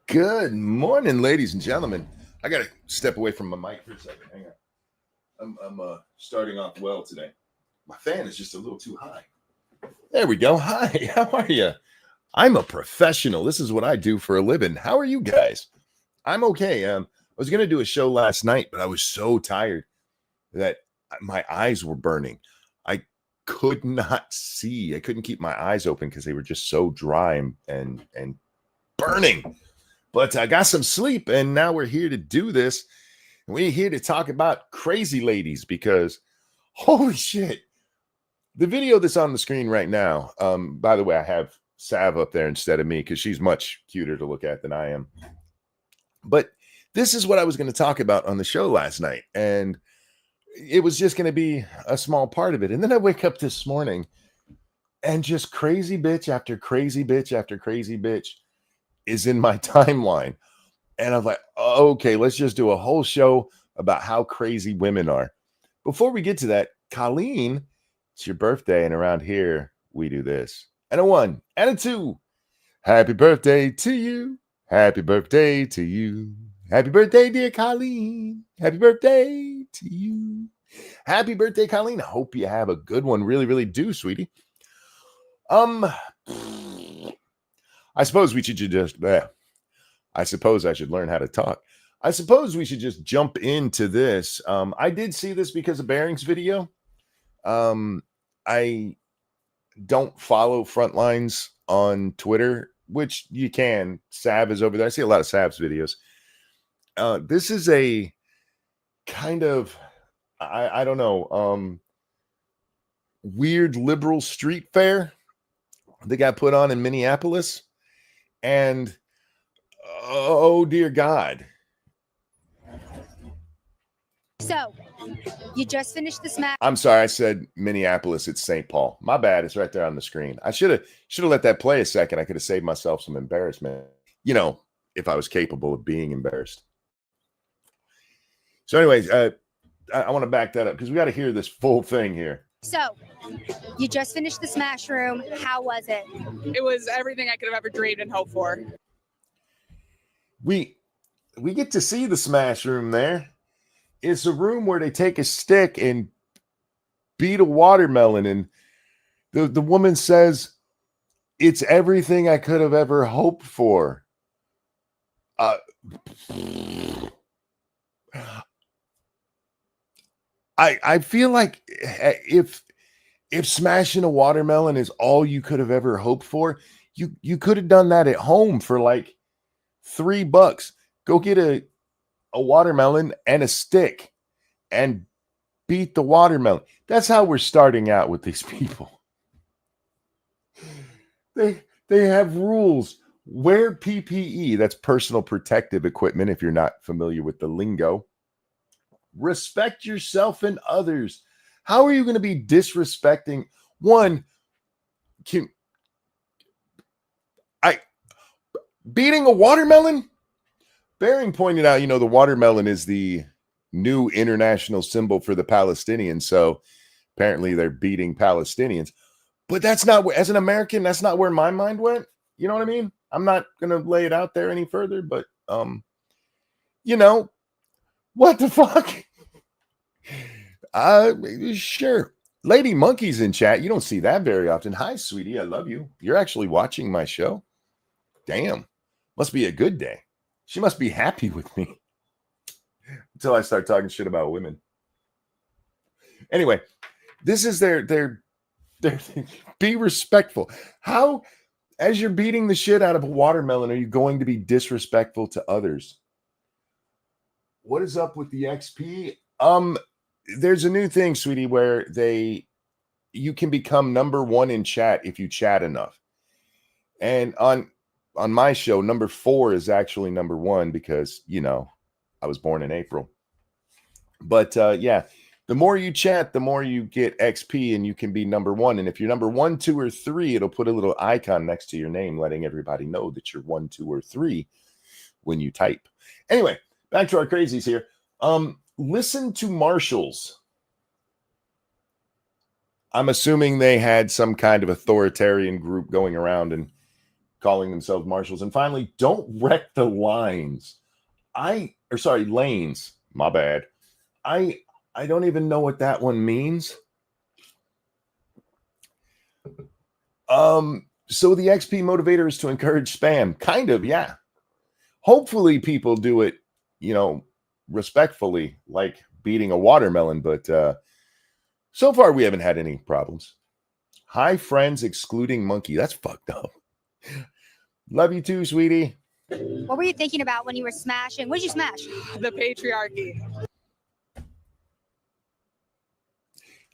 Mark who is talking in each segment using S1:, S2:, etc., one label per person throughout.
S1: Good morning, ladies and gentlemen. I got to step away from my mic for a second. Hang on. I'm starting off well today. My fan is just a little too high. There we go. Hi, how are you? I'm a professional. This is what I do for a living. How are you guys? I'm okay. I was going to do a show last night, but I was so tired that my eyes were burning. I could not see. I couldn't keep my eyes open because they were just so dry and burning. But I got some sleep, and now we're here to do this. And we're here to talk about crazy ladies because, holy shit, the video that's on the screen right now, by the way, I have Sav up there instead of me because she's much cuter to look at than I am. But this is what I was going to talk about on the show last night, and it was just going to be a small part of it. And then I wake up this morning, and just crazy bitch after crazy bitch after crazy bitch is in my timeline. And I'm like, okay, let's just do a whole show about how crazy women are. Before we get to that, Colleen, it's your birthday, and around here we do this. And a 1 and a 2. Happy birthday to you. Happy birthday to you. Happy birthday, dear Colleen. Happy birthday to you. Happy birthday, Colleen. I hope you have a good one. Really, really do, sweetie. I suppose we should just, I suppose I should learn how to talk. I suppose we should just jump into this. I did see this because of Bearing's video. I don't follow Frontlines on Twitter, which you can. Sav is over there. I see a lot of Sav's videos. This is a kind of, I don't know, weird liberal street fair that got put on in Minneapolis. And oh dear God.
S2: So you just finished the smash.
S1: I'm sorry, I said Minneapolis. It's St. Paul. My bad. It's right there on the screen. I should have let that play a second. I could have saved myself some embarrassment. You know, if I was capable of being embarrassed. So, anyways, I want to back that up because we got to hear this full thing here.
S2: So you just finished the Smash Room. How was it?
S3: It was everything I could have ever dreamed and hoped for.
S1: We get to see the Smash Room there. It's a room where they take a stick and beat a watermelon, and the woman says, "It's everything I could have ever hoped for." I feel like if smashing a watermelon is all you could have ever hoped for, you could have done that at home for like $3. Go get a watermelon and a stick and beat the watermelon. That's how we're starting out with these people. They have rules. Wear PPE, that's personal protective equipment if you're not familiar with the lingo. Respect yourself and others. How are you going to be disrespecting one? Beating a watermelon? Bering pointed out, the watermelon is the new international symbol for the Palestinians. So apparently they're beating Palestinians. But that's not, as an American, that's not where my mind went. You know what I mean? I'm not going to lay it out there any further, but, what the fuck? Sure. Lady Monkey's in chat. You don't see that very often. Hi, sweetie. I love you. You're actually watching my show. Damn. Must be a good day. She must be happy with me. Until I start talking shit about women. Anyway, this is their be respectful. How, as you're beating the shit out of a watermelon, are you going to be disrespectful to others? What is up with the XP? There's a new thing, sweetie, where you can become number 1 in chat if you chat enough. And on my show, number 4 is actually number 1 because, I was born in April. But yeah, the more you chat, the more you get XP and you can be number 1. And if you're number 1, 2, or 3, it'll put a little icon next to your name, letting everybody know that you're 1, 2, or 3 when you type. Anyway, back to our crazies here. Listen to Marshalls. I'm assuming they had some kind of authoritarian group going around and calling themselves marshals. And finally, don't wreck the lanes. My bad. I don't even know what that one means. So the XP motivator is to encourage spam. Kind of, yeah. Hopefully people do it, respectfully, like beating a watermelon, but so far we haven't had any problems. Hi, friends, excluding monkey. That's fucked up. Love you too, sweetie.
S2: What were you thinking about when you were smashing? What did you smash?
S3: The patriarchy.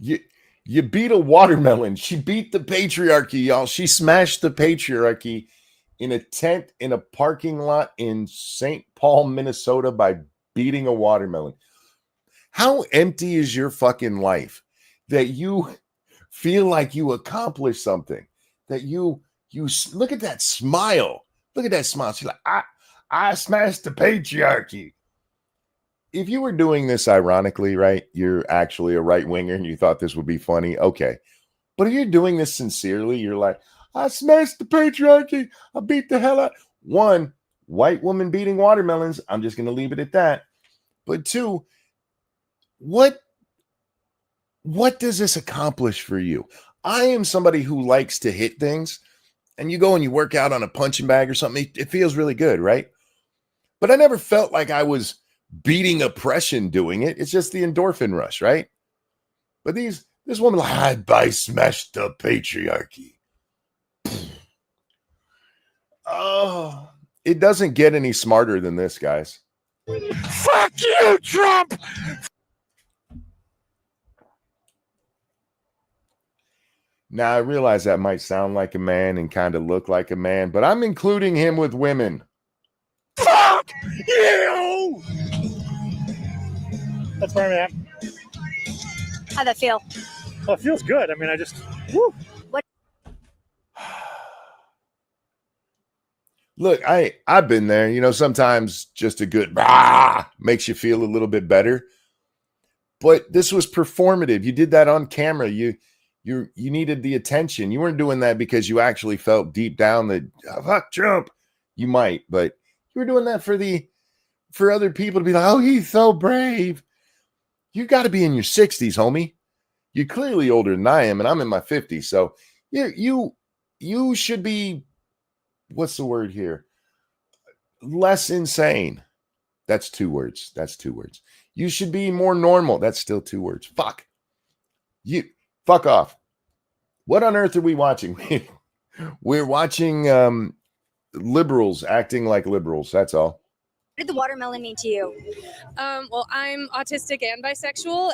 S1: You beat a watermelon. She beat the patriarchy, y'all. She smashed the patriarchy in a tent in a parking lot in St. Paul, Minnesota by beating a watermelon. How empty is your fucking life that you feel like you accomplished something? That you look at that smile. Look at that smile. She's like, I smashed the patriarchy. If you were doing this ironically, right, you're actually a right winger and you thought this would be funny, okay. But if you're doing this sincerely, you're like, I smashed the patriarchy. I beat the hell out. One, white woman beating watermelons. I'm just going to leave it at that. But two, what does this accomplish for you? I am somebody who likes to hit things, and you go and you work out on a punching bag or something. It feels really good, right? But I never felt like I was beating oppression doing it. It's just the endorphin rush, right? But this woman, like, I smashed the patriarchy. Oh, it doesn't get any smarter than this, guys. Fuck you, Trump! Now, I realize that might sound like a man and kind of look like a man, but I'm including him with women. Fuck you!
S4: That's where I'm at.
S2: How'd that feel?
S4: Well, it feels good. I mean, woo.
S1: Look, I've been there. Sometimes just a good makes you feel a little bit better. But this was performative. You did that on camera. You needed the attention. You weren't doing that because you actually felt deep down that fuck Trump. You might, but you were doing that for other people to be like, oh, he's so brave. You got to be in your 60s, homie. You're clearly older than I am, and I'm in my 50s. So you should be, what's the word here? Less insane. That's 2 words. You should be more normal. That's still 2 words. Fuck. Fuck off. What on earth are we watching? We're watching liberals acting like liberals. That's all.
S2: What did the watermelon mean to you?
S3: Well, I'm autistic and bisexual.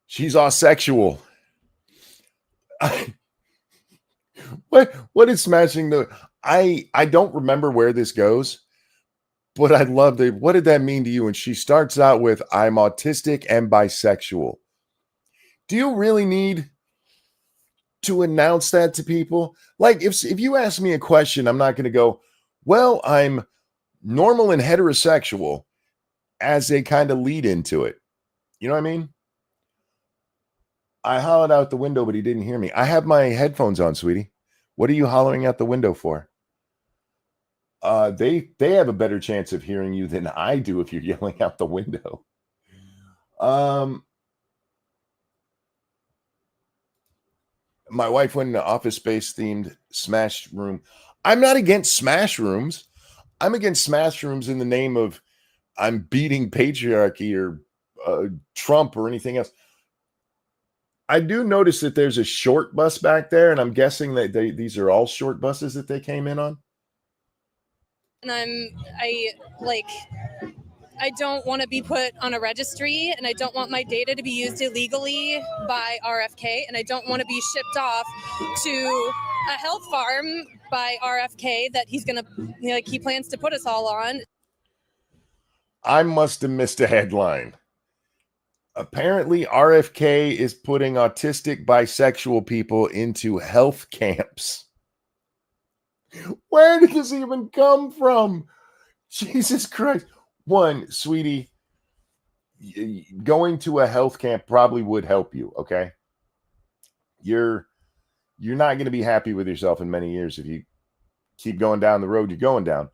S1: She's asexual. What is smashing the? I don't remember where this goes, but I loved it. What did that mean to you? And she starts out with, I'm autistic and bisexual. Do you really need to announce that to people? Like, if you ask me a question, I'm not going to go, well, I'm normal and heterosexual as a kind of lead into it. You know what I mean? I hollered out the window, but he didn't hear me. I have my headphones on, sweetie. What are you hollering out the window for? They have a better chance of hearing you than I do if you're yelling out the window. My wife went into Office Space themed Smash Room. I'm not against Smash Rooms. I'm against Smash Rooms in the name of I'm beating patriarchy or Trump or anything else. I do notice that there's a short bus back there, and I'm guessing that these are all short buses that they came in on.
S3: And I don't want to be put on a registry, and I don't want my data to be used illegally by RFK, and I don't want to be shipped off to a health farm by RFK that he's going to, he plans to put us all on.
S1: I must have missed a headline. Apparently, RFK is putting autistic bisexual people into health camps. Where did this even come from? Jesus Christ. One, sweetie, going to a health camp probably would help you, okay? You're you're not going to be happy with yourself in many years if you keep going down the road you're going down.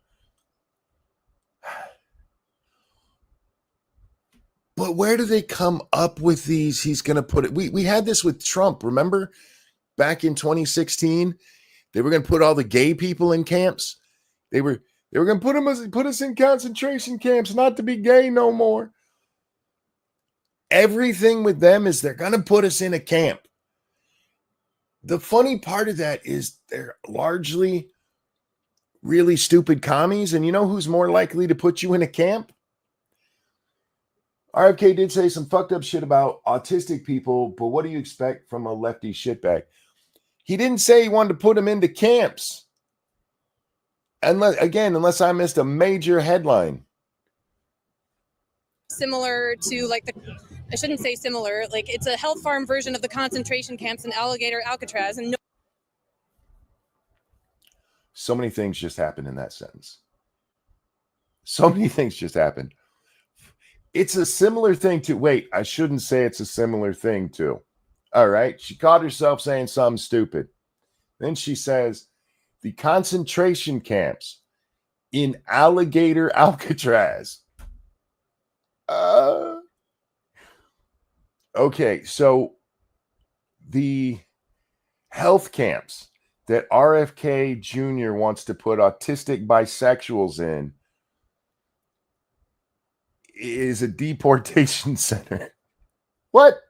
S1: But where do they come up with these? He's going to put it. We had this with Trump. Remember back in 2016, they were going to put all the gay people in camps. They were going to put us in concentration camps, not to be gay no more. Everything with them is they're going to put us in a camp. The funny part of that is they're largely really stupid commies. And you know who's more likely to put you in a camp? RFK did say some fucked up shit about autistic people, but what do you expect from a lefty shitbag? He didn't say he wanted to put them into camps. Unless I missed a major headline.
S3: Similar to I shouldn't say similar, it's a health farm version of the concentration camps in Alcatraz. And
S1: so many things just happened in that sentence. So many things just happened. It's a similar thing to, wait, I shouldn't say it's a similar thing to. All right. She caught herself saying something stupid. Then she says, the concentration camps in Alcatraz. Okay. So the health camps that RFK Jr. wants to put autistic bisexuals in is a deportation center. What?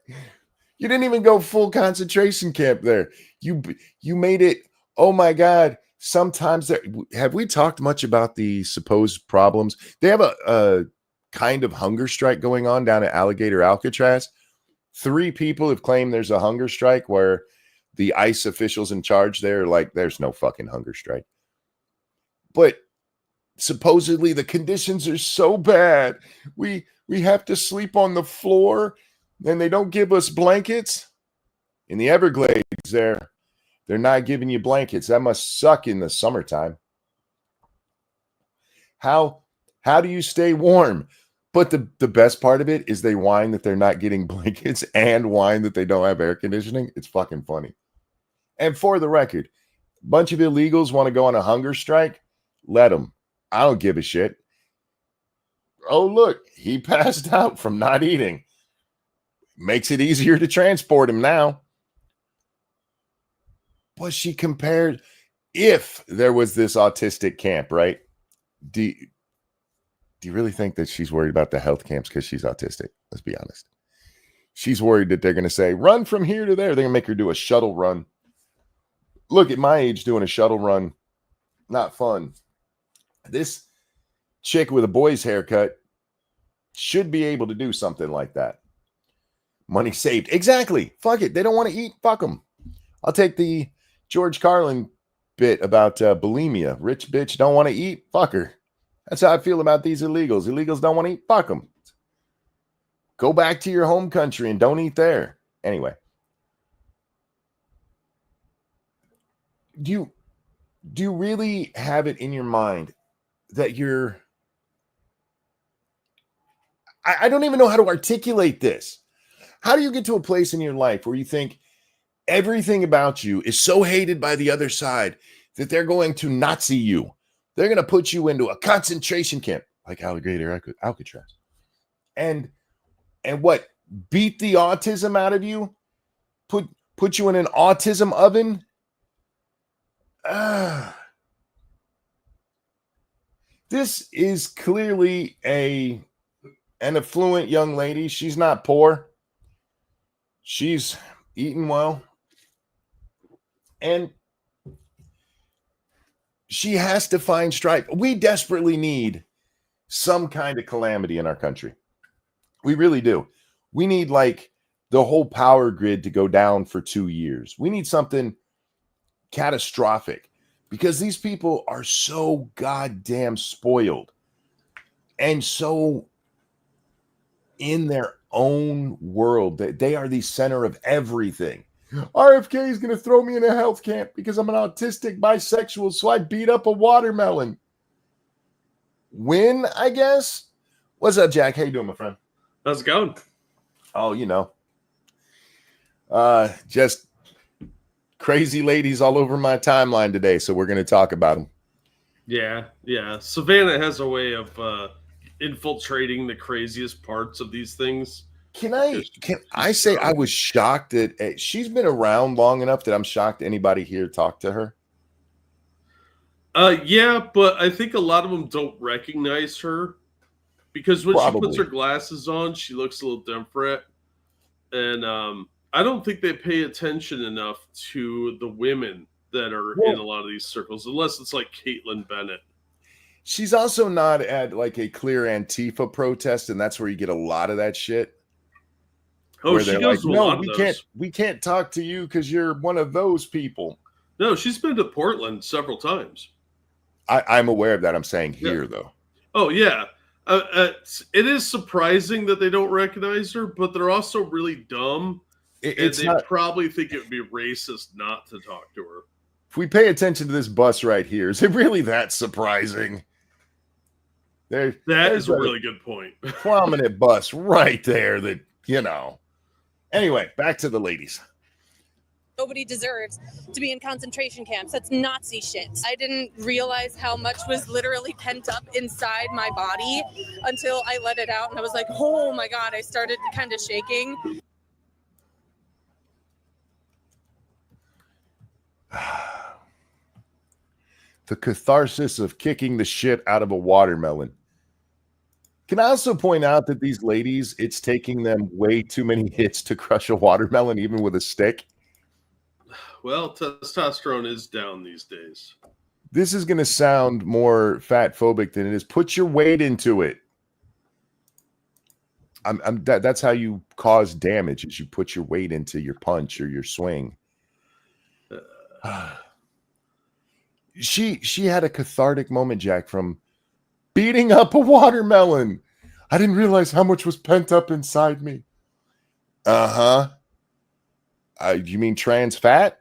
S1: You didn't even go full concentration camp there. You made it. Oh my God. Sometimes have we talked much about the supposed problems? They have a kind of hunger strike going on down at Alcatraz. 3 people have claimed there's a hunger strike where the ICE officials in charge there are like, there's no fucking hunger strike. But supposedly the conditions are so bad. We have to sleep on the floor and they don't give us blankets. In the Everglades they're not giving you blankets. That must suck in the summertime. How do you stay warm? But the best part of it is they whine that they're not getting blankets and whine that they don't have air conditioning. It's fucking funny. And for the record, a bunch of illegals want to go on a hunger strike. Let them. I don't give a shit. Oh, look, he passed out from not eating. Makes it easier to transport him now. But she compared, if there was this autistic camp, right? Do you really think that she's worried about the health camps because she's autistic? Let's be honest. She's worried that they're going to say, run from here to there. They're going to make her do a shuttle run. Look, at my age, doing a shuttle run, not fun. This chick with a boy's haircut should be able to do something like that. Money saved. Exactly. Fuck it. They don't want to eat. Fuck them. I'll take the George Carlin bit about bulimia. Rich bitch don't want to eat. Fuck her. That's how I feel about these illegals. Illegals don't want to eat. Fuck them. Go back to your home country and don't eat there. Anyway. Do you really have it in your mind that you're... I don't even know how to articulate this. How do you get to a place in your life where you think everything about you is so hated by the other side that they're going to Nazi you? They're going to put you into a concentration camp like Alcatraz. And what? Beat the autism out of you? Put you in an autism oven? This is clearly an affluent young lady. She's not poor. She's eating well. And she has to find strife. We desperately need some kind of calamity in our country. We really do. We need like the whole power grid to go down for 2 years. We need something catastrophic because these people are so goddamn spoiled and so in their own world that they are the center of everything. RFK is going to throw me in a health camp because I'm an autistic bisexual, so I beat up a watermelon. Win, I guess. What's up, Jack? How you doing, my friend?
S5: How's it going?
S1: Oh, just crazy ladies all over my timeline today, so we're going to talk about them.
S5: Yeah. Savannah has a way of infiltrating the craziest parts of these things.
S1: Can I say I was shocked that she's been around long enough that I'm shocked anybody here talked to her?
S5: Yeah, but I think a lot of them don't recognize her because when she puts her glasses on, she looks a little different. And I don't think they pay attention enough to the women that are in a lot of these circles, unless it's like Caitlin Bennett.
S1: She's also not at like a clear Antifa protest, and that's where you get a lot of that shit.
S5: Oh, she goes to a lot of those.
S1: We can't talk to you because you're one of those people.
S5: No, she's been to Portland several times.
S1: I'm aware of that. I'm saying here, though.
S5: Oh, yeah. It is surprising that they don't recognize her, but they're also really dumb. They probably think it would be racist not to talk to her.
S1: If we pay attention to this bus right here, is it really that surprising? That is
S5: a really good point.
S1: Prominent bus right there that, you know. Anyway, back to the ladies.
S3: Nobody deserves to be in concentration camps. That's Nazi shit. I didn't realize how much was literally pent up inside my body until I let it out. And I was like, oh my God, I started kind of shaking.
S1: The catharsis of kicking the shit out of a watermelon. Can I also point out that these ladies, it's taking them way too many hits to crush a watermelon, even with a stick?
S5: Well, testosterone is down these days.
S1: This is going to sound more fat phobic than it is. Put your weight into it. That's how you cause damage, is you put your weight into your punch or your swing. She had a cathartic moment, Jack, from beating up a watermelon. I didn't realize how much was pent up inside me. You mean trans fat?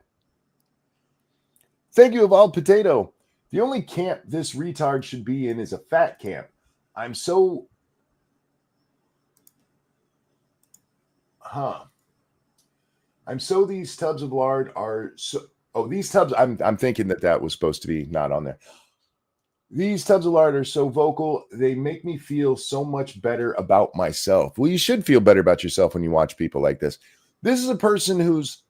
S1: Thank you, Evolved Potato. The only camp this retard should be in is a fat camp. I'm so these tubs of lard are so. Oh, these tubs. I'm thinking that was supposed to be not on there. These tubs of lard are so vocal. They make me feel so much better about myself. Well, you should feel better about yourself when you watch people like this. This is a person whose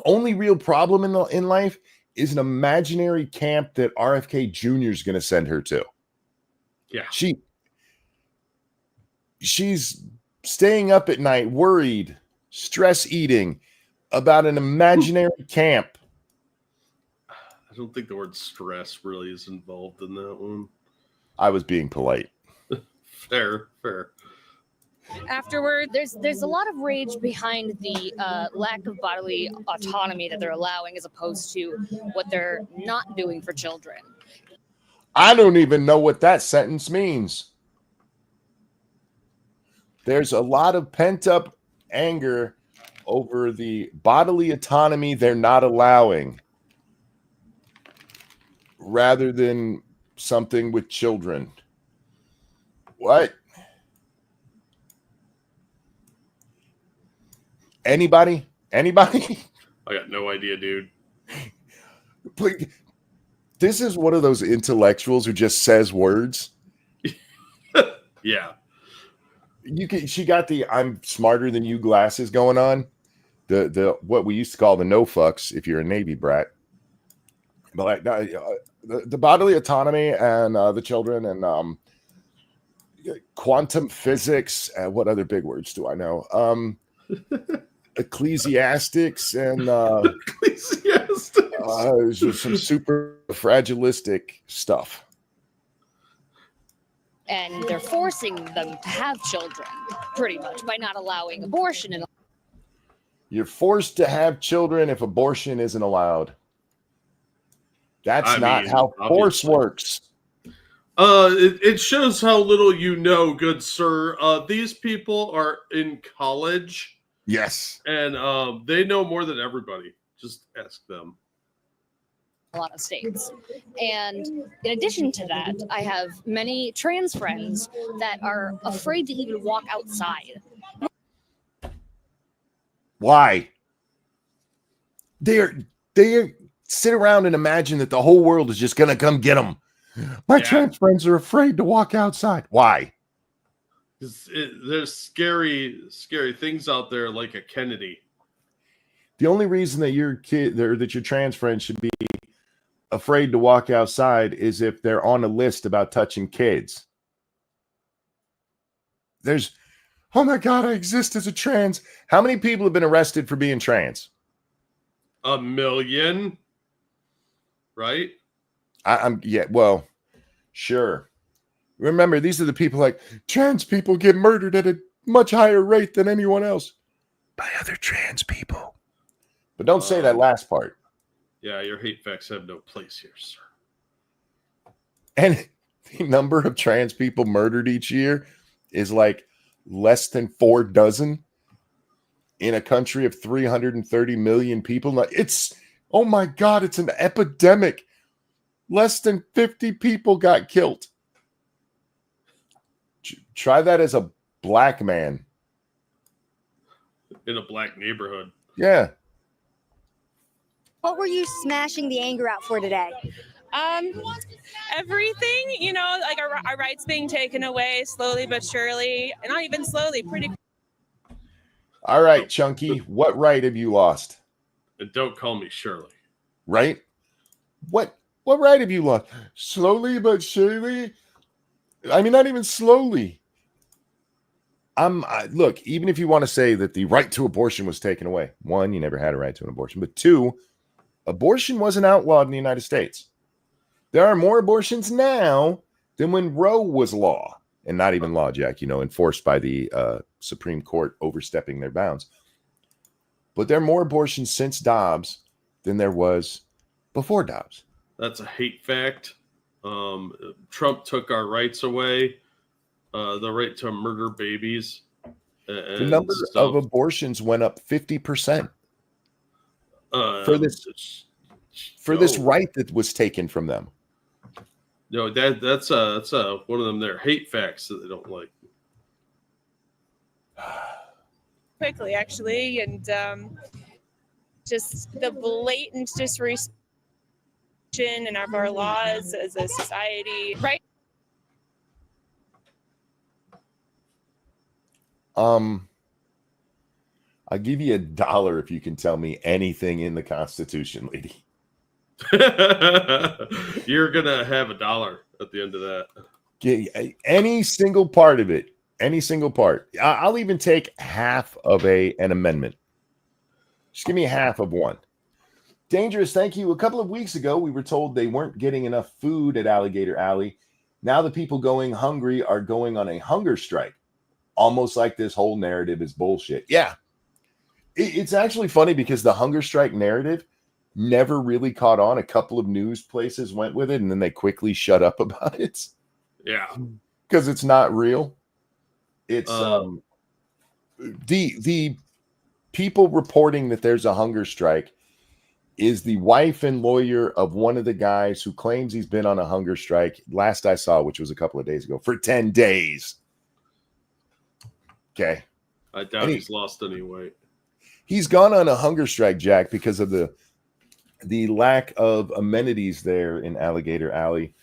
S1: only real problem in life is an imaginary camp that RFK Jr. is going to send her to.
S5: Yeah.
S1: She's staying up at night, worried, stress eating about an imaginary camp.
S5: I don't think the word stress really is involved in that one.
S1: I was being polite.
S5: Fair.
S6: Afterward, there's a lot of rage behind the lack of bodily autonomy that they're allowing as opposed to what they're not doing for children.
S1: I don't even know what that sentence means. There's a lot of pent-up anger over the bodily autonomy they're not allowing rather than something with children. What? Anybody?
S5: I got no idea, dude.
S1: This is one of those intellectuals who just says words.
S5: Yeah.
S1: She got the "I'm smarter than you" glasses going on. The what we used to call the no fucks if you're a Navy brat. But like the bodily autonomy and the children and quantum physics. What other big words do I know? Ecclesiastics and
S5: ecclesiastics.
S1: Just some super fragilistic stuff.
S6: And they're forcing them to have children, pretty much, by not allowing abortion.
S1: You're forced to have children if abortion isn't allowed. That's not how force works.
S5: It shows how little you know, good sir. These people are in college.
S1: Yes.
S5: And they know more than everybody. Just ask them.
S6: A lot of states. And in addition to that, I have many trans friends that are afraid to even walk outside.
S1: Why? They're They sit around and imagine that the whole world is just going to come get them. My trans friends are afraid to walk outside. Why?
S5: There's scary things out there like a Kennedy.
S1: The only reason that your kid or that your trans friend should be afraid to walk outside is if they're on a list about touching kids. Oh my God, I exist as a trans. How many people have been arrested for being trans?
S5: 1 million, right?
S1: Well, sure. Remember, these are the people like trans people get murdered at a much higher rate than anyone else by other trans people. But don't say that last part.
S5: Yeah, your hate facts have no place here, sir.
S1: And the number of trans people murdered each year is like less than 4 dozen in a country of 330 million people. It's, oh my God, it's an epidemic. Less than 50 people got killed. Try that as a black man.
S5: In a black neighborhood.
S1: Yeah.
S2: What were you smashing the anger out for today?
S7: Everything, like our rights being taken away slowly but surely, and not even slowly, pretty.
S1: All right, Chunky, what right have you lost?
S5: And don't call me Shirley.
S1: Right? What right have you lost? Slowly but surely? I mean, not even slowly. Look, even if you want to say that the right to abortion was taken away, 1, you never had a right to an abortion, but 2, abortion wasn't outlawed in the United States. There are more abortions now than when Roe was law, and not even law, Jack, enforced by the Supreme Court overstepping their bounds. But there are more abortions since Dobbs than there was before Dobbs.
S5: That's a hate fact. Trump took our rights away, the right to murder babies.
S1: The number of abortions went up 50% for this right that was taken from them.
S5: No, that's one of them. Their hate facts that they don't like.
S7: Quickly, actually, and just the blatant disrespect and of our laws as a society, right?
S1: I'll give you $1 if you can tell me anything in the Constitution, lady.
S5: You're gonna have $1 at the end of that.
S1: Any single part of it. Any single part. I'll even take half of an amendment. Just give me half of one. Dangerous, thank you. A couple of weeks ago, we were told they weren't getting enough food at Alligator Alley. Now the people going hungry are going on a hunger strike. Almost like this whole narrative is bullshit. Yeah. It's actually funny because the hunger strike narrative never really caught on. A couple of news places went with it, and then they quickly shut up about it.
S5: Yeah.
S1: Because it's not real. It's the people reporting that there's a hunger strike is the wife and lawyer of one of the guys who claims he's been on a hunger strike, last I saw, which was a couple of days ago, for 10 days. Okay.
S5: I doubt he's lost any weight.
S1: He's gone on a hunger strike, Jack, because of the lack of amenities there in Alligator Alley.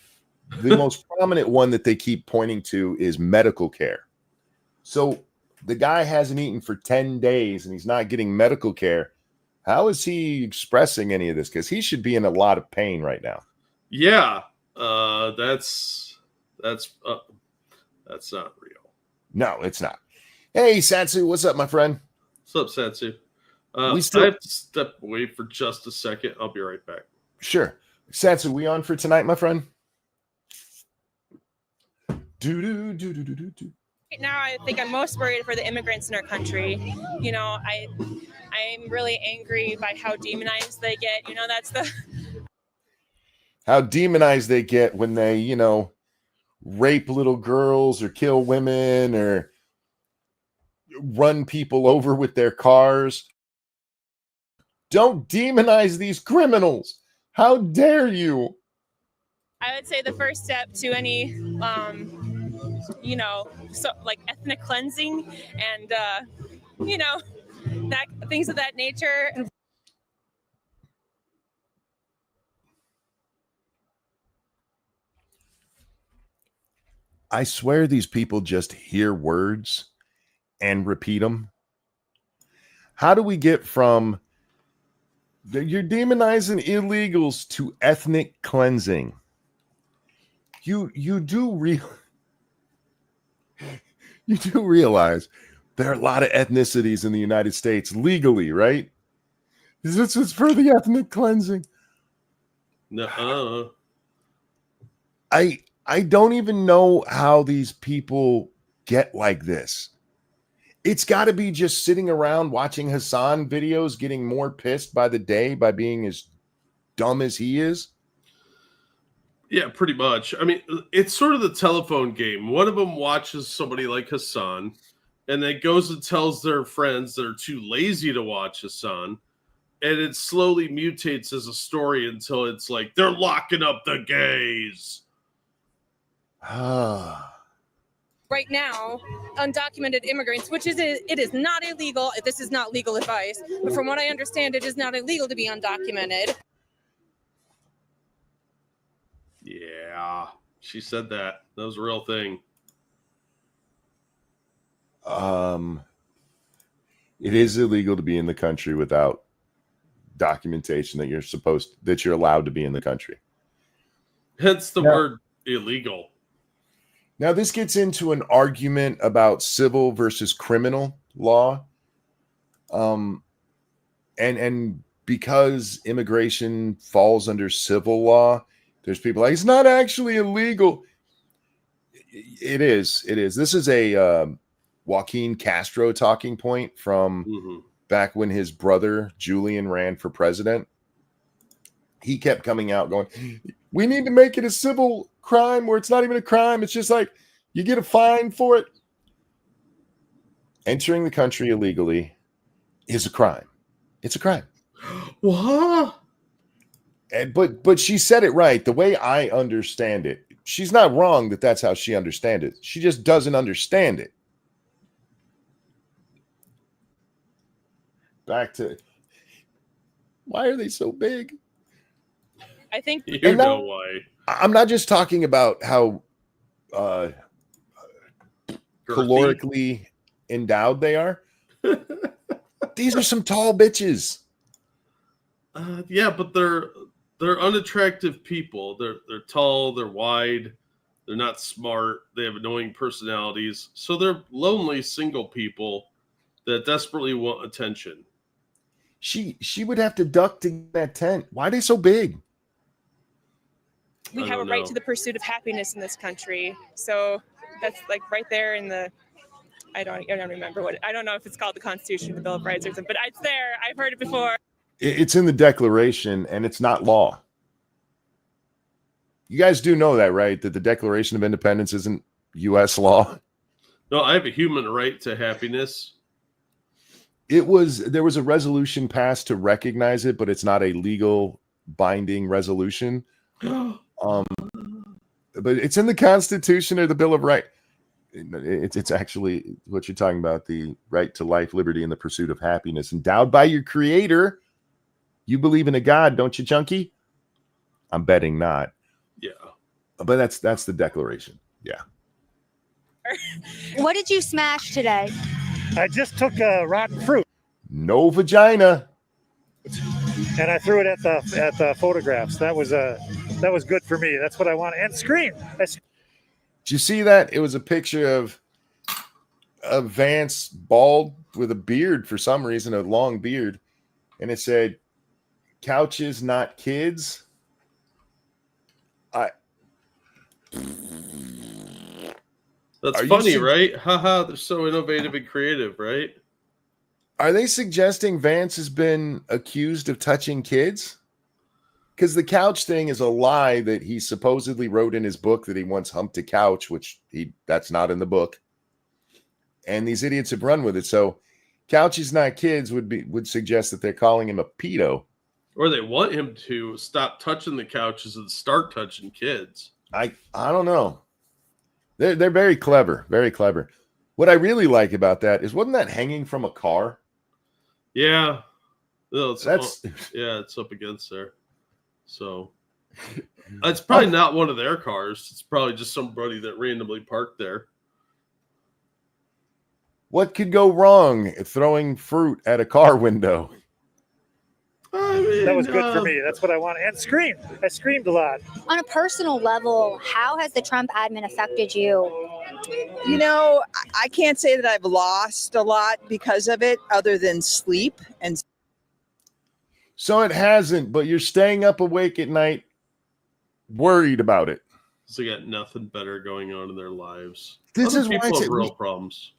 S1: The most prominent one that they keep pointing to is medical care. So the guy hasn't eaten for 10 days and he's not getting medical care. How is he expressing any of this? Because he should be in a lot of pain right now.
S5: Yeah, that's not real.
S1: No, it's not. Hey, Satsu, what's up, my friend?
S5: What's up, Satsu? I have to step away for just a second. I'll be right back.
S1: Sure. Satsu, we on for tonight, my friend?
S7: Now I think I'm most worried for the immigrants in our country. I'm really angry by how demonized they get.
S1: How demonized they get when they, rape little girls or kill women or run people over with their cars. Don't demonize these criminals. How dare you?
S7: I would say the first step to any, ethnic cleansing and, things of that nature.
S1: I swear these people just hear words and repeat them. How do we get from you're demonizing illegals to ethnic cleansing? You do realize there are a lot of ethnicities in the United States legally, right? This is for the ethnic cleansing.
S5: No.
S1: I don't even know how these people get like this. It's got to be just sitting around watching Hassan videos, getting more pissed by the day by being as dumb as he is.
S5: Yeah, pretty much. I mean, it's sort of the telephone game. One of them watches somebody like Hassan and then goes and tells their friends that are too lazy to watch Hassan. And it slowly mutates as a story until it's like, they're locking up the gays.
S3: Right now, undocumented immigrants, it is not illegal. This is not legal advice, but from what I understand, it is not illegal to be undocumented.
S5: Yeah, she said that. That was a real thing.
S1: It is illegal to be in the country without documentation that you're allowed to be in the country.
S5: Hence the word illegal.
S1: Now, this gets into an argument about civil versus criminal law. And because immigration falls under civil law, there's people like, it's not actually illegal. It is. This is a Joaquin Castro talking point from back when his brother Julian ran for president. He kept coming out going, we need to make it a civil crime where it's not even a crime. It's just like you get a fine for it. Entering the country illegally is a crime. It's a crime.
S5: What?
S1: But she said it right. The way I understand it, she's not wrong that that's how she understands it. She just doesn't understand it. Back to why are they so big?
S7: I think
S5: you know why.
S1: I'm not just talking about how calorically endowed they are. These are some tall bitches.
S5: Yeah, but they're unattractive people. They're tall, they're wide, they're not smart, they have annoying personalities. So they're lonely single people that desperately want attention.
S1: She would have to duck to get that tent. Why are they so big?
S7: we have a right to the pursuit of happiness in this country. So that's like right there in the, I don't remember I don't know if it's called the Constitution or the Bill of Rights or something, but it's there. I've heard it before.
S1: It's in the Declaration and it's not law. You guys do know that, right? That the Declaration of Independence isn't U.S. law.
S5: No, I have a human right to happiness.
S1: There was a resolution passed to recognize it, but it's not a legal binding resolution. But it's in the Constitution or the Bill of Rights. It's actually what you're talking about, the right to life, liberty, and the pursuit of happiness, endowed by your creator. You believe in a God, don't you, Chunky? I'm betting not.
S5: Yeah.
S1: But that's the Declaration. Yeah.
S2: What did you smash today?
S4: I just took a rotten fruit.
S1: No vagina.
S4: And I threw it at the photographs. That was good for me. That's what I want. And screen.
S1: Did you see that? It was a picture of Vance bald with a beard for some reason, a long beard, and it said, "Couches, not kids."
S5: That's funny, right? Haha, they're so innovative and creative, right?
S1: Are they suggesting Vance has been accused of touching kids? Because the couch thing is a lie that he supposedly wrote in his book that he once humped a couch, which that's not in the book. And these idiots have run with it. So couches, not kids would suggest that they're calling him a pedo.
S5: Or they want him to stop touching the couches and start touching kids.
S1: I don't know. They're very clever, very clever. What I really like about that is, wasn't that hanging from a car?
S5: Yeah. No, it's up against there. So It's probably not one of their cars. It's probably just somebody that randomly parked there.
S1: What could go wrong throwing fruit at a car window?
S5: I mean,
S4: That was good for me. That's what I wanted. And screamed. I screamed a lot.
S2: On a personal level, how has the Trump admin affected you?
S8: You know, I can't say that I've lost a lot because of it other than sleep. And
S1: So it hasn't, but you're staying up awake at night worried about it.
S5: So they got nothing better going on in their lives.
S1: This
S5: Other
S1: is why
S5: people
S1: I
S5: have
S1: said
S5: real problems.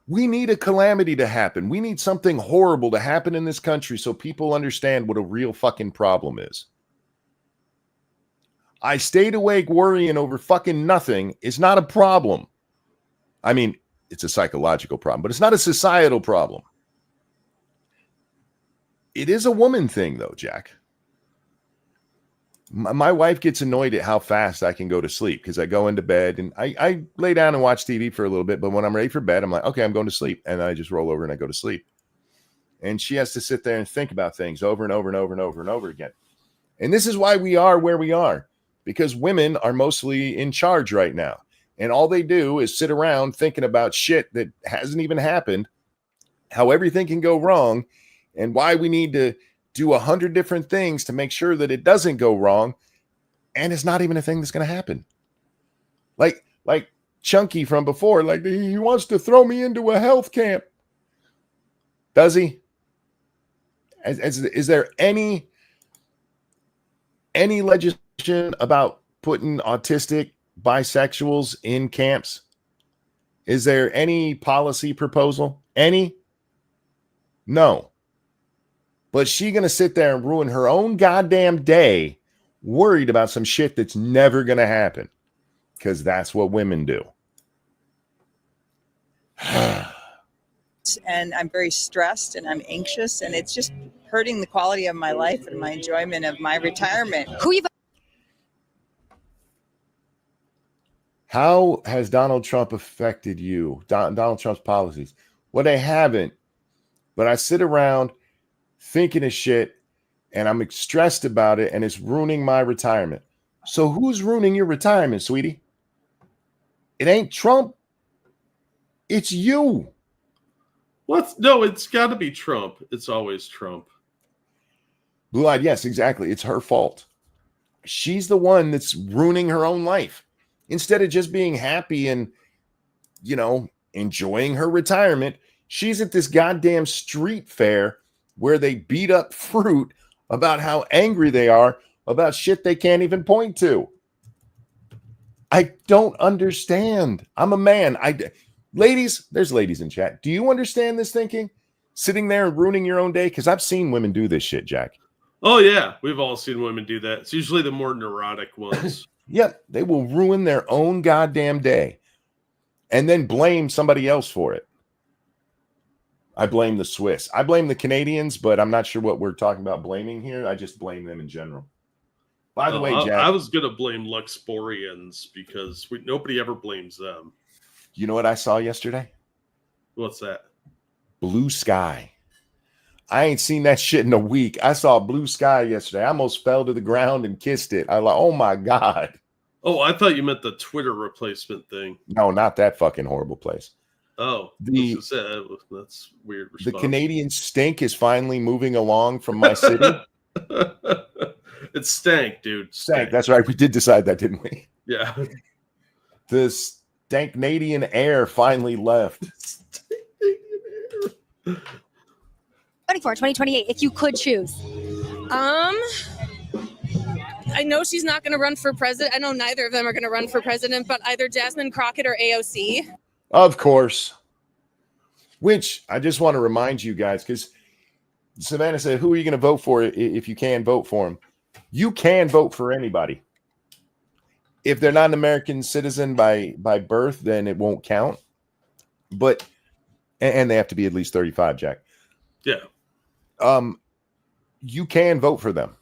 S1: we need a calamity to happen. We need something horrible to happen in this country so people understand what a real fucking problem is. I stayed awake worrying over fucking nothing. It's not a problem. I mean, it's a psychological problem, but it's not a societal problem. It is a woman thing, though, Jack. My wife gets annoyed at how fast I can go to sleep because I go into bed and I lay down and watch TV for a little bit. But when I'm ready for bed, I'm like, okay, I'm going to sleep. And I just roll over and I go to sleep. And she has to sit there and think about things over and over and over and over and over again. And this is why we are where we are, because women are mostly in charge right now. And all they do is sit around thinking about shit that hasn't even happened, how everything can go wrong, and why we need to do 100 different things to make sure that it doesn't go wrong. And it's not even a thing that's going to happen. Like Chunky from before, like he wants to throw me into a health camp. Does he? Is there any legislation about putting autistic bisexuals in camps? Is there any policy proposal? Any? No. But she going to sit there and ruin her own goddamn day worried about some shit that's never going to happen, because that's what women do.
S8: and I'm very stressed and I'm anxious, and it's just hurting the quality of my life and my enjoyment of my retirement.
S1: How has Donald Trump affected you? Donald Trump's policies? Well, they haven't. But I sit around thinking of shit and I'm stressed about it and it's ruining my retirement. So who's ruining your retirement, sweetie? It ain't Trump. It's you.
S5: What? No, it's got to be Trump. It's always Trump.
S1: Blue-eyed, yes, exactly. It's her fault. She's the one that's ruining her own life. Instead of just being happy and, enjoying her retirement, she's at this goddamn street fair where they beat up fruit about how angry they are about shit they can't even point to. I don't understand. I'm a man. Ladies, there's ladies in chat. Do you understand this thinking? Sitting there and ruining your own day? Because I've seen women do this shit, Jack.
S5: Oh, yeah. We've all seen women do that. It's usually the more neurotic ones.
S1: Yep. They will ruin their own goddamn day and then blame somebody else for it. I blame the Swiss. I blame the Canadians, but I'm not sure what we're talking about blaming here. I just blame them in general. By the way, Jack,
S5: I was going to blame Luxporians because nobody ever blames them.
S1: You know what I saw yesterday?
S5: What's that?
S1: Blue sky. I ain't seen that shit in a week. I saw blue sky yesterday. I almost fell to the ground and kissed it. I like, oh my God.
S5: Oh, I thought you meant the Twitter replacement thing.
S1: No, not that fucking horrible place.
S5: Oh, that's weird response.
S1: The Canadian stink is finally moving along from my city.
S5: It stank, dude.
S1: Stank. That's right. We did decide that, didn't we?
S5: Yeah.
S1: The Stank-Canadian air finally left.
S2: 2024, 2028, if you could choose.
S3: I know she's not going to run for president. I know neither of them are going to run for president, but either Jasmine Crockett or AOC.
S1: Of course. Which I just want to remind you guys, because Savannah said, who are you going to vote for if you can vote for them? You can vote for anybody. If they're not an American citizen by birth, then it won't count. But, and they have to be at least 35, Jack.
S5: Yeah.
S1: You can vote for them.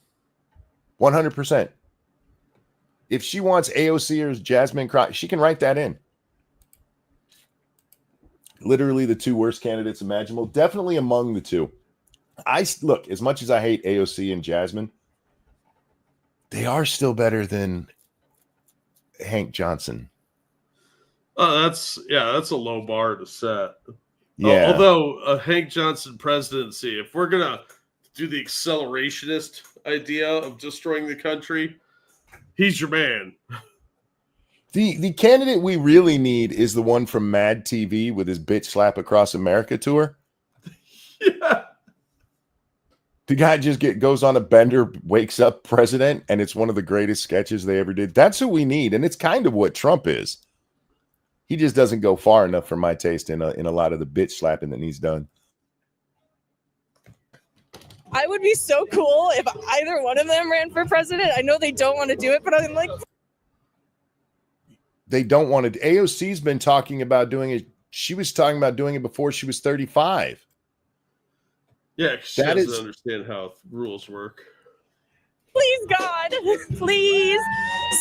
S1: 100%. If she wants AOC or Jasmine Crockett, she can write that in. Literally the two worst candidates imaginable. Definitely among the two. Look, as much as I hate AOC and Jasmine, They are still better than Hank Johnson.
S5: Oh, that's a low bar to set.
S1: Yeah.
S5: Although a Hank Johnson presidency, if we're gonna do the accelerationist idea of destroying the country, he's your man.
S1: The candidate we really need is the one from Mad TV with his bitch slap across America tour.
S5: Yeah.
S1: The guy just goes on a bender, wakes up president, and it's one of the greatest sketches they ever did. That's who we need, and it's kind of what Trump is. He just doesn't go far enough for my taste in a lot of the bitch slapping that he's done.
S7: I would be so cool if either one of them ran for president. I know they don't want to do it, but I'm like,
S1: they don't want to. AOC's been talking about doing it. She was talking about doing it before she was 35.
S5: Yeah, she doesn't understand how rules work.
S7: Please, God, please.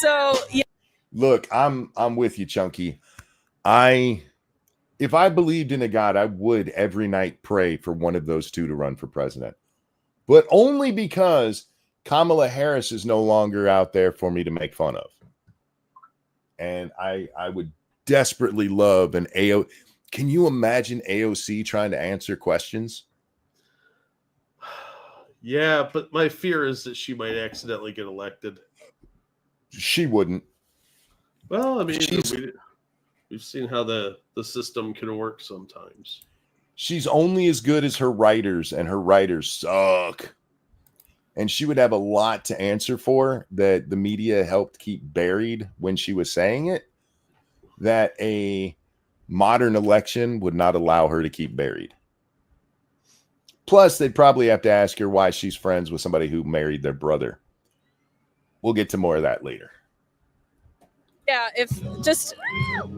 S7: So, yeah.
S1: Look, I'm with you, Chunky. If I believed in a God, I would every night pray for one of those two to run for president. But only because Kamala Harris is no longer out there for me to make fun of. And I would desperately love an AOC. Can you imagine AOC trying to answer questions?
S5: Yeah, but my fear is that she might accidentally get elected.
S1: She wouldn't.
S5: Well, I mean, we've seen how the system can work sometimes.
S1: She's only as good as her writers, and her writers suck. And she would have a lot to answer for that the media helped keep buried when she was saying it, that a modern election would not allow her to keep buried. Plus, they'd probably have to ask her why she's friends with somebody who married their brother. We'll get to more of that later.
S7: Yeah,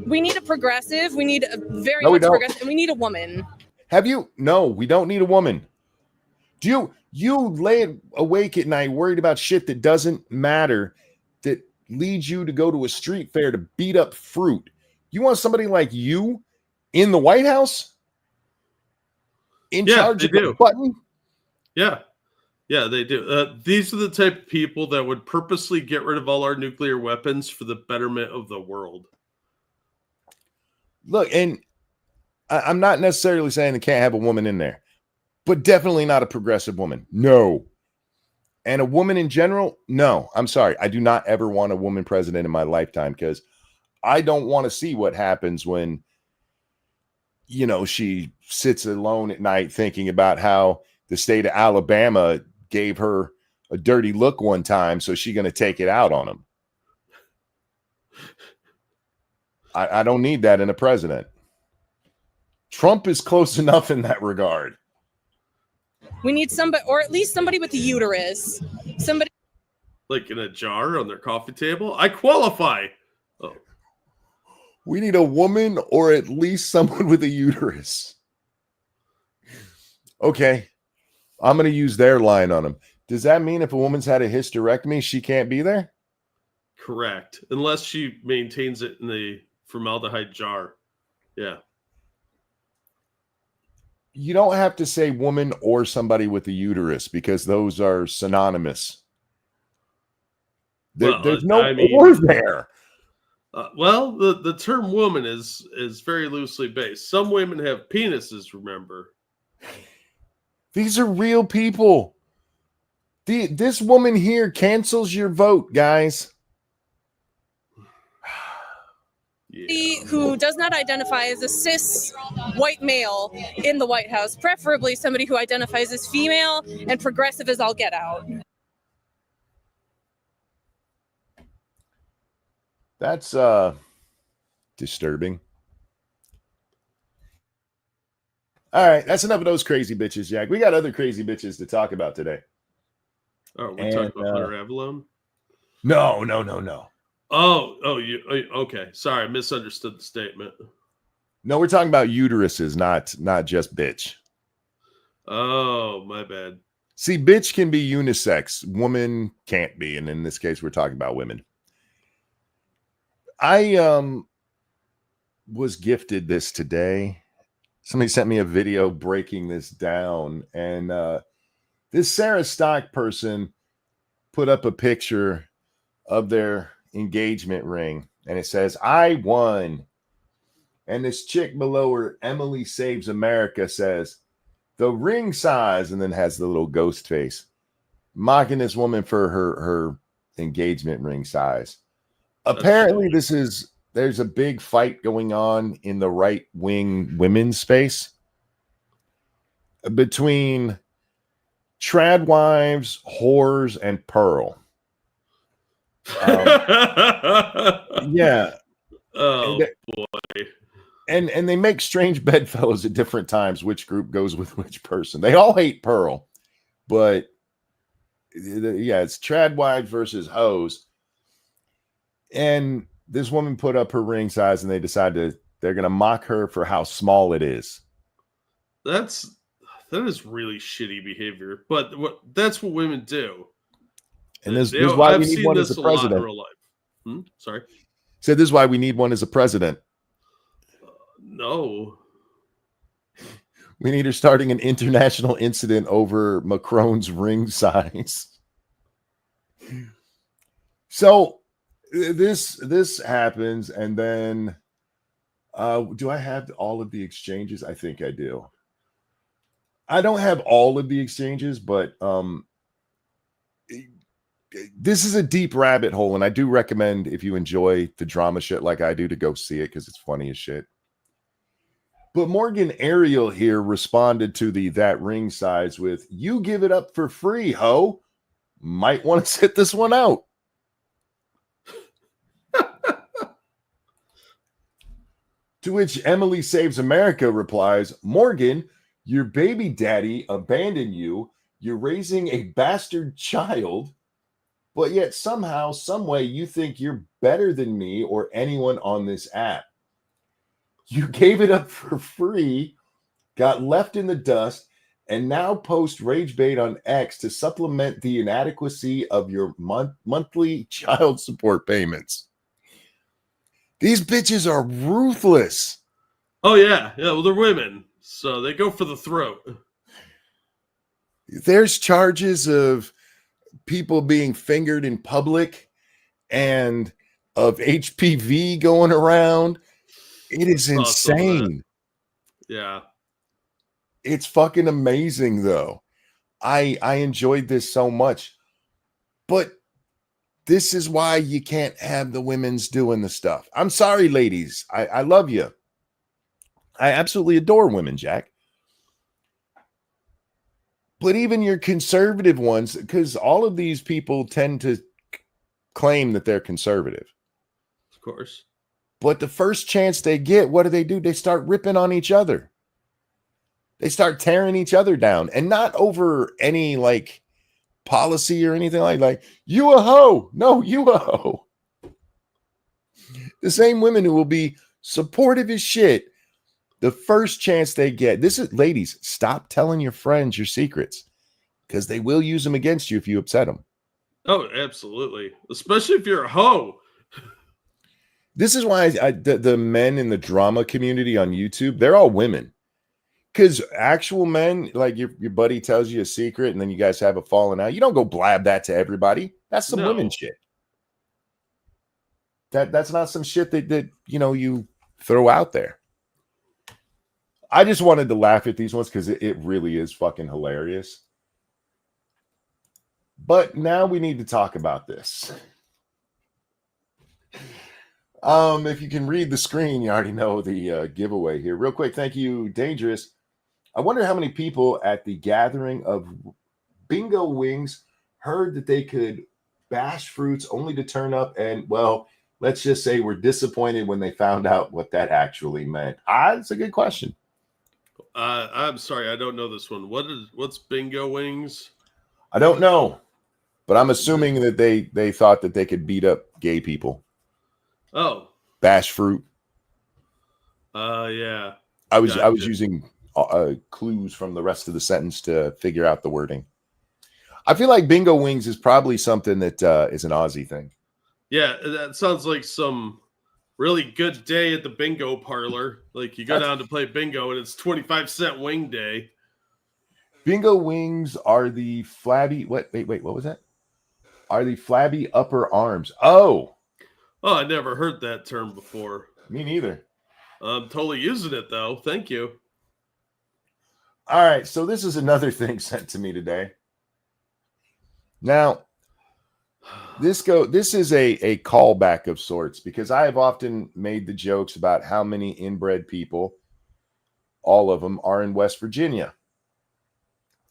S7: we need a progressive. We need a very much progressive, and we need a woman.
S1: No, we don't need a woman. Do you lay awake at night worried about shit that doesn't matter, that leads you to go to a street fair to beat up fruit? You want somebody like you in the White House? In charge of the button?
S5: Yeah. Yeah, they do. These are the type of people that would purposely get rid of all our nuclear weapons for the betterment of the world.
S1: Look, and I'm not necessarily saying they can't have a woman in there, but definitely not a progressive woman. No. And a woman in general? No. I'm sorry. I do not ever want a woman president in my lifetime because I don't want to see what happens when, she sits alone at night thinking about how the state of Alabama gave her a dirty look one time, so she's going to take it out on them. I don't need that in a president. Trump is close enough in that regard.
S7: We need somebody, or at least somebody with a uterus. Somebody
S5: like in a jar on their coffee table. I qualify. Oh.
S1: We need a woman or at least someone with a uterus. Okay. I'm going to use their line on them. Does that mean if a woman's had a hysterectomy, she can't be there?
S5: Correct. Unless she maintains it in the formaldehyde jar. Yeah.
S1: You don't have to say woman or somebody with a uterus because those are synonymous. There's no or there.
S5: The term woman is very loosely based. Some women have penises, remember.
S1: These are real people. This woman here cancels your vote, guys.
S7: Yeah. Who does not identify as a cis white male in the White House, preferably somebody who identifies as female and progressive as all get out.
S1: That's disturbing. All right, that's enough of those crazy bitches, Jack. We got other crazy bitches to talk about today.
S5: Oh, we're talking about Hunter Avalon?
S1: No.
S5: Okay. Sorry, I misunderstood the statement.
S1: No, we're talking about uteruses, not just bitch.
S5: Oh, my bad.
S1: See, bitch can be unisex. Woman can't be. And in this case, we're talking about women. I was gifted this today. Somebody sent me a video breaking this down. And this Sarah Stock person put up a picture of their engagement ring, and it says, "I won." And this chick below her, Emily Saves America, says, "The ring size," and then has the little ghost face, mocking this woman for her engagement ring size. Apparently, there's a big fight going on in the right-wing women's space between trad wives, whores, and Pearl. Yeah.
S5: Oh boy.
S1: And they make strange bedfellows at different times, which group goes with which person. They all hate Pearl, but yeah, it's trad wives versus hoes. And this woman put up her ring size, and they decided they're going to mock her for how small it is.
S5: That is really shitty behavior, but that's what women do.
S1: And this is why we need one as a president.
S5: In real life. Sorry.
S1: So this is why we need one as a president.
S5: No.
S1: We need her starting an international incident over Macron's ring size. So this happens, and then do I have all of the exchanges? I think I do. I don't have all of the exchanges, but this is a deep rabbit hole, and I do recommend, if you enjoy the drama shit like I do, to go see it because it's funny as shit. But Morgan Ariel here responded to that ring size with, "You give it up for free, ho. Might want to sit this one out." To which Emily Saves America replies, "Morgan, your baby daddy abandoned you. You're raising a bastard child, but yet somehow, some way, you think you're better than me or anyone on this app. You gave it up for free, got left in the dust, and now post rage bait on X to supplement the inadequacy of your monthly child support payments." These bitches are ruthless.
S5: Oh, yeah. Yeah, well, they're women, so they go for the throat.
S1: There's charges of people being fingered in public and of HPV going around. It is insane.
S5: Yeah.
S1: It's fucking amazing, though. I enjoyed this so much. But this is why you can't have the women's doing the stuff. I'm sorry, ladies. I love you. I absolutely adore women, Jack. But even your conservative ones, because all of these people tend to claim that they're conservative.
S5: Of course.
S1: But the first chance they get, what do? They start ripping on each other. They start tearing each other down, and not over any like policy or anything like you a hoe. No, you a hoe. The same women who will be supportive as shit the first chance they get. This is, ladies, stop telling your friends your secrets, because they will use them against you if you upset them.
S5: Oh, absolutely. Especially if you're a hoe.
S1: This is why the men in the drama community on YouTube, they're all women. Because actual men, like your buddy tells you a secret and then you guys have a falling out, you don't go blab that to everybody. That's some women shit. That's not some shit that you throw out there. I just wanted to laugh at these ones because it really is fucking hilarious. But now we need to talk about this. If you can read the screen, you already know the giveaway here. Real quick, thank you, Dangerous. I wonder how many people at the gathering of Bingo Wings heard that they could bash fruits only to turn up and, well, let's just say were disappointed when they found out what that actually meant. It's a good question.
S5: I'm sorry, I don't know this one. What's Bingo Wings?
S1: I don't know, but I'm assuming that they thought that they could beat up gay people.
S5: Oh,
S1: bash fruit.
S5: Yeah.
S1: I was using clues from the rest of the sentence to figure out the wording. I feel like Bingo Wings is probably something that is an Aussie thing.
S5: Yeah, that sounds like some really good day at the bingo parlor. Like you go down to play bingo and it's 25-cent wing day.
S1: Bingo Wings are the flabby. Wait, what was that? are the flabby upper arms. Oh,
S5: I never heard that term before.
S1: Me neither.
S5: I'm totally using it though. Thank you.
S1: All right, so this is another thing sent to me today. Now, this is a callback of sorts, because I have often made the jokes about how many inbred people, all of them, are in West Virginia.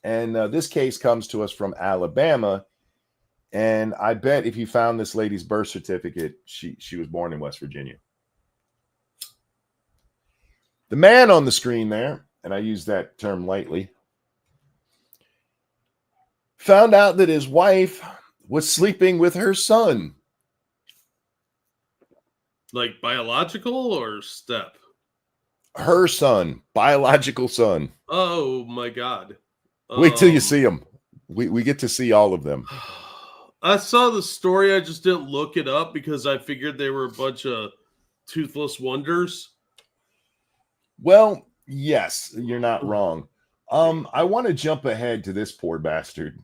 S1: And this case comes to us from Alabama. And I bet if you found this lady's birth certificate, she was born in West Virginia. The man on the screen there, and I use that term lightly, found out that his wife was sleeping with her son.
S5: Like biological or step?
S1: Her son, biological son.
S5: Oh my God.
S1: Wait till you see them. We get to see all of them.
S5: I saw the story. I just didn't look it up because I figured they were a bunch of toothless wonders.
S1: Well, yes, you're not wrong. I want to jump ahead to this poor bastard.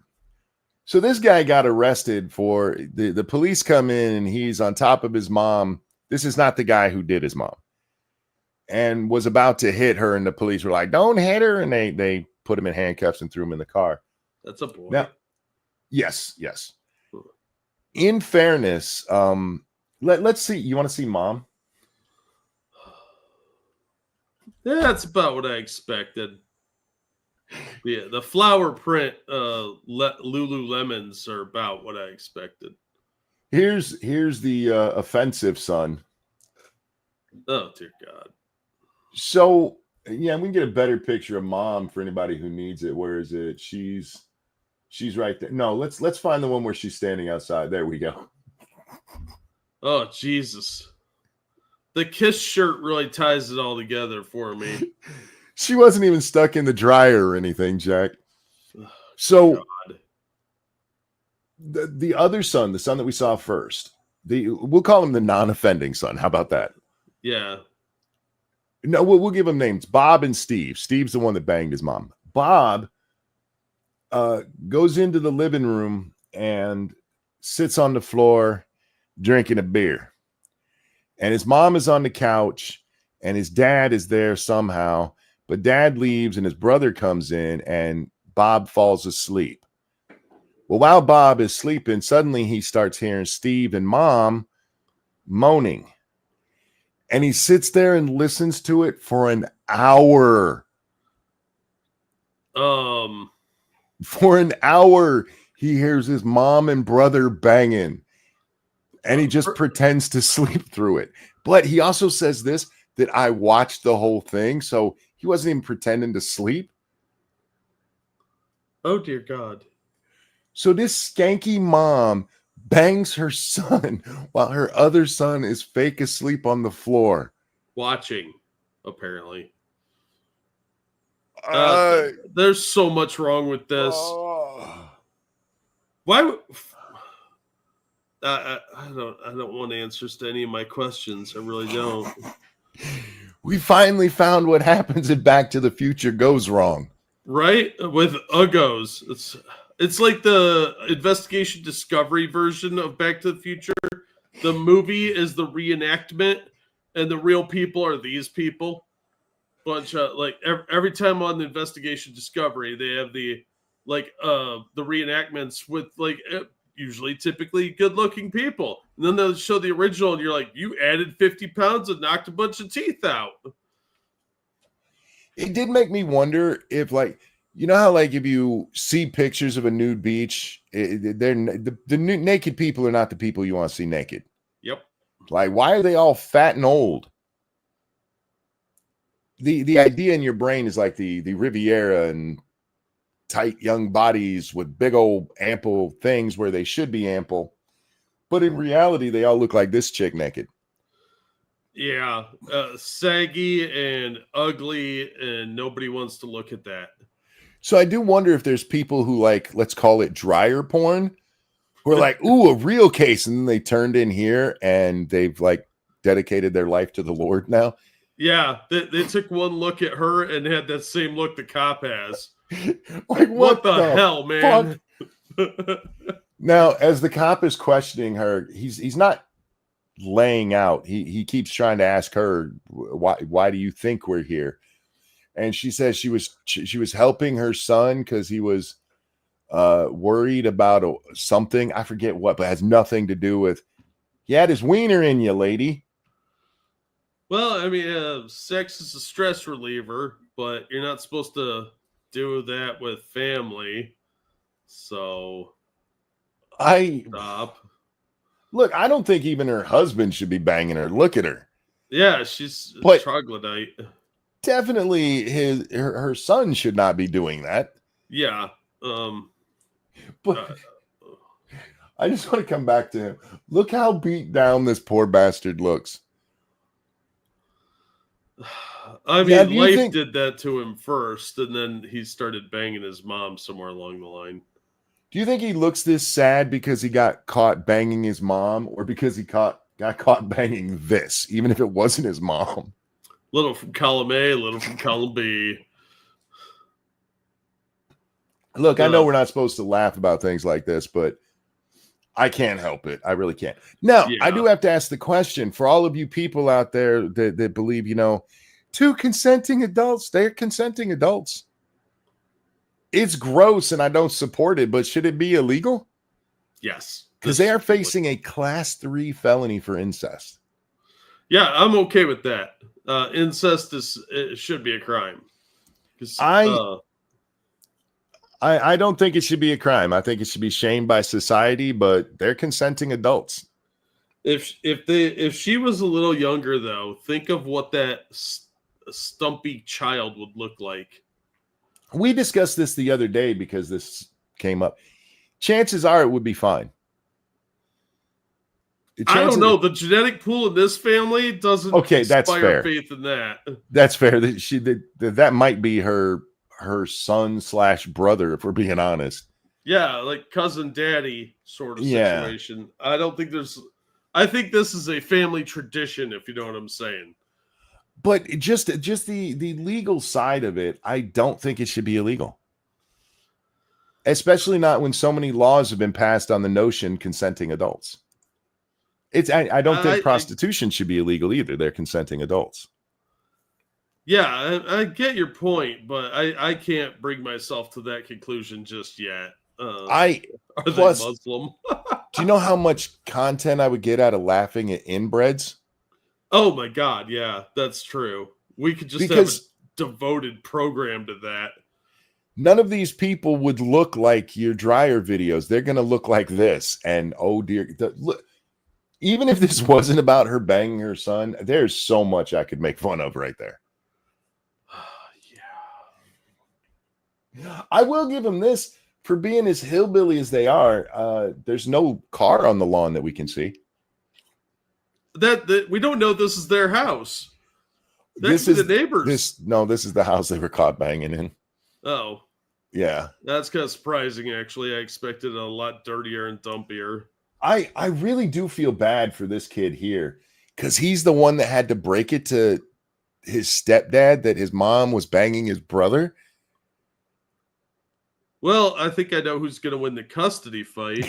S1: So this guy got arrested for the police come in and he's on top of his mom. This is not the guy who did his mom, and was about to hit her. And the police were like, "Don't hit her." And they put him in handcuffs and threw him in the car.
S5: That's a boy.
S1: Now, yes. In fairness, let's see. You want to see mom?
S5: Yeah, that's about what I expected. Yeah, the flower print Lululemons are about what I expected.
S1: Here's the offensive son.
S5: Oh dear God.
S1: So yeah, we can get a better picture of mom for anybody who needs it. Where is it? She's right there. No, let's find the one where she's standing outside. There we go.
S5: Oh Jesus. The Kiss shirt really ties it all together for me.
S1: She wasn't even stuck in the dryer or anything, Jack. So the other son, the son that we saw first, we'll call him the non-offending son. How about that?
S5: Yeah.
S1: No, we'll give them names. Bob and Steve. Steve's the one that banged his mom. Bob goes into the living room and sits on the floor drinking a beer. And his mom is on the couch and his dad is there somehow. But dad leaves and his brother comes in and Bob falls asleep. Well, while Bob is sleeping, suddenly he starts hearing Steve and mom moaning. And he sits there and listens to it for an hour. For an hour, he hears his mom and brother banging. And he just pretends to sleep through it. But he also says this, that I watched the whole thing. So he wasn't even pretending to sleep.
S5: Oh, dear God.
S1: So this skanky mom bangs her son while her other son is fake asleep on the floor.
S5: Watching, apparently. There's so much wrong with this. Why? I don't want answers to any of my questions. I really don't.
S1: We finally found what happens if Back to the Future goes wrong.
S5: Right? With Uggos. It's like the investigation discovery version of Back to the Future. The movie is the reenactment, and the real people are these people. Bunch of like every time on the investigation discovery, they have the reenactments with usually typically good-looking people. And then they'll show the original, and you're like, you added 50 pounds and knocked a bunch of teeth out.
S1: It did make me wonder if, you know how, if you see pictures of a nude beach, the naked people are not the people you want to see naked.
S5: Yep.
S1: Why are they all fat and old? The idea in your brain is like the Riviera and tight young bodies with big old ample things where they should be ample. But in reality, they all look like this chick naked.
S5: Yeah. Saggy and ugly, and nobody wants to look at that.
S1: So I do wonder if there's people who let's call it dryer porn, who are like, ooh, a real case. And then they turned in here and they've dedicated their life to the Lord now.
S5: Yeah. They took one look at her and had that same look the cop has.
S1: What the
S5: hell, man?
S1: Now, as the cop is questioning her, he's not laying out. He keeps trying to ask her, why do you think we're here? And she says she was helping her son because he was worried about something. I forget what, but it has nothing to do with he had his wiener in you, lady.
S5: Well, I mean, sex is a stress reliever, but you're not supposed to do that with family. So stop.
S1: Look, I don't think even her husband should be banging her. Look at her.
S5: Yeah, she's a troglodyte.
S1: Definitely her son should not be doing that.
S5: Yeah.
S1: But I just want to come back to him. Look how beat down this poor bastard looks.
S5: I mean, life did that to him first, and then he started banging his mom somewhere along the line.
S1: Do you think he looks this sad because he got caught banging his mom, or because he got caught banging this, even if it wasn't his mom?
S5: Little from column A, little from column B.
S1: Look, I know we're not supposed to laugh about things like this, but I can't help it. I really can't. Now, I do have to ask the question for all of you people out there that believe, two consenting adults, they're consenting adults. It's gross and I don't support it, but should it be illegal?
S5: Yes.
S1: Because they are facing a class 3 felony for incest.
S5: Yeah, I'm okay with that. Incest should be a crime.
S1: I don't think it should be a crime. I think it should be shamed by society, but they're consenting adults.
S5: If she was a little younger, though, think of what that stumpy child would look like.
S1: We discussed this the other day because this came up. Chances are it would be fine.
S5: I don't know. The genetic pool in this family doesn't
S1: that's fair.
S5: Faith in that.
S1: That's fair. That might be her son / brother, if we're being honest.
S5: Yeah, like cousin daddy sort of situation. I think this is a family tradition, if you know what I'm saying.
S1: But just the legal side of it, I don't think it should be illegal. Especially not when so many laws have been passed on the notion consenting adults. I don't think prostitution should be illegal either. They're consenting adults.
S5: Yeah, I get your point, but I can't bring myself to that conclusion just yet. Are they Muslim?
S1: Do you know how much content I would get out of laughing at inbreds?
S5: Oh my God, yeah, that's true. We could just have a devoted program to that.
S1: None of these people would look like your dryer videos. They're going to look like this. And oh dear, look. Even if this wasn't about her banging her son, there's so much I could make fun of right there. Yeah. I will give them this for being as hillbilly as they are. There's no car on the lawn that we can see.
S5: That we don't know this is their house. This is the neighbors.
S1: This is the house they were caught banging in.
S5: Oh.
S1: Yeah.
S5: That's kind of surprising, actually. I expected a lot dirtier and dumpier.
S1: I really do feel bad for this kid here because he's the one that had to break it to his stepdad that his mom was banging his brother.
S5: Well, I think I know who's going to win the custody fight.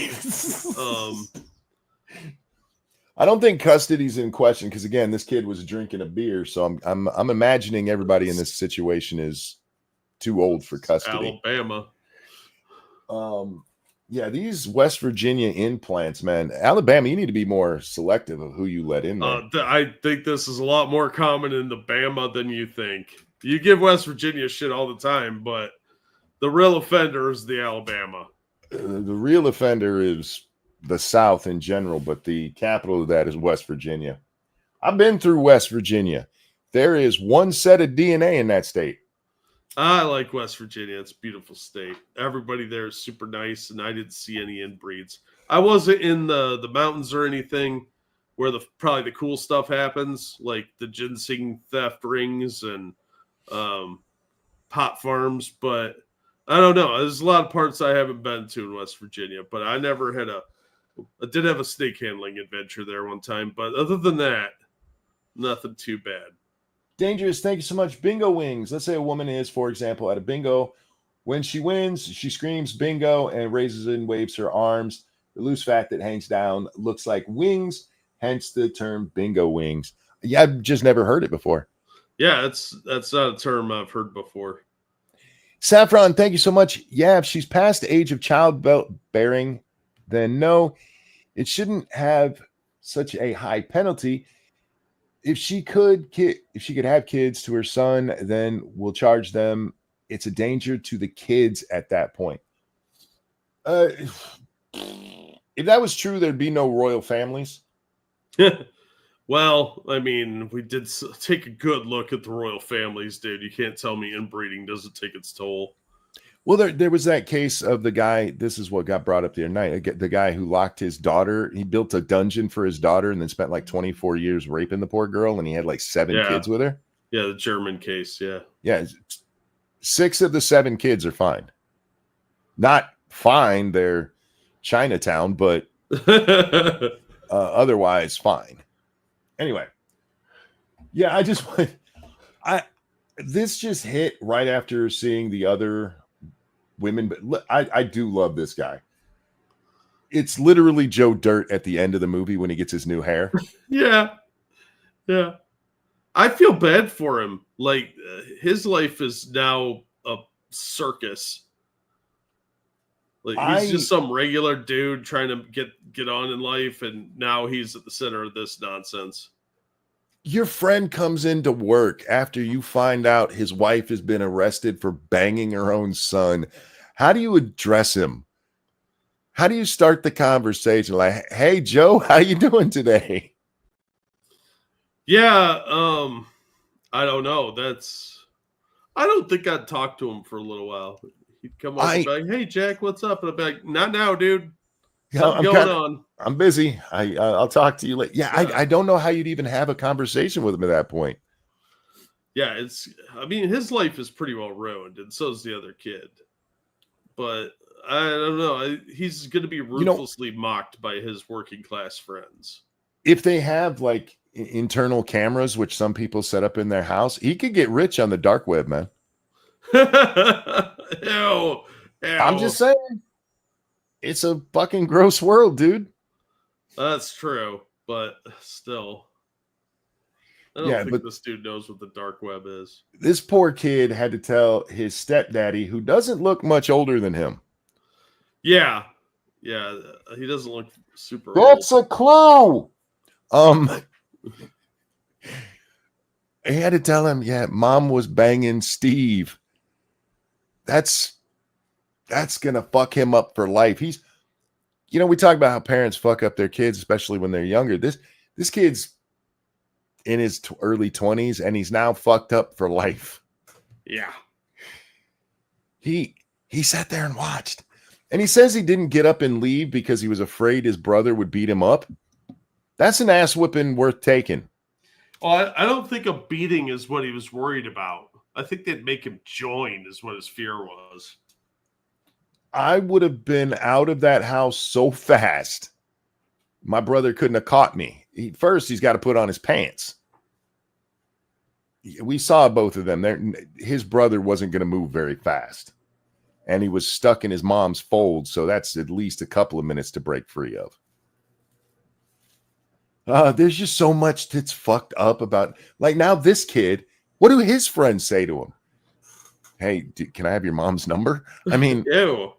S1: I don't think custody's in question because, again, this kid was drinking a beer. So I'm imagining everybody in this situation is too old for custody.
S5: Alabama.
S1: Yeah, these West Virginia implants, man. Alabama, you need to be more selective of who you let in there.
S5: I think this is a lot more common in the Bama than you think. You give West Virginia shit all the time, but the real offender is the Alabama.
S1: The real offender is the South in general, but the capital of that is West Virginia. I've been through West Virginia. There is one set of DNA in that state.
S5: I like West Virginia. It's a beautiful state. Everybody there is super nice, and I didn't see any inbreeds. I wasn't in the mountains or anything where probably the cool stuff happens, like the ginseng theft rings and pot farms. But I don't know. There's a lot of parts I haven't been to in West Virginia, but I never had I did have a snake handling adventure there one time. But other than that, nothing too bad.
S1: Dangerous. Thank you so much. Bingo wings. Let's say a woman is, for example, at a bingo. When she wins, she screams bingo and raises and waves her arms. The loose fat that hangs down looks like wings, hence the term bingo wings. Yeah, I've just never heard it before.
S5: Yeah, that's not a term I've heard before.
S1: Saffron, thank you so much. Yeah, if she's past the age of childbearing, then no, it shouldn't have such a high penalty. If she could have kids to her son, then we'll charge them. It's a danger to the kids at that point. If that was true, there'd be no royal families.
S5: Well, I mean, we did take a good look at the royal families, dude. You can't tell me inbreeding doesn't take its toll.
S1: Well, there was that case of the guy. This is what got brought up the other night. The guy who locked his daughter. He built a dungeon for his daughter and then spent like 24 years raping the poor girl. And he had like 7 kids with her.
S5: Yeah, the German case. Yeah.
S1: Yeah. 6 of the 7 kids are fine. Not fine. They're Chinatown, but otherwise fine. Anyway. Yeah, this just hit right after seeing the other women, but I do love this guy. It's literally Joe Dirt at the end of the movie when he gets his new hair.
S5: Yeah. I feel bad for him. Like his life is now a circus. Like he's just some regular dude trying to get on in life, and now he's at the center of this nonsense.
S1: Your friend comes into work after you find out his wife has been arrested for banging her own son. How do you address him? How do you start the conversation? Like, hey, Joe, how you doing today?
S5: Yeah, I don't know. I don't think I'd talk to him for a little while. He'd come up and be like, hey, Jack, what's up? And I'd be like, not now, dude. What's going on?
S1: I'm busy. I'll talk to you later. Yeah, I don't know how you'd even have a conversation with him at that point.
S5: Yeah, his life is pretty well ruined, and so is the other kid. But I don't know. He's going to be ruthlessly mocked by his working class friends.
S1: If they have like internal cameras, which some people set up in their house, he could get rich on the dark web, man.
S5: Ew.
S1: I'm just saying. It's a fucking gross world, dude.
S5: That's true, but still. I don't think this dude knows what the dark web is.
S1: This poor kid had to tell his stepdaddy, who doesn't look much older than him.
S5: Yeah. Yeah, he doesn't look super
S1: That's
S5: old.
S1: a clue. He had to tell him, yeah, mom was banging Steve. That's going to fuck him up for life. We talk about how parents fuck up their kids, especially when they're younger. This kid's in his early 20s, and he's now fucked up for life.
S5: Yeah.
S1: He sat there and watched. And he says he didn't get up and leave because he was afraid his brother would beat him up. That's an ass whipping worth taking.
S5: Well, I don't think a beating is what he was worried about. I think they'd make him join is what his fear was.
S1: I would have been out of that house so fast. My brother couldn't have caught me. First, he's got to put on his pants. We saw both of them. His brother wasn't going to move very fast. And he was stuck in his mom's fold, so that's at least a couple of minutes to break free of. There's just so much that's fucked up about, like, now this kid, what do his friends say to him? Hey, can I have your mom's number? I mean,
S5: ew.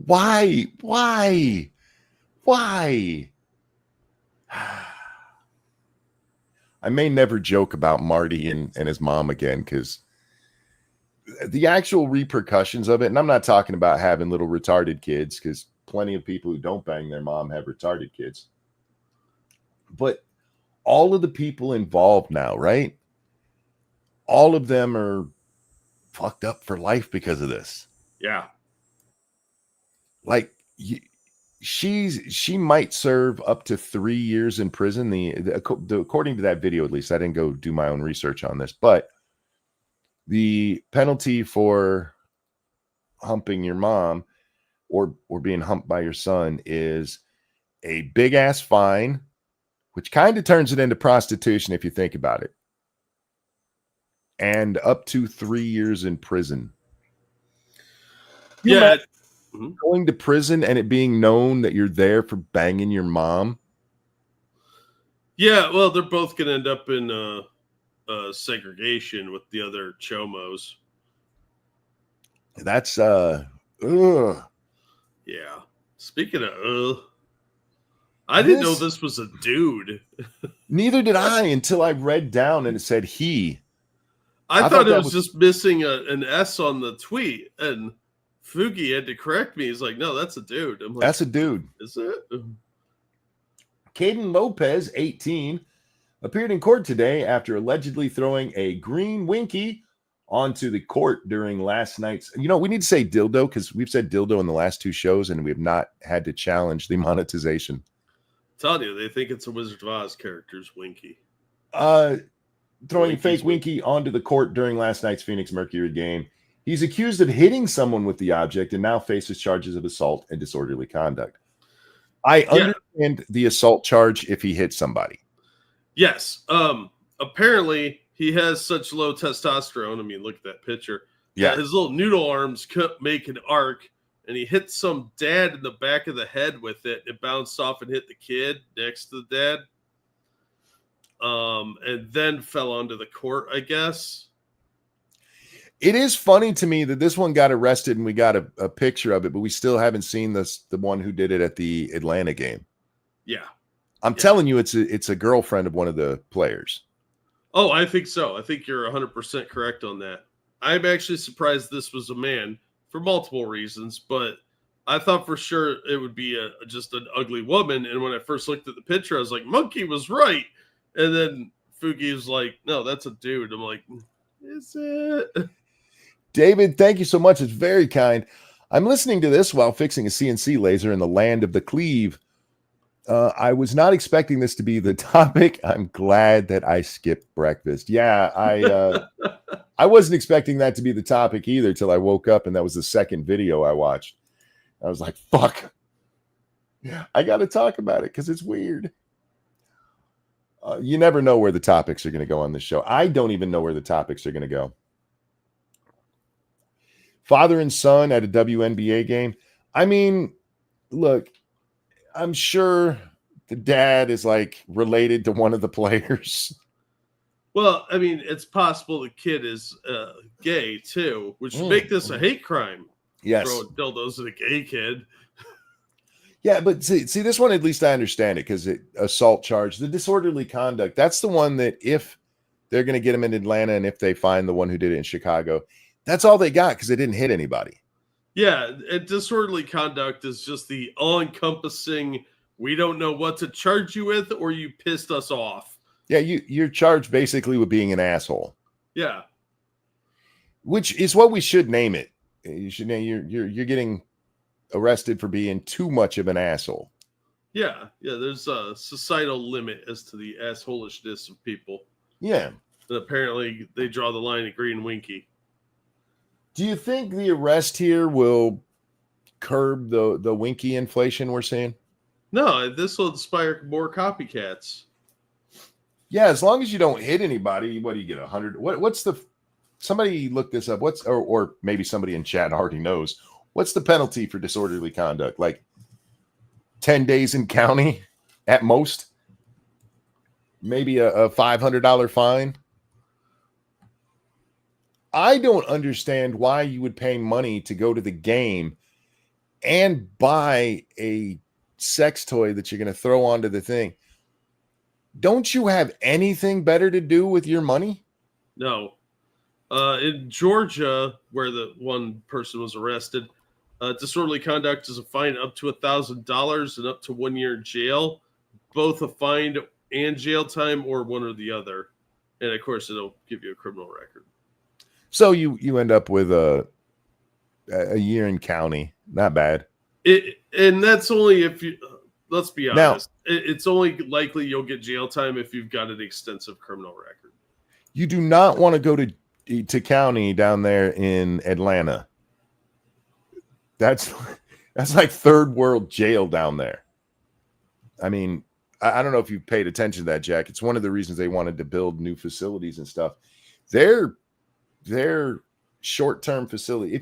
S1: Why? I may never joke about Marty and his mom again, because the actual repercussions of it, and I'm not talking about having little retarded kids, because plenty of people who don't bang their mom have retarded kids. But all of the people involved now, right? All of them are fucked up for life because of this.
S5: Yeah.
S1: Like, she might serve up to 3 years in prison. According to that video, at least, I didn't go do my own research on this, but the penalty for humping your mom or being humped by your son is a big ass fine, which kind of turns it into prostitution if you think about it, and up to 3 years in prison.
S5: Yeah.
S1: Going to prison and it being known that you're there for banging your mom.
S5: Yeah, well, they're both going to end up in segregation with the other chomos.
S1: That's
S5: Yeah. Speaking of I didn't know this was a dude.
S1: Neither did I until I read down and it said he.
S5: I thought it was just missing an S on the tweet, and Fugi had to correct me. He's like, no, that's a dude. I'm like,
S1: that's a dude.
S5: Is it?
S1: Caden Lopez, 18, appeared in court today after allegedly throwing a green winky onto the court during last night's. We need to say dildo because we've said dildo in the last 2 shows and we have not had to challenge the monetization.
S5: I'm telling you, they think it's a Wizard of Oz character's winky.
S1: Throwing a fake winky onto the court during last night's Phoenix Mercury game. He's accused of hitting someone with the object and now faces charges of assault and disorderly conduct. I understand the assault charge if he hits somebody.
S5: Yes. Apparently, he has such low testosterone. I mean, look at that picture.
S1: Yeah.
S5: His little noodle arms could make an arc, and he hit some dad in the back of the head with it. It bounced off and hit the kid next to the dad. And then fell onto the court, I guess.
S1: It is funny to me that this one got arrested and we got a picture of it, but we still haven't seen the one who did it at the Atlanta game.
S5: Yeah.
S1: I'm telling you, it's a girlfriend of one of the players.
S5: Oh, I think so. I think you're 100% correct on that. I'm actually surprised this was a man for multiple reasons, but I thought for sure it would be just an ugly woman. And when I first looked at the picture, I was like, Monkey was right. And then Fugi was like, no, that's a dude. I'm like, is it?
S1: David, thank you so much. It's very kind. I'm listening to this while fixing a CNC laser in the land of the cleave. I was not expecting this to be the topic. I'm glad that I skipped breakfast. Yeah, I wasn't expecting that to be the topic either till I woke up and that was the second video I watched. I was like, fuck. I got to talk about it because it's weird. You never know where the topics are going to go on this show. I don't even know where the topics are going to go. Father and son at a WNBA game. I mean, look, I'm sure the dad is like related to one of the players.
S5: Well, I mean, it's possible the kid is gay too, which would make this a hate crime.
S1: Yes.
S5: Throwing dildos at a gay kid.
S1: Yeah, but see, this one, at least I understand it because assault charge, the disorderly conduct, that's the one that if they're going to get him in Atlanta and if they find the one who did it in Chicago, that's all they got because they didn't hit anybody.
S5: Yeah, and disorderly conduct is just the all-encompassing, we don't know what to charge you with or you pissed us off.
S1: Yeah, you're charged basically with being an asshole.
S5: Yeah.
S1: Which is what we should name it. You should name you're getting arrested for being too much of an asshole.
S5: Yeah, there's a societal limit as to the assholishness of people.
S1: Yeah.
S5: And apparently they draw the line at green winky.
S1: Do you think the arrest here will curb the winky inflation we're seeing?
S5: No, this will inspire more copycats.
S1: Yeah, as long as you don't hit anybody, what do you get? 100? What's the? Somebody look this up. Or maybe somebody in chat already knows. What's the penalty for disorderly conduct? Like 10 days in county at most? Maybe a $500 fine? I don't understand why you would pay money to go to the game and buy a sex toy that you're going to throw onto the thing. Don't you have anything better to do with your money?
S5: No. In Georgia, where the one person was arrested, disorderly conduct is a fine up to $1,000 and up to 1 year in jail, both a fine and jail time or one or the other. And of course, it'll give you a criminal record.
S1: So you end up with a year in county. Not bad.
S5: And that's only if you, let's be honest, it's only likely you'll get jail time if you've got an extensive criminal record.
S1: You do not want to go to county down there in Atlanta. That's like third world jail down there. I mean, I don't know if you paid attention to that, Jack. It's one of the reasons they wanted to build new facilities and stuff. Their short-term facility.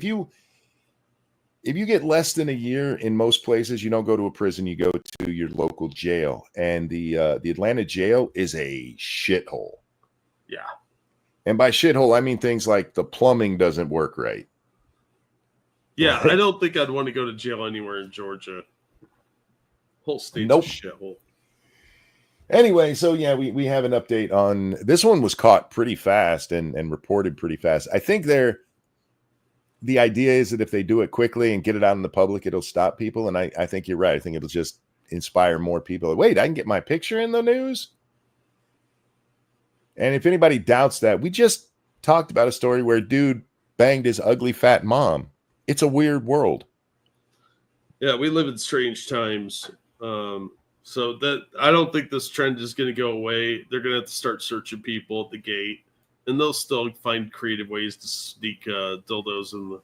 S1: if you get less than a year in most places, you don't go to a prison, you go to your local jail. And the Atlanta jail is a shithole.
S5: Yeah.
S1: And by shithole, I mean things like the plumbing doesn't work right.
S5: Yeah, I don't think I'd want to go to jail anywhere in Georgia. Whole state's a shithole.
S1: Anyway, so yeah, we have an update on this one. Was caught pretty fast and reported pretty fast. I think the idea is that if they do it quickly and get it out in the public, it'll stop people. And I think you're right. I think it'll just inspire more people. Wait, I can get my picture in the news. And if anybody doubts that, we just talked about a story where a dude banged his ugly fat mom. It's a weird world.
S5: Yeah, we live in strange times. So that I don't think this trend is going to go away. They're going to have to start searching people at the gate, and they'll still find creative ways to sneak dildos in the.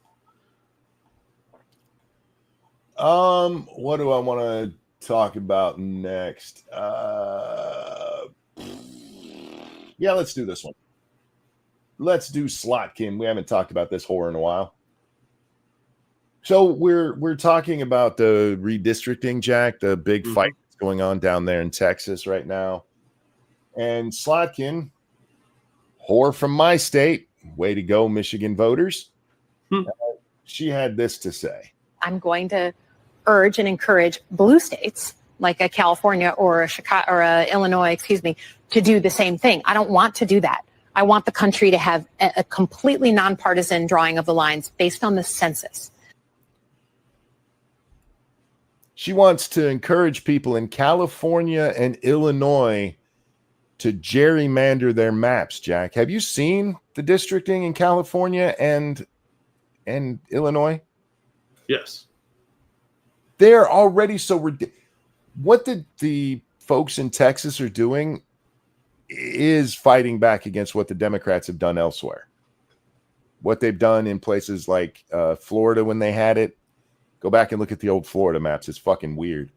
S1: What do I want to talk about next? Yeah, let's do this one. Let's do Slotkin. We haven't talked about this horror in a while. So we're talking about the redistricting, Jack, the big fight that's going on down there in Texas right now. And Slotkin, whore from my state, way to go, Michigan voters. She had this to say.
S9: I'm going to urge and encourage blue states like a California or a Chicago or a Illinois, to do the same thing. I don't want to do that. I want the country to have a completely nonpartisan drawing of the lines based on the census.
S1: She wants to encourage people in California and Illinois to gerrymander their maps, Jack. Have you seen the districting in California and Illinois?
S5: Yes.
S1: They're already so ridiculous. What the folks in Texas are doing is fighting back against what the Democrats have done elsewhere. What they've done in places like Florida when they had it. Go back and look at the old Florida maps. It's fucking weird.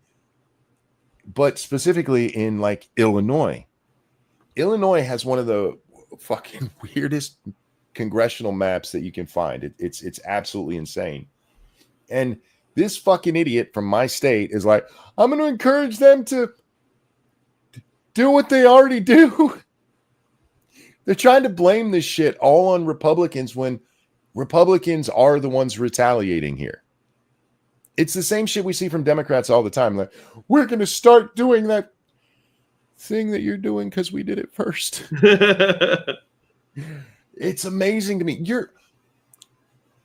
S1: But specifically in like Illinois. Illinois has one of the fucking weirdest congressional maps that you can find. It's absolutely insane. And this fucking idiot from my state is like, I'm going to encourage them to do what they already do. They're trying to blame this shit all on Republicans when Republicans are the ones retaliating here. It's the same shit we see from Democrats all the time. Like, we're going to start doing that thing that you're doing because we did it first. It's amazing to me.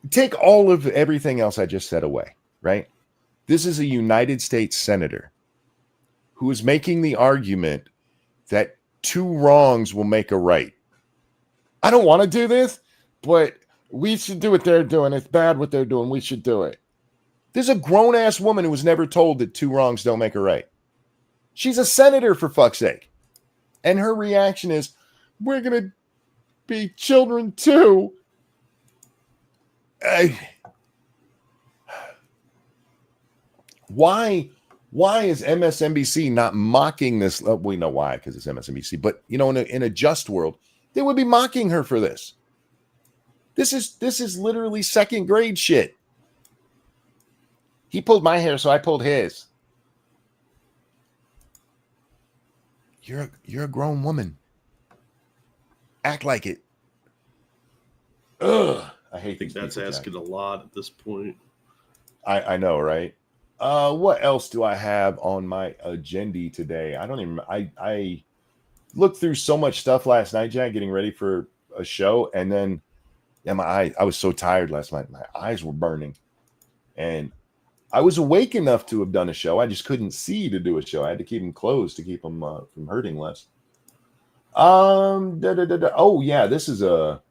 S1: Take all of everything else I just said away, right? This is a United States senator who is making the argument that two wrongs will make a right. I don't want to do this, but we should do what they're doing. It's bad what they're doing. We should do it. There's a grown-ass woman who was never told that two wrongs don't make a right. She's a senator, for fuck's sake. And her reaction is, we're going to be children too. Why is MSNBC not mocking this? We know why, because it's MSNBC. But, in a just world, they would be mocking her for this. This is literally second grade shit. He pulled my hair, so I pulled his. You're a grown woman. Act like it. Ugh. I think
S5: that's asking a lot at this point.
S1: I know, right? What else do I have on my agenda today? I don't even. I looked through so much stuff last night, Jack, getting ready for a show, and then I was so tired last night. My eyes were burning, and I was awake enough to have done a show. I just couldn't see to do a show. I had to keep them closed to keep them from hurting less. Oh yeah, this is a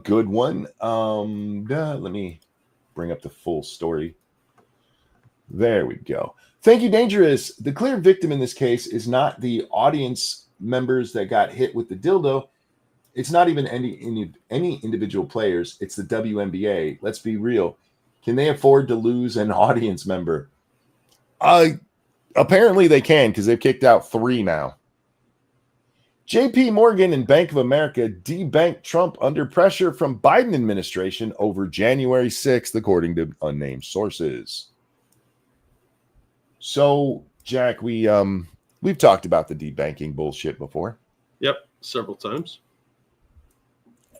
S1: good one. Let me bring up the full story. There we go. Thank you, Dangerous. The clear victim in this case is not the audience members that got hit with the dildo. It's not even any individual players. It's the WNBA. Let's be real. Can they afford to lose an audience member? Apparently they can, because they've kicked out 3 now. JP Morgan and Bank of America debanked Trump under pressure from Biden administration over January 6th, according to unnamed sources. So, Jack, we've talked about the debanking bullshit before.
S5: Yep, several times.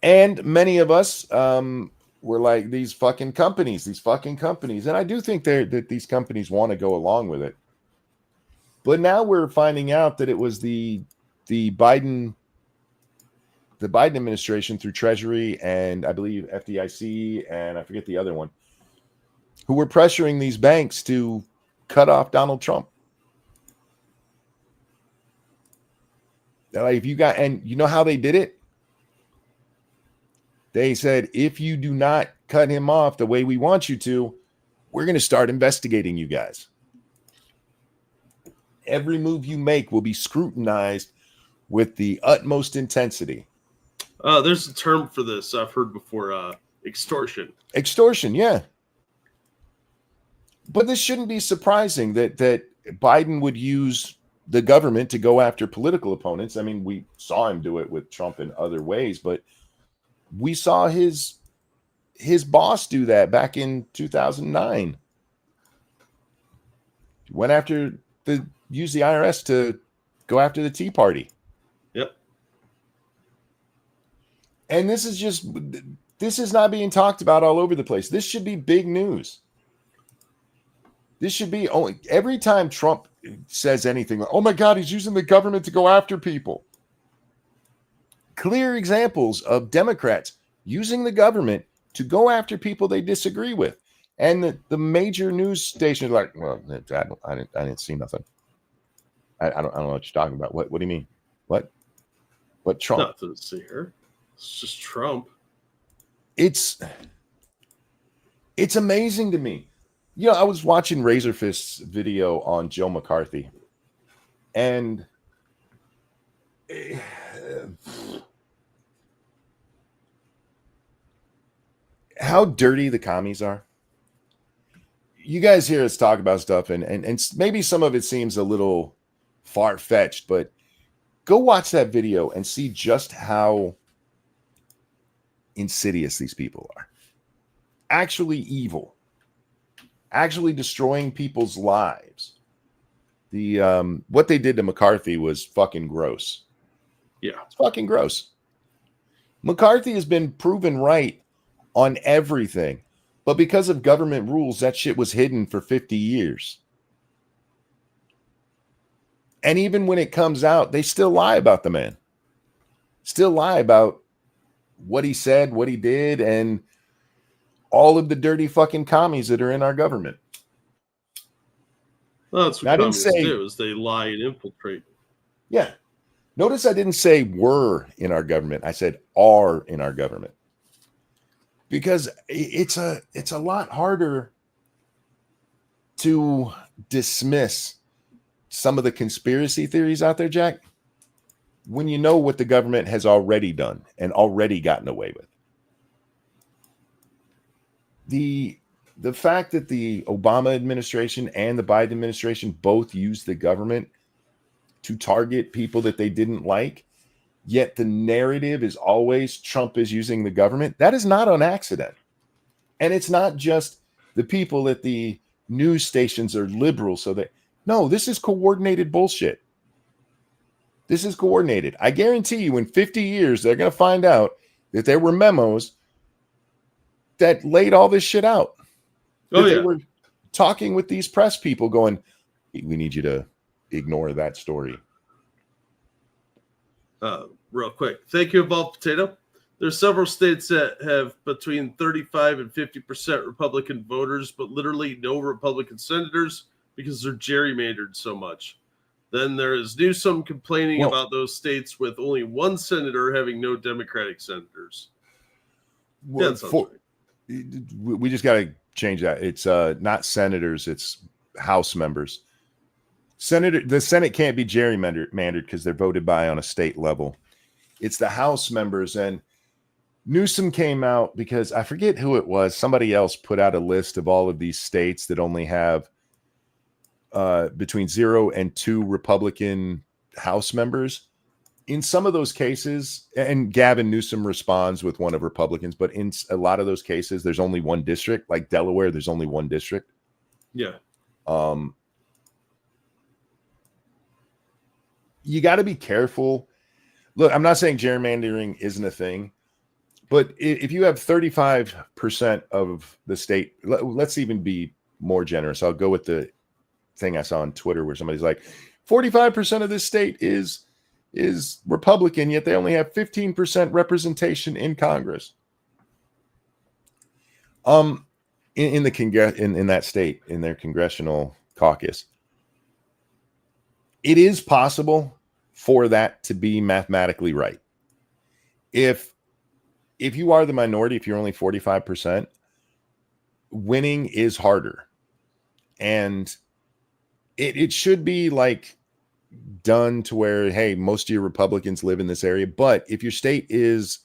S1: And many of us were like, these fucking companies. And I do think that these companies want to go along with it. But now we're finding out that it was the Biden administration through Treasury and I believe FDIC and I forget the other one, who were pressuring these banks to cut off Donald Trump. They're like, and you know how they did it? They said, if you do not cut him off the way we want you to, we're going to start investigating you guys. Every move you make will be scrutinized with the utmost intensity.
S5: There's a term for this I've heard before, extortion.
S1: Extortion, yeah. But this shouldn't be surprising that Biden would use the government to go after political opponents. I mean, we saw him do it with Trump in other ways, but we saw his boss do that back in 2009. Went after used the IRS to go after the Tea Party.
S5: Yep.
S1: And this is not being talked about all over the place. This should be big news. This should be only every time Trump says anything like, oh my God, he's using the government to go after people. Clear examples of Democrats using the government to go after people they disagree with. And the major news stations are like, well, I didn't see nothing. I don't know what you're talking about. What do you mean? What Trump?
S5: Nothing to see here. It's just Trump.
S1: It's amazing to me. You know, I was watching Razorfist's video on Joe McCarthy, and how dirty the commies are. You guys hear us talk about stuff, and maybe some of it seems a little far-fetched, but go watch that video and see just how insidious these people are. Actually evil. Actually destroying people's lives. What they did to McCarthy was fucking gross.
S5: Yeah.
S1: It's fucking gross. McCarthy has been proven right on everything, but because of government rules, that shit was hidden for 50 years. And even when it comes out, they still lie about the man. Still lie about what he said, what he did, and all of the dirty fucking commies that are in our government.
S5: Well, that's what communists do, is they lie and infiltrate.
S1: Yeah. Notice I didn't say were in our government. I said are in our government. Because it's a lot harder to dismiss some of the conspiracy theories out there, Jack, when you know what the government has already done and already gotten away with. The fact that the Obama administration and the Biden administration both used the government to target people that they didn't like, yet the narrative is always Trump is using the government, that is not on accident. And it's not just the people at the news stations are liberal, so that no, this is coordinated bullshit. This is coordinated. I guarantee you in 50 years, they're going to find out that there were memos that laid all this shit out.
S5: Oh, yeah.
S1: They were talking with these press people going, we need you to ignore that story.
S5: Real quick. Thank you, Evolved Potato. There's several states that have between 35 and 50% Republican voters, but literally no Republican senators because they're gerrymandered so much. Then there is Newsom complaining about those states with only one senator having no Democratic senators.
S1: Well, we just got to change that. It's not senators, it's House members. The Senate can't be gerrymandered because they're voted by on a state level. It's the House members. And Newsom came out because I forget who it was. Somebody else put out a list of all of these states that only have between 0 and 2 Republican House members. in some of those cases, and Gavin Newsom responds with one of Republicans, but in a lot of those cases, there's only one district. Like Delaware, there's only one district.
S5: Yeah.
S1: You got to be careful. Look, I'm not saying gerrymandering isn't a thing, but if you have 35% of the state, let's even be more generous. I'll go with the thing I saw on Twitter where somebody's like, 45% of this state is Republican, yet they only have 15% representation in Congress. In that state, in their congressional caucus, it is possible for that to be mathematically right. If you are the minority, if you're only 45%, winning is harder. And it should be like done to where, hey, most of your Republicans live in this area. But if your state is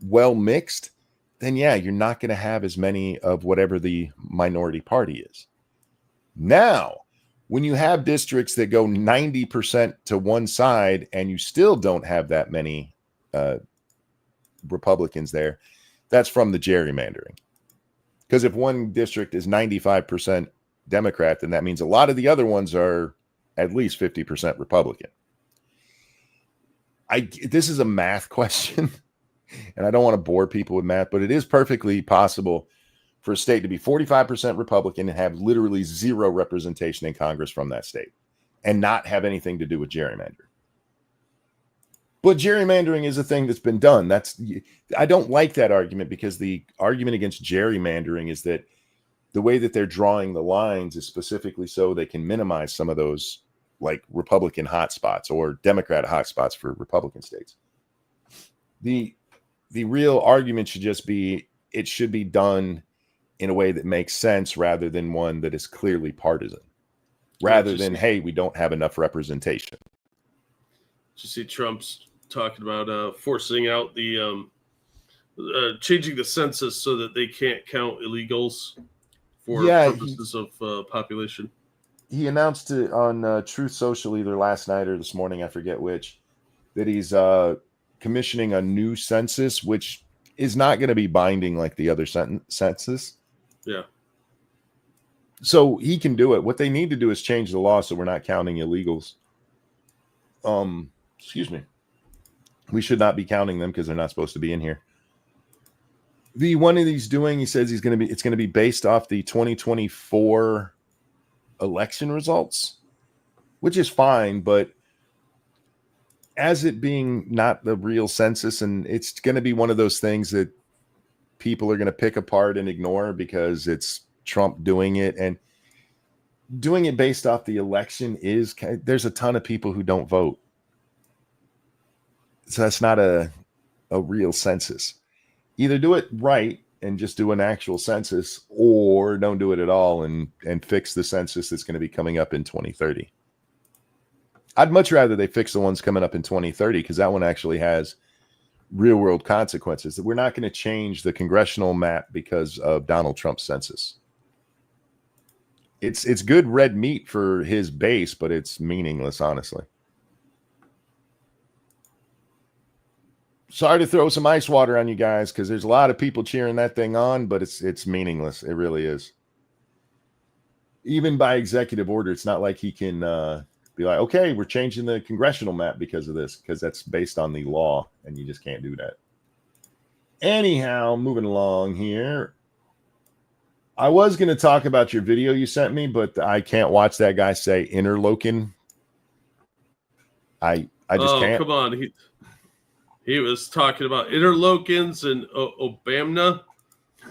S1: well mixed, then yeah, you're not going to have as many of whatever the minority party is. Now, when you have districts that go 90% to one side and you still don't have that many Republicans there, that's from the gerrymandering. Because if one district is 95% Democrat, then that means a lot of the other ones are at least 50% Republican. This is a math question, and I don't want to bore people with math, but it is perfectly possible for a state to be 45% Republican and have literally zero representation in Congress from that state and not have anything to do with gerrymandering. But gerrymandering is a thing that's been done. I don't like that argument, because the argument against gerrymandering is that the way that they're drawing the lines is specifically so they can minimize some of those like Republican hotspots or Democrat hotspots for Republican states. The real argument should just be, it should be done in a way that makes sense rather than one that is clearly partisan, rather than, hey, we don't have enough representation.
S5: Did you see Trump's talking about forcing out the changing the census so that they can't count illegals for purposes of population? He
S1: announced it on Truth Social either last night or this morning, I forget which, that he's commissioning a new census, which is not going to be binding like the other census.
S5: Yeah.
S1: So he can do it. What they need to do is change the law so we're not counting illegals. Excuse me. We should not be counting them because they're not supposed to be in here. The one that he's doing, he says it's going to be based off the 2024 election results, which is fine, but as it being not the real census, and it's going to be one of those things that people are going to pick apart and ignore because it's Trump doing it, and doing it based off the election there's a ton of people who don't vote. So that's not a real census. Either do it right and just do an actual census, or don't do it at all and fix the census that's going to be coming up in 2030. I'd much rather they fix the ones coming up in 2030, because that one actually has real world consequences. That we're not going to change the congressional map because of Donald Trump's census. It's good red meat for his base, but it's meaningless, honestly. Sorry to throw some ice water on you guys, because there's a lot of people cheering that thing on, but it's meaningless. It really is. Even by executive order, it's not like he can be like, okay, we're changing the congressional map because of this, because that's based on the law, and you just can't do that. Anyhow, moving along here. I was going to talk about your video you sent me, but I can't watch that guy say Interlochen. I just can't.
S5: Come on. He was talking about interlocens and Obamna.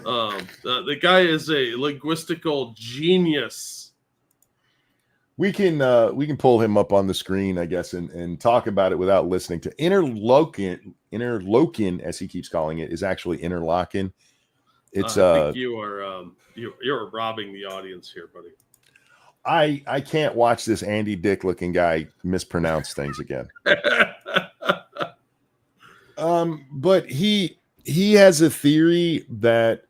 S5: The guy is a linguistical genius.
S1: We can pull him up on the screen, I guess, and talk about it without listening to Interlochen, as he keeps calling it, is actually Interlochen. It's
S5: I think you're robbing the audience here, buddy.
S1: I can't watch this Andy Dick looking guy mispronounce things again. But he has a theory that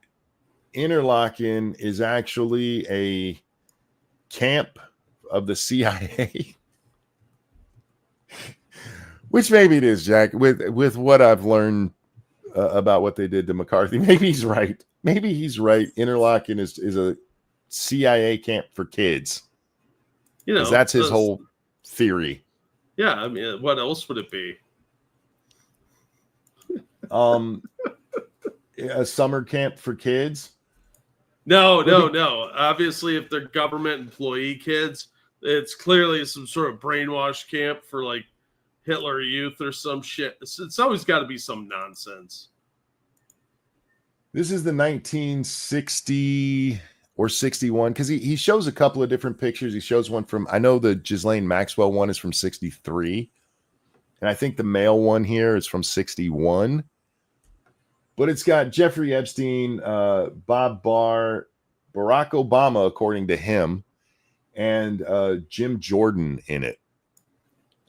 S1: Interlochen is actually a camp of the CIA, Which maybe it is, Jack. With what I've learned about what they did to McCarthy, maybe he's right. Maybe he's right. Interlochen is a CIA camp for kids.
S5: You know,
S1: that's his whole theory.
S5: Yeah, I mean, what else would it be?
S1: A summer camp for kids?
S5: No. Obviously, if they're government employee kids, it's clearly some sort of brainwash camp for like Hitler Youth or some shit. It's always got to be some nonsense.
S1: This is the 1960 or 61, because he shows a couple of different pictures. He shows one from, I know the Ghislaine Maxwell one is from 63. And I think the male one here is from 61. But it's got Jeffrey Epstein, Bob Barr, Barack Obama, according to him, and Jim Jordan in it.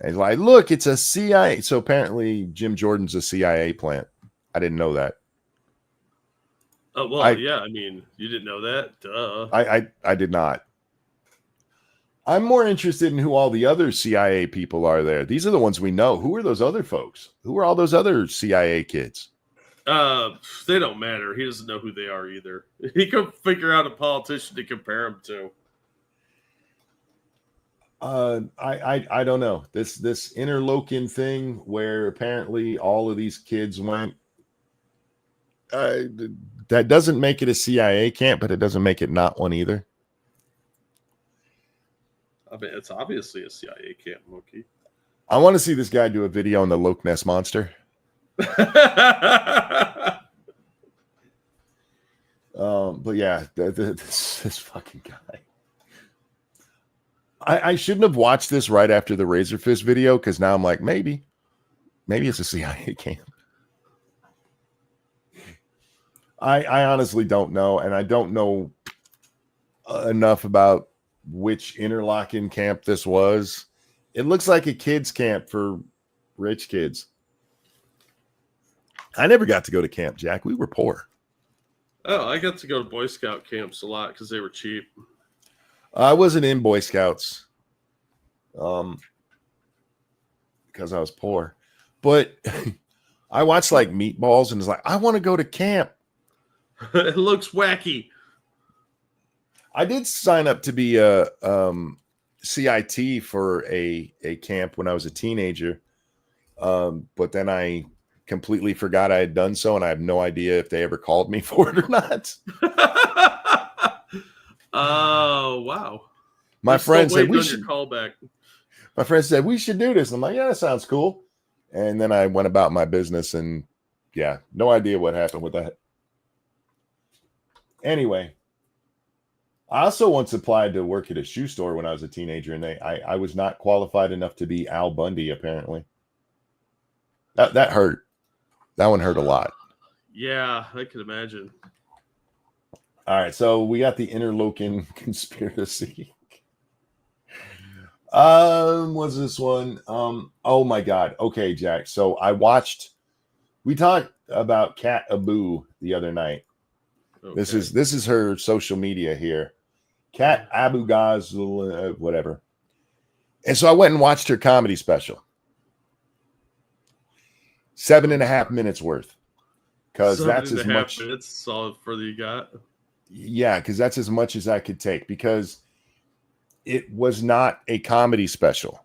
S1: And he's like, look, it's a CIA. So apparently Jim Jordan's a CIA plant. I didn't know that.
S5: Oh, well, yeah. I mean, you didn't know that? Duh.
S1: I did not. I'm more interested in who all the other CIA people are there. These are the ones we know. Who are those other folks? Who are all those other CIA kids?
S5: They don't matter. He doesn't know who they are either. He could figure out a politician to compare him to.
S1: I don't know. This Interlochen thing where apparently all of these kids went. That doesn't make it a CIA camp, but it doesn't make it not one either.
S5: I mean, it's obviously a CIA camp, Mookie.
S1: I want to see this guy do a video on the Loch Ness Monster. But yeah, this fucking guy. I shouldn't have watched this right after the Razor Fist video, because now I'm like, maybe it's a CIA camp. I honestly don't know, and I don't know enough about which Interlochen camp this was. It looks like a kids camp for rich kids. I never got to go to camp, Jack. We were poor.
S5: Oh, I got to go to Boy Scout camps a lot because they were cheap.
S1: I wasn't in Boy Scouts because I was poor. But I watched like Meatballs and was like, I want to go to camp.
S5: It looks wacky.
S1: I did sign up to be a CIT for a camp when I was a teenager. But then I completely forgot I had done so, and I have no idea if they ever called me for it or not.
S5: Oh, wow.
S1: My friend said
S5: we should call back.
S1: My friend said we should do this. I'm like, yeah, that sounds cool. And then I went about my business, and yeah, no idea what happened with that. Anyway, I also once applied to work at a shoe store when I was a teenager, and I was not qualified enough to be Al Bundy, apparently. That hurt. That one hurt a lot.
S5: Yeah, I can imagine.
S1: All right, so we got the Interlochen conspiracy. What's this one? Oh my God. Okay, Jack. So we talked about Kat Abu the other night. Okay. This is her social media here. Kat Abu Ghazal, whatever. And so I went and watched her comedy special. 7.5 minutes worth. Because that's as much.
S5: 7.5 minutes, solid further you got.
S1: Yeah, because that's as much as I could take, because it was not a comedy special.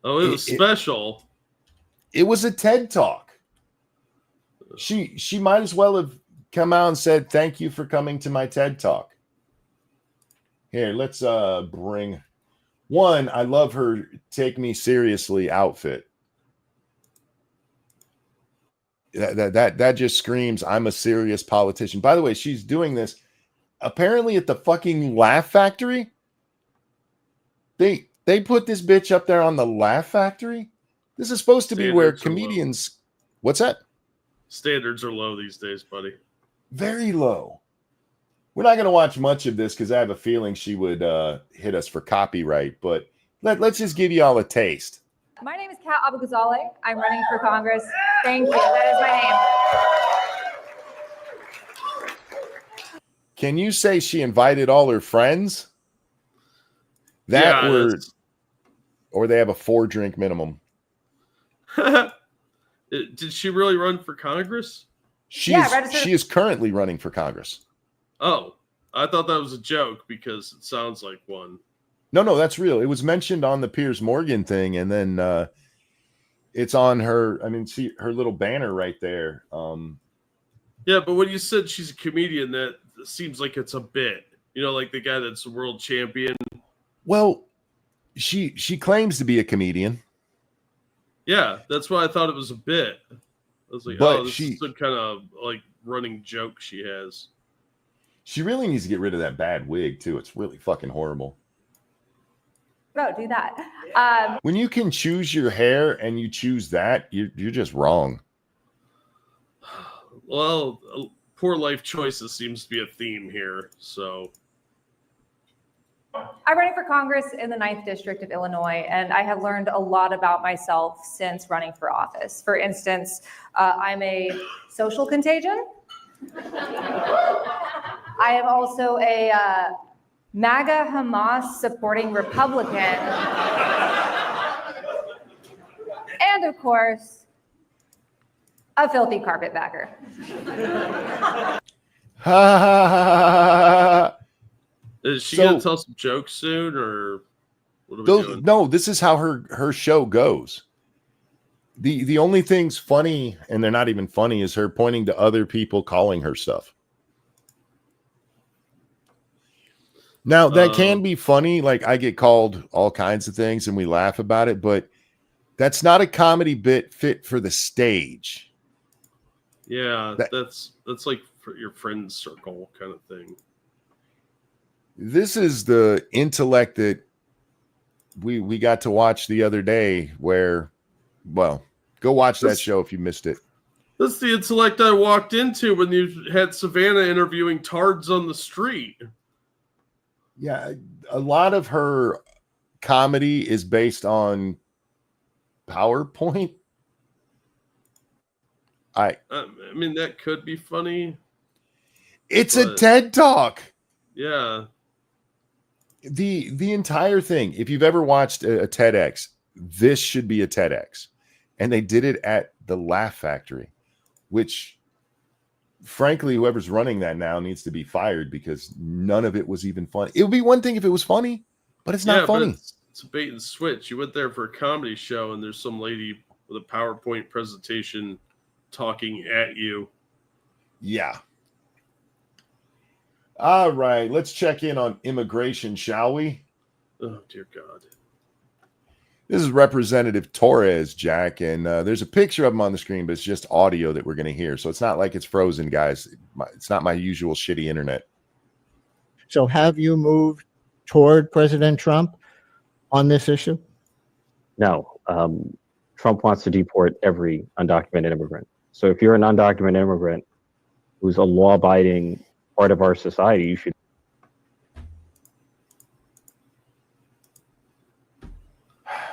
S5: Oh, it was special.
S1: It was a TED Talk. She might as well have come out and said, thank you for coming to my TED Talk. Here, let's bring one. I love her Take Me Seriously outfit. That just screams, I'm a serious politician. By the way, she's doing this apparently at the fucking Laugh Factory. They put this bitch up there on the Laugh Factory. This is supposed to be where comedians. What's that?
S5: Standards are low these days, buddy.
S1: Very low. We're not going to watch much of this because I have a feeling she would hit us for copyright. But let's just give you all a taste.
S10: My name is Kat Abu Ghazal. I'm running for Congress. Thank you. That is my name.
S1: Can you say she invited all her friends? Or they have a 4-drink minimum.
S5: Did she really run for Congress?
S1: She is currently running for Congress.
S5: Oh, I thought that was a joke because it sounds like one.
S1: No, that's real. It was mentioned on the Piers Morgan thing, and then it's on her. I mean, see her little banner right there.
S5: Yeah, but when you said she's a comedian, that seems like it's a bit. You know, like the guy that's a world champion.
S1: Well, she claims to be a comedian.
S5: Yeah, that's why I thought it was a bit. I was like,
S1: but
S5: this is some kind of like running joke she has.
S1: She really needs to get rid of that bad wig too. It's really fucking horrible.
S10: No, do that.
S1: When you can choose your hair and you choose that, you're just wrong.
S5: Well, poor life choices seems to be a theme here. So
S10: I'm running for Congress in the 9th District of Illinois, and I have learned a lot about myself since running for office. For instance, I'm a social contagion. I am also a MAGA Hamas supporting Republican. And of course, a filthy carpetbagger.
S5: Is she gonna tell some jokes soon, or what are we doing?
S1: No, this is how her show goes. The only things funny, and they're not even funny, is her pointing to other people calling her stuff. Now, that can be funny. Like, I get called all kinds of things and we laugh about it, but that's not a comedy bit fit for the stage.
S5: Yeah, that's like for your friend's circle kind of thing.
S1: This is the intellect that we got to watch the other day where, well, go watch that show if you missed it.
S5: That's the intellect I walked into when you had Savannah interviewing tards on the street.
S1: Yeah, a lot of her comedy is based on PowerPoint. I
S5: mean, that could be funny.
S1: It's a TED Talk.
S5: Yeah.
S1: The entire thing, if you've ever watched a TEDx, this should be a TEDx. And they did it at the Laugh Factory, which, frankly, whoever's running that now needs to be fired because none of it was even funny. It would be one thing if it was funny, but it's not funny.
S5: It's a bait and switch. You went there for a comedy show, and there's some lady with a PowerPoint presentation talking at you.
S1: Yeah. All right, let's check in on immigration, shall we?
S5: Oh, dear God.
S1: This is Representative Torres, Jack, and there's a picture of him on the screen, but it's just audio that we're going to hear. So it's not like it's frozen, guys. It's not my usual shitty internet.
S11: So have you moved toward President Trump on this issue?
S12: No. Trump wants to deport every undocumented immigrant. So if you're an undocumented immigrant who's a law-abiding part of our society, you should.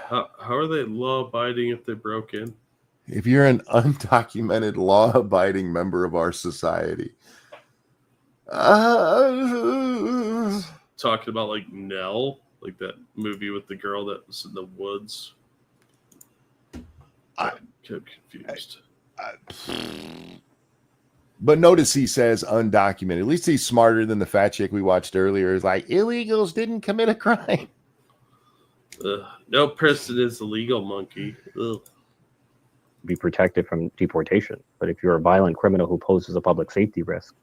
S5: How are they law-abiding if they broke in?
S1: If you're an undocumented, law-abiding member of our society.
S5: Talking about like Nell, like that movie with the girl that was in the woods. I'm confused.
S1: But notice he says undocumented. At least he's smarter than the fat chick we watched earlier. Is like, illegals didn't commit a crime.
S5: No person is a legal monkey. Ugh.
S12: Be protected from deportation. But if you're a violent criminal who poses a public safety risk,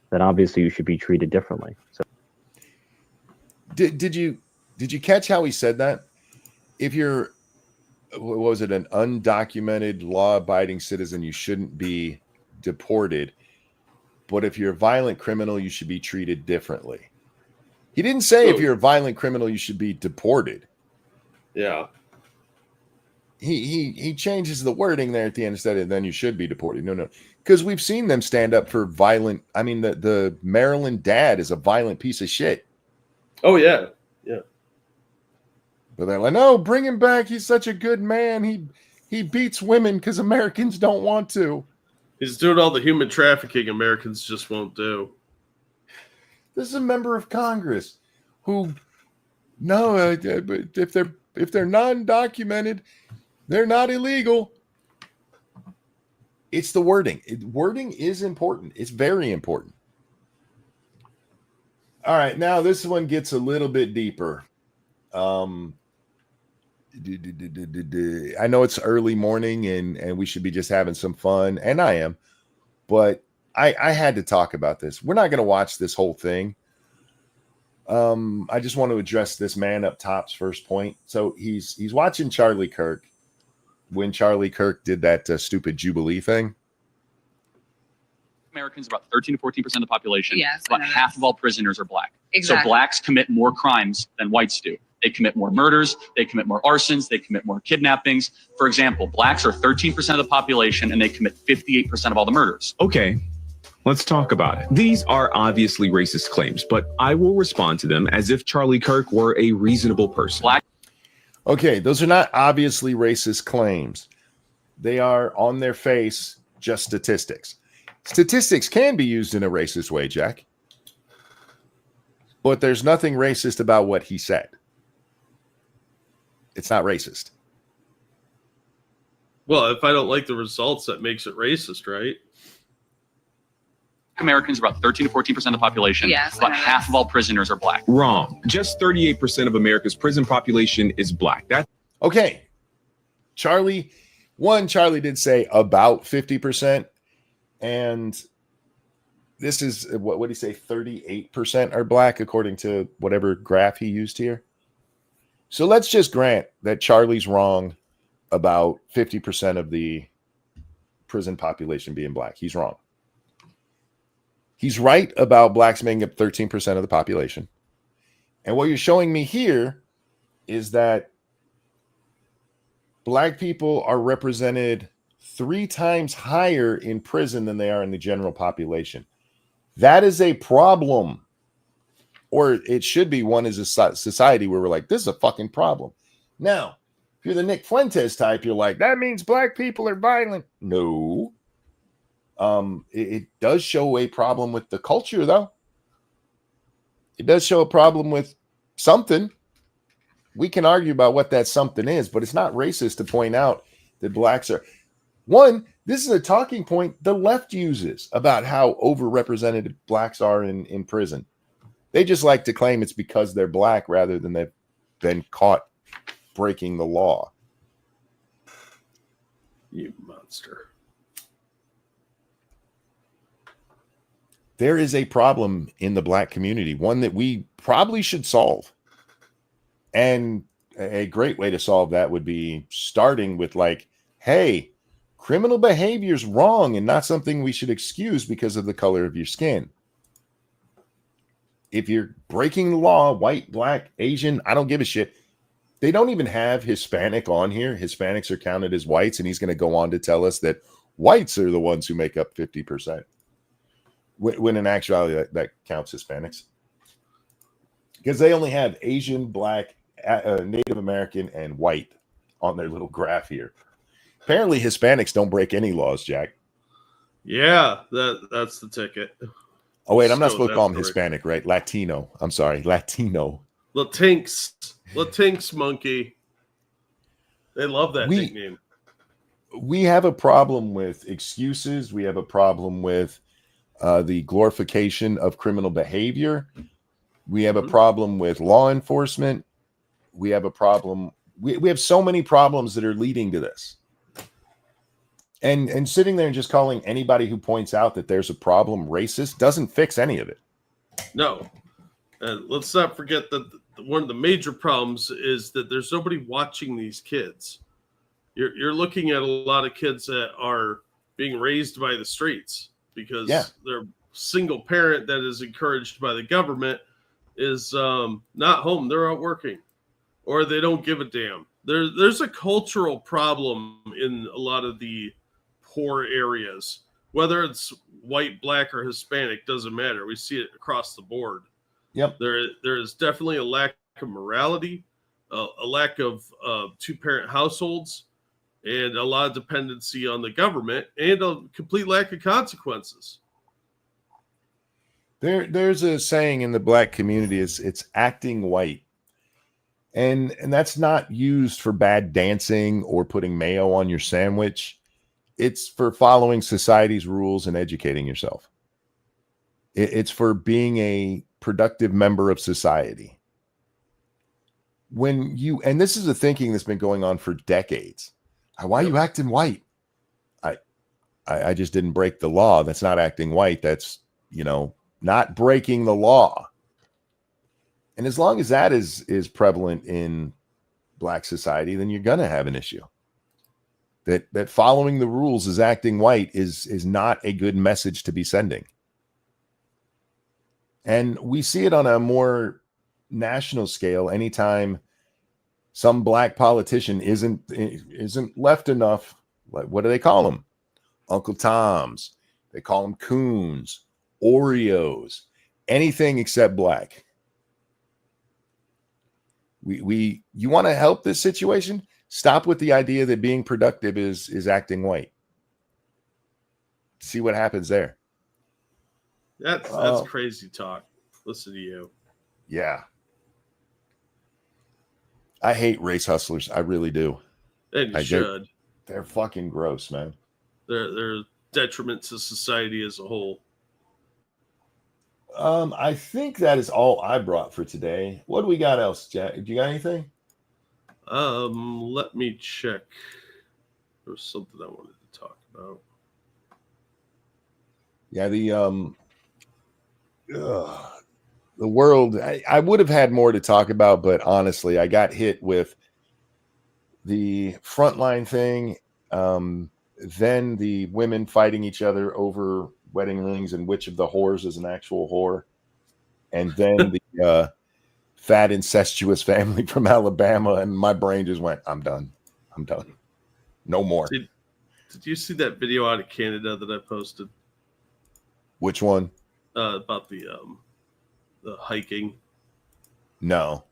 S12: then obviously you should be treated differently. So,
S1: did you catch how he said that? If you're, what was it, an undocumented, law-abiding citizen, you shouldn't be deported. But if you're a violent criminal, you should be treated differently. He didn't say if you're a violent criminal, you should be deported.
S5: Yeah.
S1: He changes the wording there at the end instead of then you should be deported. No. Because we've seen them stand up for violent. I mean, the Maryland dad is a violent piece of shit.
S5: Oh, yeah. Yeah.
S1: But they're like, no, bring him back. He's such a good man. He beats women because Americans don't want to.
S5: He's doing all the human trafficking Americans just won't do.
S1: This is a member of Congress who, but if they're non-documented, they're not illegal. It's the wording. Wording is important. It's very important. All right, now this one gets a little bit deeper. I know it's early morning and we should be just having some fun, and I am, but I had to talk about this. We're not going to watch this whole thing. I just want to address this man up top's first point. So he's watching Charlie Kirk when Charlie Kirk did that stupid Jubilee thing.
S13: Americans, about 13 to 14% of the population.
S14: Yes,
S13: about half of all prisoners are black.
S14: Exactly.
S13: So blacks commit more crimes than whites do. They commit more murders. They commit more arsons. They commit more kidnappings. For example, blacks are 13% of the population and they commit 58% of all the murders.
S15: Okay, let's talk about it. These are obviously racist claims, but I will respond to them as if Charlie Kirk were a reasonable person.
S1: Okay, those are not obviously racist claims. They are on their face just statistics. Statistics can be used in a racist way, Jack. But there's nothing racist about what he said. It's not racist.
S5: Well, if I don't like the results, that makes it racist, right?
S13: Americans, about 13 to 14% of the population.
S14: Yes,
S13: about half of all prisoners are black.
S15: Wrong. Just 38% of America's prison population is black. That's
S1: okay. Charlie did say about 50%. And this is what did he say? 38% are black, according to whatever graph he used here. So let's just grant that Charlie's wrong about 50% of the prison population being black. He's wrong. He's right about blacks making up 13% of the population. And what you're showing me here is that black people are represented 3 times higher in prison than they are in the general population. That is a problem. Or it should be one as a society where we're like, this is a fucking problem. Now, if you're the Nick Fuentes type, you're like, that means black people are violent. No. It does show a problem with the culture, though. It does show a problem with something. We can argue about what that something is, but it's not racist to point out that blacks are... One, this is a talking point the left uses about how overrepresented blacks are in prison. They just like to claim it's because they're black rather than they've been caught breaking the law.
S5: You monster.
S1: There is a problem in the black community, one that we probably should solve. And a great way to solve that would be starting with like, hey, criminal behavior is wrong and not something we should excuse because of the color of your skin. If you're breaking the law, white, black, Asian, I don't give a shit. They don't even have Hispanic on here. Hispanics are counted as whites, and he's going to go on to tell us that whites are the ones who make up 50%. When in actuality, that counts Hispanics. Because they only have Asian, black, Native American, and white on their little graph here. Apparently, Hispanics don't break any laws, Jack.
S5: Yeah, that's the ticket.
S1: Oh, wait, I'm not supposed to call him Hispanic, right? Latino. I'm sorry, Latino.
S5: Latinx monkey. They love that nickname.
S1: We have a problem with excuses. We have a problem with the glorification of criminal behavior. We have a problem with law enforcement. We have a problem. We have so many problems that are leading to this. And sitting there and just calling anybody who points out that there's a problem racist doesn't fix any of it.
S5: No. And let's not forget that one of the major problems is that there's nobody watching these kids. You're looking at a lot of kids that are being raised by the streets because their single parent that is encouraged by the government is not home. They're out working or they don't give a damn. There's a cultural problem in a lot of the poor areas, whether it's white, black, or Hispanic, doesn't matter. We see it across the board.
S1: Yep.
S5: There is definitely a lack of morality, a lack of 2-parent households, and a lot of dependency on the government, and a complete lack of consequences.
S1: There's a saying in the black community is it's acting white. And that's not used for bad dancing or putting mayo on your sandwich. It's for following society's rules and educating yourself. It's for being a productive member of society. And this is a thinking that's been going on for decades. Why are you acting white? I just didn't break the law. That's not acting white. That's, not breaking the law. And as long as that is prevalent in Black society, then you're going to have an issue. That following the rules is acting white is not a good message to be sending. And we see it on a more national scale anytime some Black politician isn't left enough. Like, what do they call them? Uncle Toms. They call them coons, Oreos, anything except Black. You want to help this situation? Stop with the idea that being productive is acting white. See what happens there.
S5: That's crazy talk. Listen to you.
S1: Yeah. I hate race hustlers. I really do.
S5: And you should.
S1: They're fucking gross, man.
S5: They're detriment to society as a whole.
S1: I think that is all I brought for today. What do we got else, Jack? Do you got anything?
S5: Let me check. There was something I wanted to talk about.
S1: Yeah, the world. I would have had more to talk about, but honestly, I got hit with the frontline thing. Then the women fighting each other over wedding rings and which of the whores is an actual whore. And then the fat incestuous family from Alabama. And my brain just went, I'm done. No more.
S5: Did you see that video out of Canada that I posted?
S1: Which one?
S5: About the hiking.
S1: No.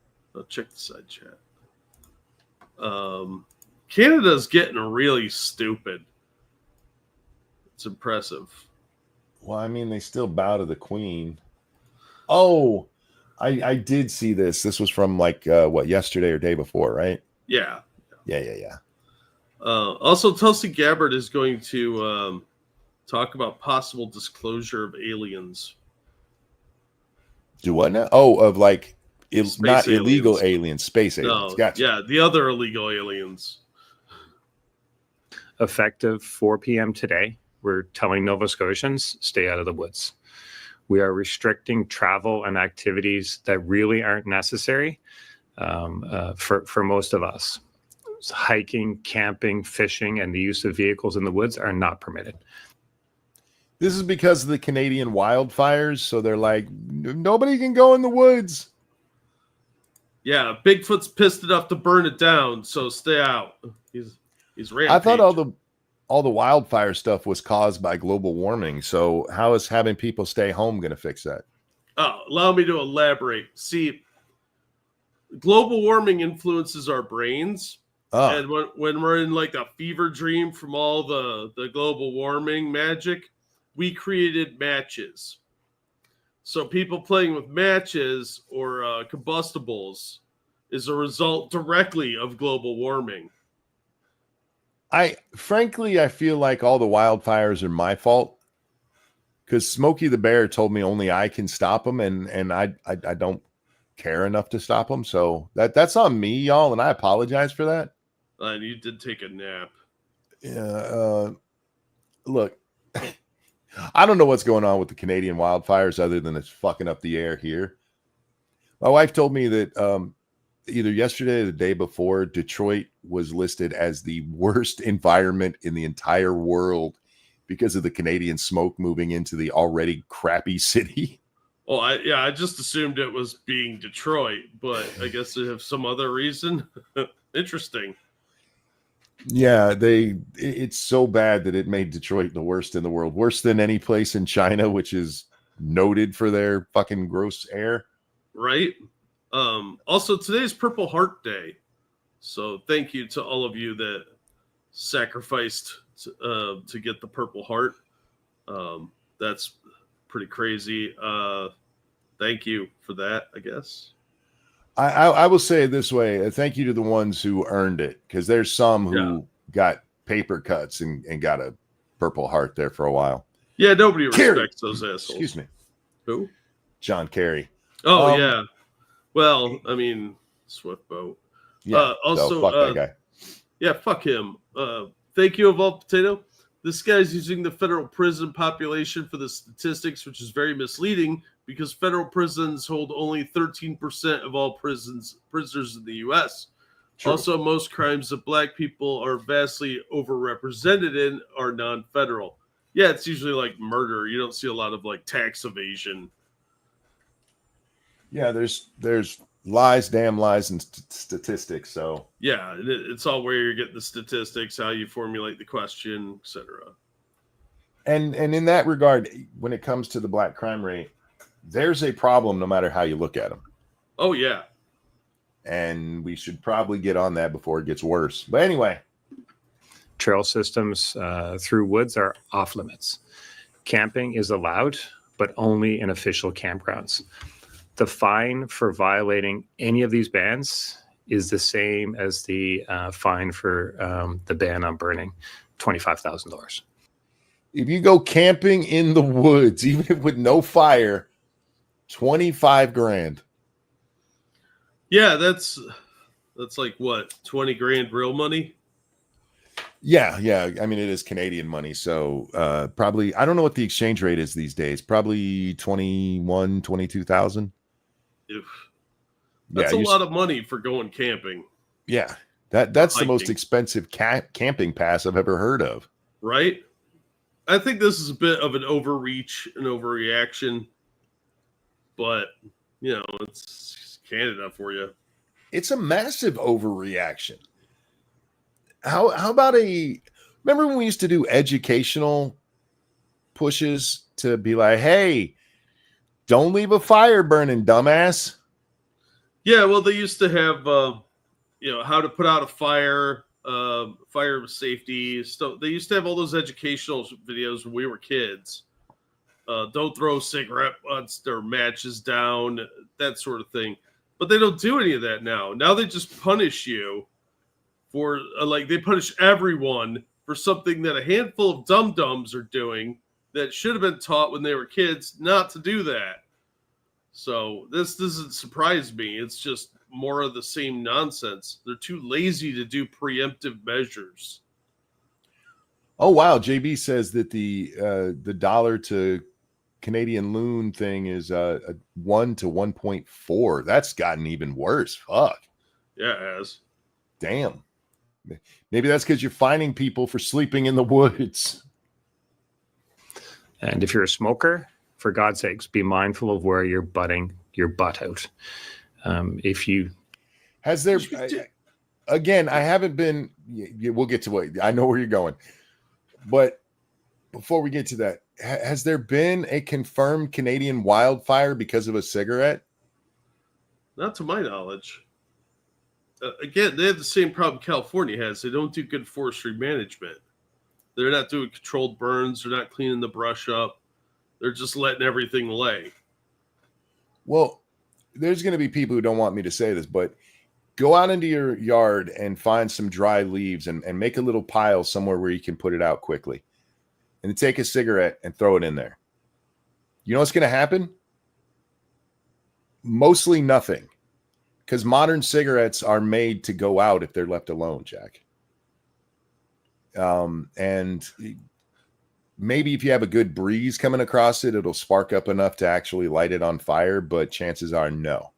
S5: Check the side chat. Canada's getting really stupid. It's impressive.
S1: Well, I mean, they still bow to the queen. Oh, I did see this. This was from yesterday or day before, right?
S5: Yeah.
S1: Yeah.
S5: Also, Tulsi Gabbard is going to talk about possible disclosure of aliens.
S1: Do what now? Oh, of not
S5: aliens.
S1: Illegal aliens, space aliens.
S5: No,
S1: Gotcha.
S5: Yeah, the other illegal aliens.
S14: Effective 4 p.m. today, we're telling Nova Scotians, stay out of the woods. We are restricting travel and activities that really aren't necessary for most of us. So hiking, camping, fishing, and the use of vehicles in the woods are not permitted.
S1: This is because of the Canadian wildfires. So they're like, nobody can go in the woods.
S5: Yeah, Bigfoot's pissed enough to burn it down, so stay out. He's rampage.
S1: I thought all the wildfire stuff was caused by global warming. So how is having people stay home going to fix that?
S5: Allow me to elaborate. See, global warming influences our brains. And when we're in like a fever dream from all the global warming magic, we created matches. So people playing with matches or combustibles is a result directly of global warming.
S1: I feel like all the wildfires are my fault because Smokey the Bear told me only I can stop them, and I don't care enough to stop them. So that's on me, y'all, and I apologize for that.
S5: And you did take a nap.
S1: Yeah. Look, I don't know what's going on with the Canadian wildfires other than it's fucking up the air here. My wife told me that either yesterday or the day before, Detroit was listed as the worst environment in the entire world because of the Canadian smoke moving into the already crappy city.
S5: Oh, I just assumed it was being Detroit, but I guess they have some other reason. Interesting.
S1: Yeah, it's so bad that it made Detroit the worst in the world. Worse than any place in China, which is noted for their fucking gross air.
S5: Right. Also, today's Purple Heart Day. So thank you to all of you that sacrificed to get the Purple Heart. That's pretty crazy. Thank you for that, I guess.
S1: I will say it this way. Thank you to the ones who earned it, because there's some who got paper cuts and got a Purple Heart there for a while.
S5: Yeah, nobody
S1: Kerry.
S5: respects those assholes.
S1: Excuse me.
S5: Who?
S1: John Kerry.
S5: Oh, yeah. Well, I mean, Swift Boat.
S1: Yeah.
S5: Also,
S1: fuck that guy.
S5: Yeah, fuck him. Thank you, Evolved Potato. This guy's using the federal prison population for the statistics, which is very misleading because federal prisons hold only 13% of all prisoners in the U.S.
S1: True.
S5: Also, most crimes that black people are vastly overrepresented in are non-federal. Yeah, it's usually like murder. You don't see a lot of like tax evasion.
S1: Yeah, there's lies, damn lies, and statistics. So
S5: yeah, it's all where you're getting the statistics, how you formulate the question, etc.
S1: And in that regard, when it comes to the black crime rate, there's a problem no matter how you look at them.
S5: Oh yeah,
S1: and we should probably get on that before it gets worse. But anyway,
S14: trail systems through woods are off limits. Camping is allowed, but only in official campgrounds. The fine for violating any of these bans is the same as the fine for the ban on burning, $25,000.
S1: If you go camping in the woods, even if with no fire, $25,000.
S5: Yeah, that's like what, 20 grand real money?
S1: Yeah. I mean, it is Canadian money, so probably I don't know what the exchange rate is these days. Probably 21, 22,000.
S5: That's a lot of money for going camping.
S1: Yeah, that's
S5: hiking.
S1: The most expensive camping pass I've ever heard of.
S5: Right? I think this is a bit of an overreach, an overreaction, but you know, it's Canada for you.
S1: It's a massive overreaction. How about remember when we used to do educational pushes to be like, hey, don't leave a fire burning, dumbass.
S5: Yeah, well, they used to have, how to put out a fire, fire safety stuff. They used to have all those educational videos when we were kids. Don't throw cigarette butts or matches down, that sort of thing. But they don't do any of that now. Now they just punish you for, they punish everyone for something that a handful of dum-dums are doing that should have been taught when they were kids not to do that. So this doesn't surprise me. It's just more of the same nonsense. They're too lazy to do preemptive measures.
S1: Oh, wow. JB says that the dollar to Canadian loon thing is a 1 to 1.4. That's gotten even worse. Fuck.
S5: Yeah, it has.
S1: Damn. Maybe that's because you're fining people for sleeping in the woods.
S14: And if you're a smoker, for God's sakes, be mindful of where you're butting your butt out. If you
S1: has there again, I haven't been. We'll get to it. I know where you're going, but before we get to that, has there been a confirmed Canadian wildfire because of a cigarette?
S5: Not to my knowledge. Again, they have the same problem California has. They don't do good forestry management. They're not doing controlled burns. They're not cleaning the brush up. They're just letting everything lay.
S1: Well, there's going to be people who don't want me to say this, but go out into your yard and find some dry leaves and make a little pile somewhere where you can put it out quickly. And then take a cigarette and throw it in there. You know what's going to happen? Mostly nothing. Because modern cigarettes are made to go out if they're left alone, Jack. And maybe if you have a good breeze coming across it, it'll spark up enough to actually light it on fire, but chances are no.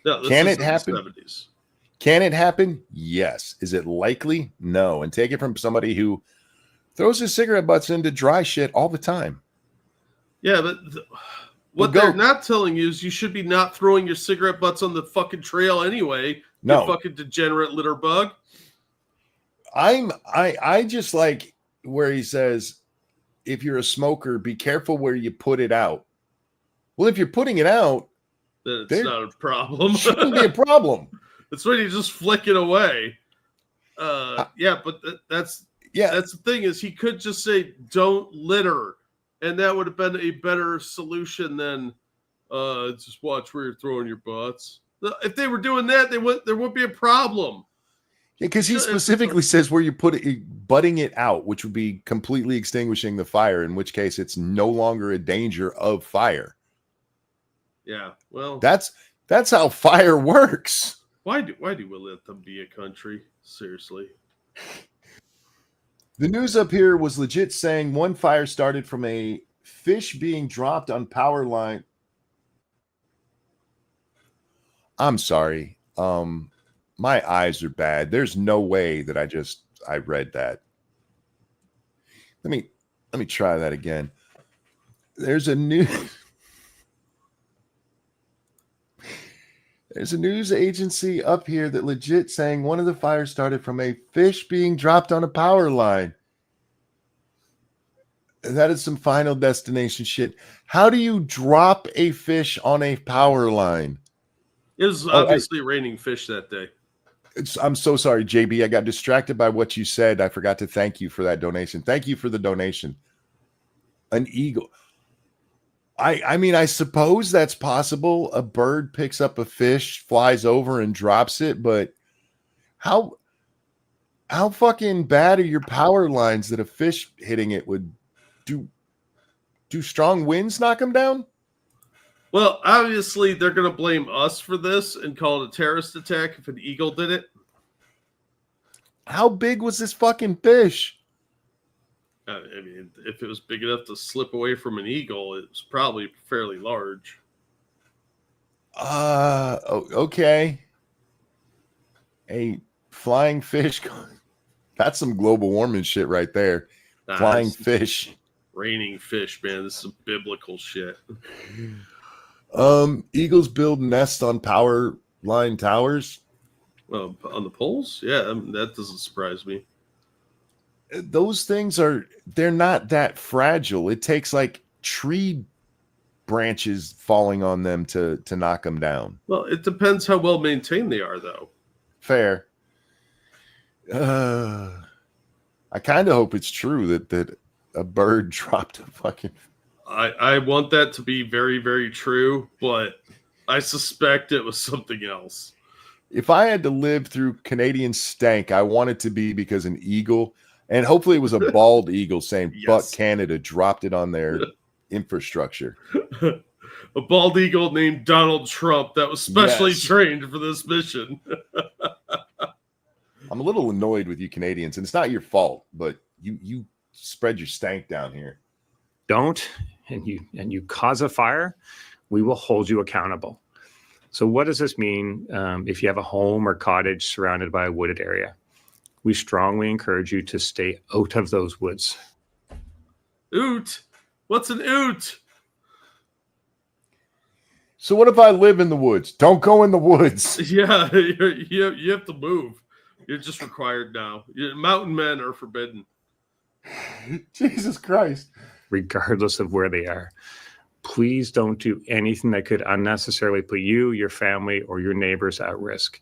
S1: Can it happen?
S5: 70s.
S1: Can it happen? Yes. Is it likely? No. And take it from somebody who throws his cigarette butts into dry shit all the time.
S5: Yeah, but what they're not telling you is you should be not throwing your cigarette butts on the fucking trail anyway.
S1: No.
S5: You fucking degenerate litter bug.
S1: I just like where he says, if you're a smoker, be careful where you put it out. Well, if you're putting it out,
S5: then it's not a problem.
S1: Shouldn't be a problem.
S5: It's when you just flick it away. Yeah, but that's the thing is he could just say don't litter, and that would have been a better solution than just watch where you're throwing your butts. If they were doing that, there would be a problem.
S1: Because he specifically says where you put it, butting it out, which would be completely extinguishing the fire, in which case it's no longer a danger of fire.
S5: Yeah, well,
S1: that's how fire works.
S5: Why do we let them be a country? Seriously.
S1: The news up here was legit saying one fire started from a fish being dropped on power line. I'm sorry. My eyes are bad. There's no way that I read that. Let me try that again. There's a news agency up here that legit saying one of the fires started from a fish being dropped on a power line. That is some Final Destination shit. How do you drop a fish on a power line?
S5: It was obviously raining fish that day.
S1: I'm so sorry, JB. I got distracted by what you said. I forgot to thank you for that donation. Thank you for the donation. An eagle. I mean, I suppose that's possible. A bird picks up a fish, flies over, and drops it. But how fucking bad are your power lines that a fish hitting it would do? Do strong winds knock them down?
S5: Well, obviously, they're going to blame us for this and call it a terrorist attack if an eagle did it.
S1: How big was this fucking fish?
S5: I mean, if it was big enough to slip away from an eagle, it was probably fairly large.
S1: Okay. A flying fish. That's some global warming shit right there. Flying fish.
S5: Raining fish, man. This is some biblical shit.
S1: Eagles build nests on power line towers.
S5: Well, on the poles? Yeah, I mean, that doesn't surprise me.
S1: Those things they're not that fragile. It takes like tree branches falling on them to knock them down.
S5: Well, it depends how well maintained they are, though.
S1: Fair. I kind of hope it's true that a bird dropped a fucking...
S5: I want that to be very, very true, but I suspect it was something else.
S1: If I had to live through Canadian stank, I want it to be because an eagle, and hopefully it was a bald eagle saying, yes. Fuck Canada, dropped it on their infrastructure.
S5: A bald eagle named Donald Trump that was specially trained for this mission.
S1: I'm a little annoyed with you Canadians, and it's not your fault, but you spread your stank down here.
S14: Don't, and you cause a fire, we will hold you accountable. So what does this mean if you have a home or cottage surrounded by a wooded area? We strongly encourage you to stay out of those woods.
S5: Oot? What's an oot?
S1: So what if I live in the woods? Don't go in the woods.
S5: Yeah, you have to move. You're just required now. Mountain men are forbidden.
S1: Jesus Christ.
S14: Regardless of where they are. Please don't do anything that could unnecessarily put you, your family, or your neighbors at risk.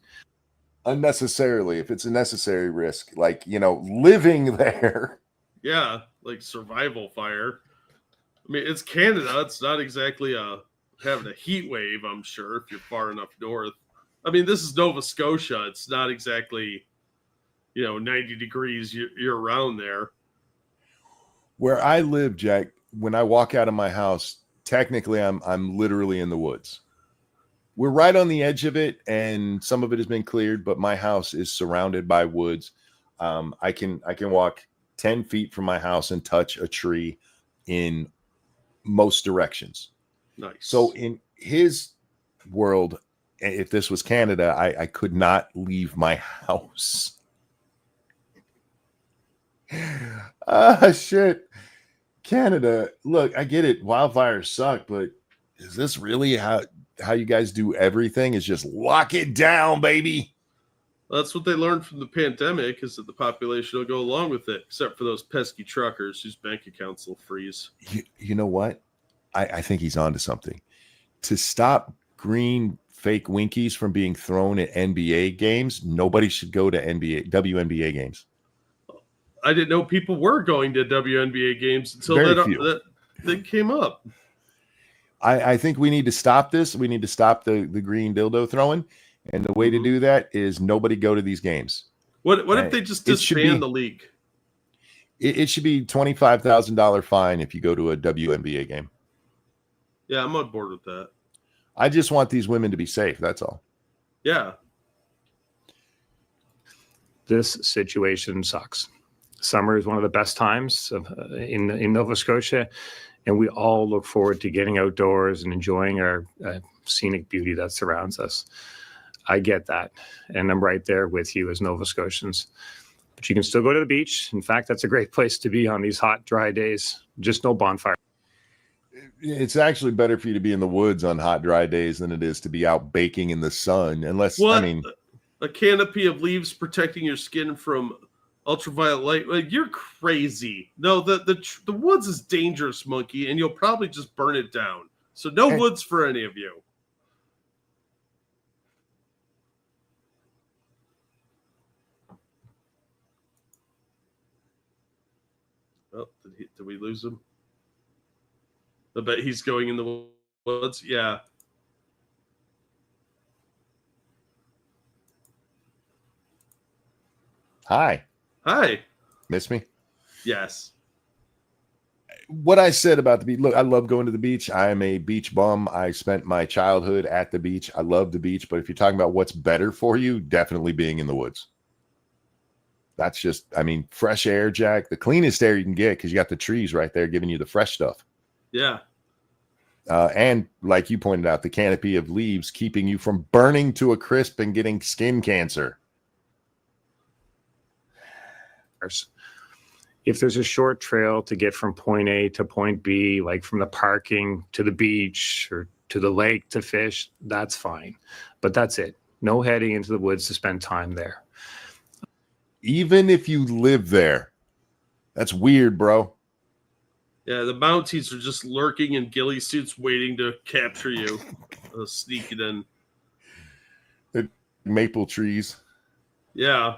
S1: Unnecessarily, if it's a necessary risk, like, living there.
S5: Yeah, like survival fire. I mean, it's Canada. It's not exactly having a heat wave, I'm sure, if you're far enough north. I mean, this is Nova Scotia. It's not exactly, 90 degrees year round there.
S1: Where I live, Jack, when I walk out of my house, technically I'm literally in the woods. We're right on the edge of it, and some of it has been cleared, but my house is surrounded by woods. I can walk 10 feet from my house and touch a tree in most directions.
S5: Nice.
S1: So in his world, if this was Canada, I could not leave my house. Shit. Canada, look, I get it. Wildfires suck, but is this really how you guys do everything? Is just lock it down, baby.
S5: That's what they learned from the pandemic, is that the population will go along with it, except for those pesky truckers whose bank accounts will freeze.
S1: You know what? I think he's onto something. To stop green fake winkies from being thrown at NBA games, nobody should go to WNBA games.
S5: I didn't know people were going to WNBA games until that thing came up.
S1: I think we need to stop this. We need to stop the green dildo throwing. And the way to do that is nobody go to these games.
S5: What if they just disband the league?
S1: It should be $25,000 fine if you go to a WNBA game.
S5: Yeah, I'm on board with that.
S1: I just want these women to be safe. That's all.
S5: Yeah.
S14: This situation sucks. Summer is one of the best times in Nova Scotia, and we all look forward to getting outdoors and enjoying our scenic beauty that surrounds us. I get that, and I'm right there with you as Nova Scotians. But you can still go to the beach. In fact, that's a great place to be on these hot, dry days. Just no bonfire.
S1: It's actually better for you to be in the woods on hot, dry days than it is to be out baking in the sun. Unless,
S5: what? A canopy of leaves protecting your skin from ultraviolet light. Like, you're crazy. No, the woods is dangerous, monkey, and you'll probably just burn it down. So no woods for any of you. Oh, did we lose him? I bet he's going in the woods. Yeah.
S1: Hi.
S5: Miss
S1: me?
S5: Yes.
S1: What I said about the beach. Look, I love going to the beach. I am a beach bum. I spent my childhood at the beach. I love the beach. But if you're talking about what's better for you, definitely being in the woods. That's just, fresh air, Jack. The cleanest air you can get because you got the trees right there giving you the fresh stuff.
S5: Yeah.
S1: And like you pointed out, the canopy of leaves keeping you from burning to a crisp and getting skin cancer.
S14: If there's a short trail to get from point A to point B, like from the parking to the beach or to the lake to fish, that's fine. But that's it. No heading into the woods to spend time there.
S1: Even if you live there, that's weird, bro.
S5: Yeah, the Mounties are just lurking in ghillie suits waiting to capture you. Sneaking in.
S1: The maple trees.
S5: Yeah.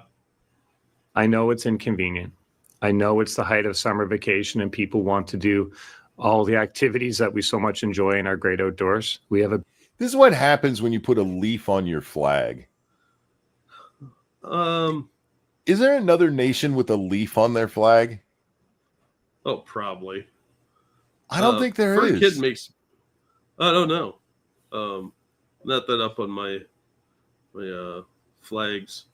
S14: I know it's inconvenient. I know it's the height of summer vacation and people want to do all the activities that we so much enjoy in our great outdoors. This
S1: is what happens when you put a leaf on your flag. Is there another nation with a leaf on their flag?
S5: Oh, probably.
S1: I don't think there is.
S5: Kid makes. I don't know. Not that up on my flags.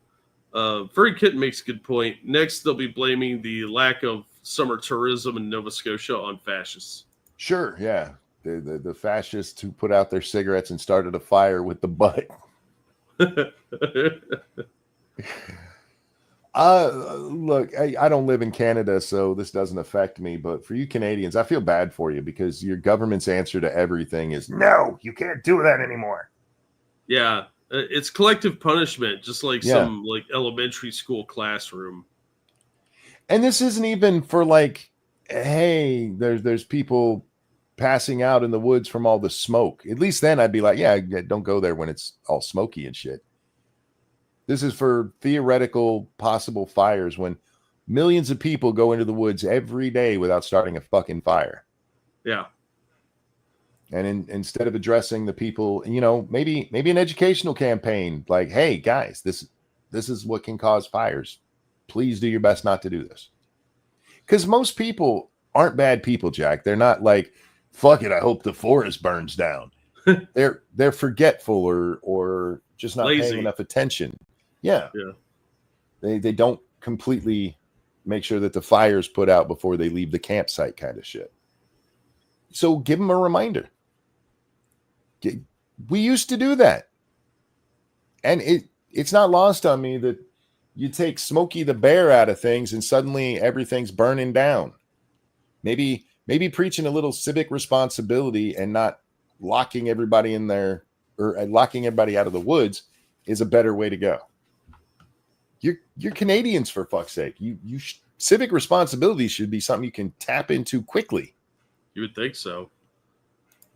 S5: Furry Kitten makes a good point. Next, they'll be blaming the lack of summer tourism in Nova Scotia on fascists.
S1: Sure, yeah. The fascists who put out their cigarettes and started a fire with the butt. Look, I don't live in Canada, so this doesn't affect me. But for you Canadians, I feel bad for you because your government's answer to everything is, no, you can't do that anymore.
S5: Yeah. It's collective punishment, just like some elementary school classroom.
S1: And this isn't even for hey, there's people passing out in the woods from all the smoke. At least then I'd be like, yeah, don't go there when it's all smoky and shit. This is for theoretical possible fires when millions of people go into the woods every day without starting a fucking fire.
S5: Yeah.
S1: And instead of addressing the people, maybe an educational campaign like, hey, guys, this is what can cause fires. Please do your best not to do this. Because most people aren't bad people, Jack. They're not like, fuck it, I hope the forest burns down. They're forgetful or just not
S5: lazy.
S1: Paying enough attention. Yeah. They don't completely make sure that the fire's put out before they leave the campsite kind of shit. So give them a reminder. We used to do that. And it's not lost on me that you take Smokey the Bear out of things and suddenly everything's burning down. Maybe preaching a little civic responsibility and not locking everybody in there or locking everybody out of the woods is a better way to go. You're Canadians, for fuck's sake. Civic responsibility should be something you can tap into quickly.
S5: You would think so.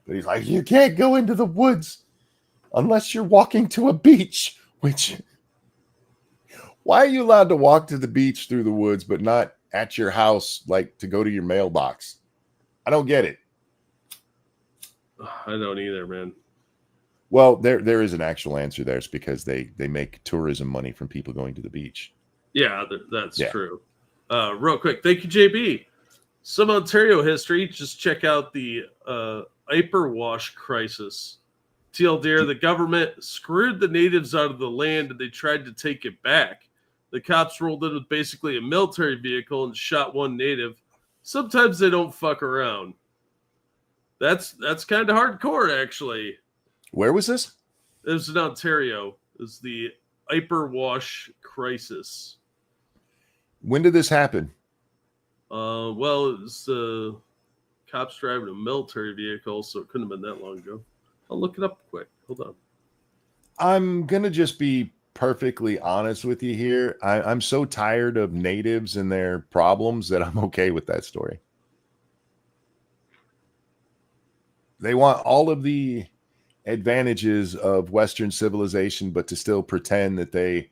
S1: But he's like, you can't go into the woods unless you're walking to a beach, why are you allowed to walk to the beach through the woods, but not at your house, like to go to your mailbox? I don't get it.
S5: I don't either, man.
S1: Well, there is an actual answer there. It's because they make tourism money from people going to the beach.
S5: Yeah, that's true. Real quick, thank you, JB. Some Ontario history. Just check out the Iperwash crisis. TLDR, the government screwed the natives out of the land and they tried to take it back. The cops rolled in with basically a military vehicle and shot one native. Sometimes they don't fuck around. That's kind of hardcore, actually.
S1: Where was this?
S5: It was in Ontario. It was the Iperwash crisis.
S1: When did this happen?
S5: Well, it was the cops driving a military vehicle, so it couldn't have been that long ago. I'll look it up quick. Hold on.
S1: I'm going to just be perfectly honest with you here. I'm so tired of natives and their problems that I'm okay with that story. They want all of the advantages of Western civilization, but to still pretend that they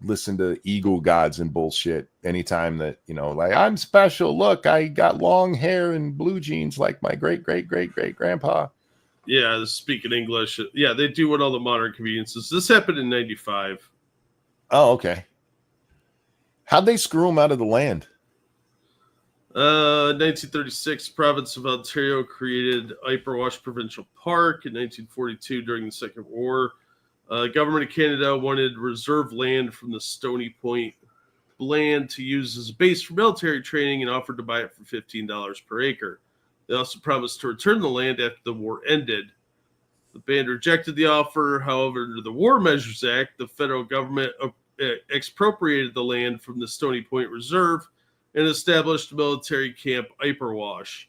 S1: listen to eagle gods and bullshit anytime that, like, I'm special. Look, I got long hair and blue jeans like my great grandpa.
S5: Yeah, speaking English. Yeah, they do what all the modern conveniences. This happened in 95.
S1: Oh, okay. How'd they screw them out of the land?
S5: 1936, province of Ontario created Iperwash Provincial Park. In 1942, during the Second War, government of Canada wanted reserve land from the Stony Point land to use as a base for military training and offered to buy it for $15 per acre. They also promised to return the land after the war ended. The band rejected the offer. However, under the War Measures Act, the federal government expropriated the land from the Stony Point Reserve and established military camp Iperwash.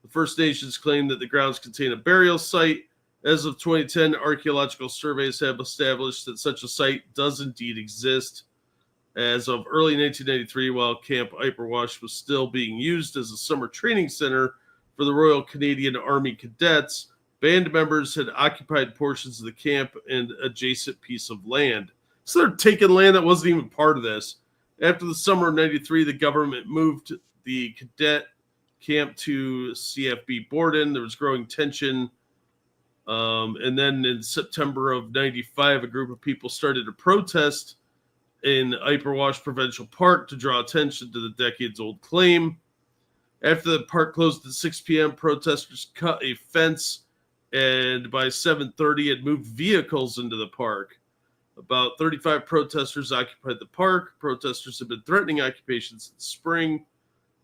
S5: The First Nations claimed that the grounds contain a burial site. As of 2010, archaeological surveys have established that such a site does indeed exist. As of early 1993, while Camp Iperwash was still being used as a summer training center for the Royal Canadian Army Cadets, band members had occupied portions of the camp and adjacent piece of land. So they're taking land that wasn't even part of this. After the summer of 93, the government moved the cadet camp to CFB Borden. There was growing tension. And then in September of 95, a group of people started to protest in Iperwash Provincial Park to draw attention to the decades-old claim. After the park closed at 6 p.m., protesters cut a fence, and by 7:30, had moved vehicles into the park. About 35 protesters occupied the park. Protesters have been threatening occupation since spring.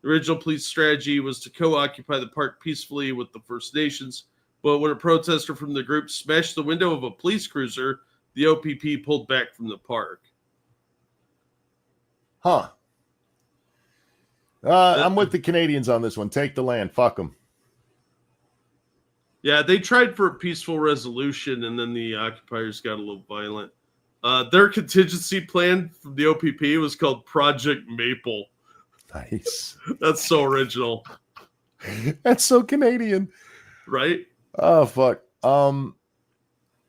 S5: The original police strategy was to co-occupy the park peacefully with the First Nations, but when a protester from the group smashed the window of a police cruiser, the OPP pulled back from the park.
S1: Huh. I'm with the Canadians on this one. Take the land. Fuck them.
S5: Yeah, they tried for a peaceful resolution, and then the occupiers got a little violent. Their contingency plan from the OPP was called Project Maple.
S1: Nice.
S5: That's so original.
S1: That's so Canadian.
S5: Right?
S1: Oh, fuck.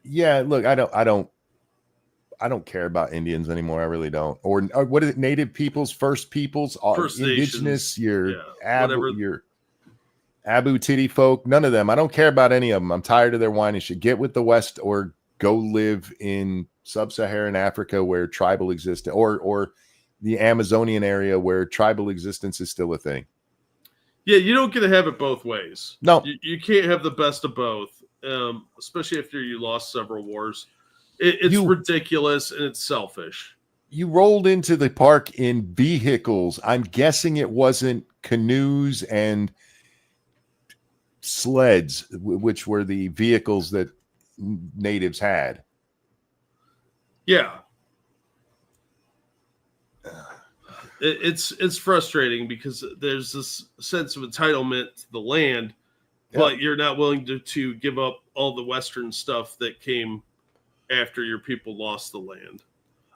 S1: Yeah, look, I don't care about Indians anymore. I really don't. Or what is it? Native peoples, First Peoples, Indigenous, your Abu Titty folk, none of them. I don't care about any of them. I'm tired of their whining shit. Get with the West or go live in sub-Saharan Africa where tribal existence, or the Amazonian area where tribal existence is still a thing.
S5: Yeah, you don't get to have it both ways.
S1: No.
S5: You can't have the best of both, especially after you lost several wars. It's ridiculous and it's selfish.
S1: You rolled into the park in vehicles. I'm guessing it wasn't canoes and sleds, which were the vehicles that natives had.
S5: Yeah. It's frustrating because there's this sense of entitlement to the land, but you're not willing to give up all the Western stuff that came after your people lost the land.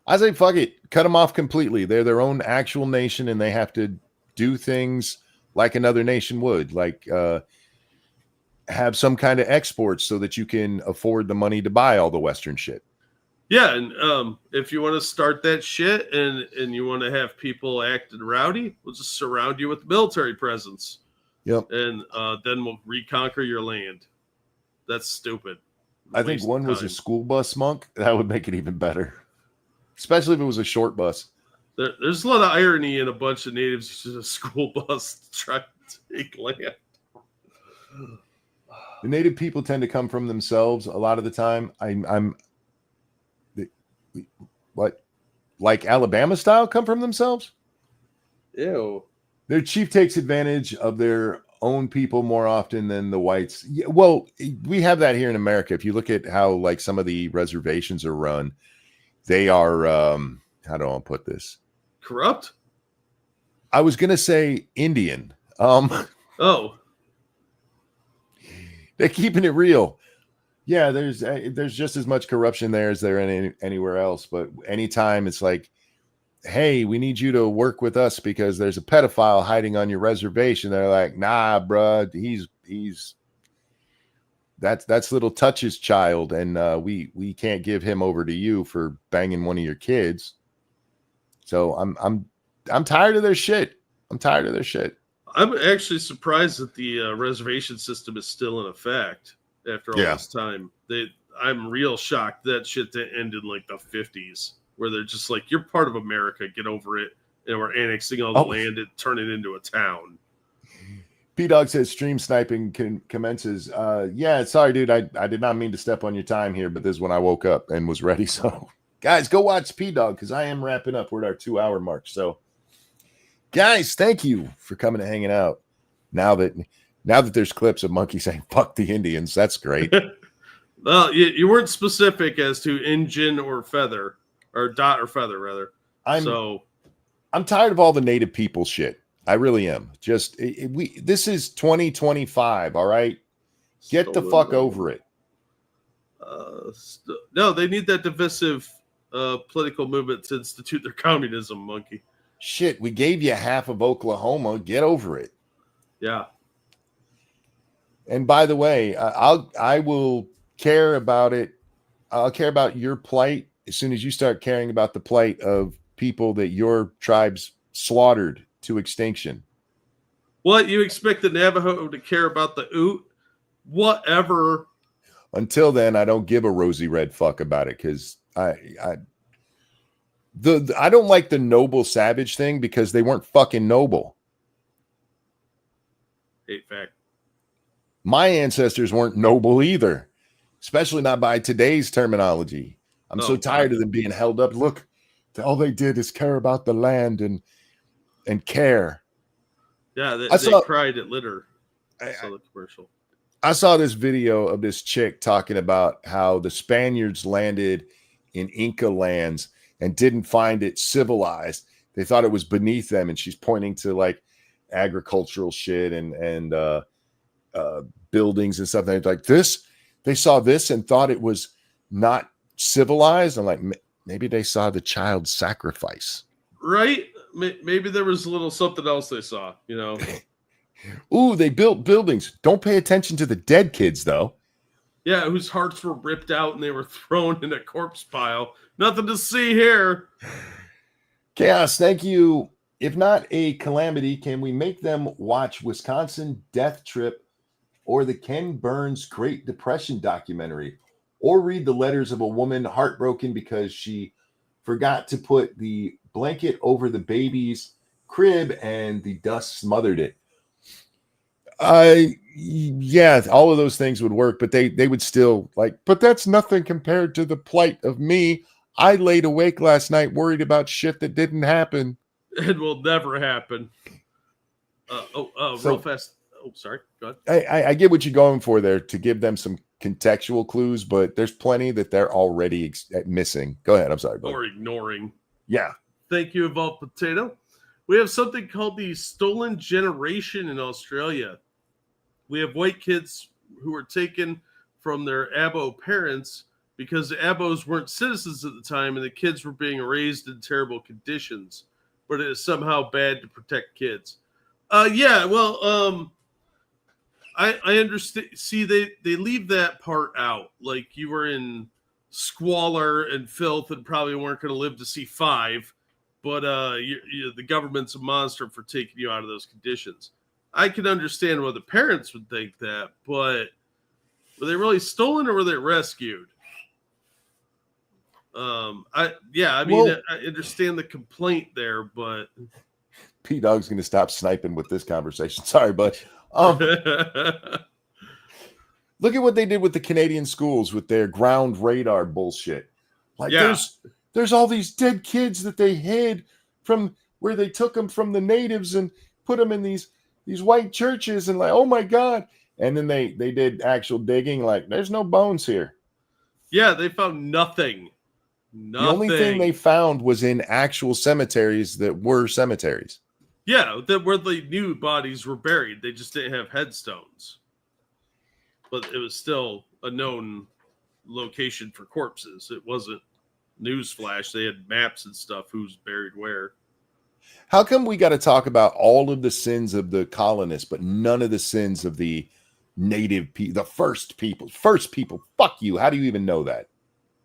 S1: I say, fuck it. Cut them off completely. They're their own actual nation, and they have to do things like another nation would, like have some kind of exports so that you can afford the money to buy all the Western shit.
S5: Yeah, and if you want to start that shit and you want to have people acting rowdy, we'll just surround you with military presence.
S1: Yep.
S5: And then we'll reconquer your land. That's stupid.
S1: I think one was a school bus monk. That would make it even better. especially if it was a short bus.
S5: There's a lot of irony in a bunch of natives using a school bus to try to take land.
S1: The native people tend to come from themselves a lot of the time. What, like Alabama style, come from themselves?
S5: Ew.
S1: Their chief takes advantage of their own people more often than the whites. Yeah, well, we have that here in America. If you look at how like some of the reservations are run, they are how do I put this?
S5: Corrupt?
S1: I was gonna say Indian.
S5: Oh.
S1: They're keeping it real. Yeah, there's just as much corruption there as there anywhere else. But anytime it's like, hey, we need you to work with us because there's a pedophile hiding on your reservation, they're like, nah, bruh, he's that's little Touch's child, and we can't give him over to you for banging one of your kids. So I'm tired of their shit. I'm tired of their shit.
S5: I'm actually surprised that the reservation system is still in effect after all this time. I'm real shocked that shit that ended in like the 50s, where they're just like, you're part of America, get over it, and we're annexing all the land and turn it into a town.
S1: P-Dog says stream sniping commences. Yeah, sorry, dude. I did not mean to step on your time here, but this is when I woke up and was ready. So, guys, go watch P-Dog because I am wrapping up. We're at our 2-hour mark. So, guys, thank you for coming and hanging out. Now that there's clips of Monkey saying "fuck the Indians," that's great.
S5: Well, you weren't specific as to engine or feather or dot or feather rather.
S1: I'm tired of all the native people shit. I really am. Just this is 2025. All right, get the fuck over it.
S5: No, they need that divisive political movement to institute their communism, Monkey.
S1: Shit, we gave you half of Oklahoma. Get over it.
S5: Yeah.
S1: And by the way, I will care about it. I'll care about your plight as soon as you start caring about the plight of people that your tribes slaughtered to extinction.
S5: What, you expect the Navajo to care about the Ute? Whatever.
S1: Until then, I don't give a rosy red fuck about it because I don't like the noble savage thing because they weren't fucking noble.
S5: Hate fact.
S1: My ancestors weren't noble either, especially not by today's terminology. I'm so tired of them being held up. Look, all they did is care about the land and care.
S5: Yeah, they cried at litter. I saw the commercial.
S1: I saw this video of this chick talking about how the Spaniards landed in Inca lands and didn't find it civilized. They thought it was beneath them. And she's pointing to like agricultural shit and buildings and stuff. They're like this, they saw this and thought it was not civilized. I'm like, maybe they saw the child sacrifice.
S5: Right. Maybe there was a little something else they saw, you know?
S1: Ooh, they built buildings. Don't pay attention to the dead kids though.
S5: Yeah. Whose hearts were ripped out and they were thrown in a corpse pile. Nothing to see here.
S1: Chaos, thank you. If not a calamity, can we make them watch Wisconsin Death Trip or the Ken Burns Great Depression documentary or read the letters of a woman heartbroken because she forgot to put the blanket over the baby's crib and the dust smothered it? Yeah, all of those things would work, but they would still like, but that's nothing compared to the plight of me. I laid awake last night worried about shit that didn't happen.
S5: It will never happen. Real fast. Oh, sorry. Go
S1: ahead. I get what you're going for there to give them some contextual clues, but there's plenty that they're already missing. Go ahead. I'm sorry.
S5: Or ignoring.
S1: Yeah.
S5: Thank you, Evolved Potato. We have something called the stolen generation in Australia. We have white kids who were taken from their Abo parents because the Abos weren't citizens at the time and the kids were being raised in terrible conditions. But it is somehow bad to protect kids. I understand. See, they leave that part out. Like you were in squalor and filth and probably weren't going to live to see 5. But the government's a monster for taking you out of those conditions. I can understand why the parents would think that, but were they really stolen or were they rescued? I mean, I understand the complaint there, but
S1: P-Dog's going to stop sniping with this conversation. Sorry, bud. Look at what they did with the Canadian schools with their ground radar bullshit. Like there's all these dead kids that they hid from where they took them from the natives and put them in these white churches and like, oh my God. And then they did actual digging. Like there's no bones here.
S5: Yeah, they found nothing.
S1: The only thing they found was in actual cemeteries that were cemeteries.
S5: Yeah, where the new bodies were buried. They just didn't have headstones. But it was still a known location for corpses. It wasn't newsflash. They had maps and stuff who's buried where.
S1: How come we got to talk about all of the sins of the colonists, but none of the sins of the native people, the first people? First people, fuck you. How do you even know that?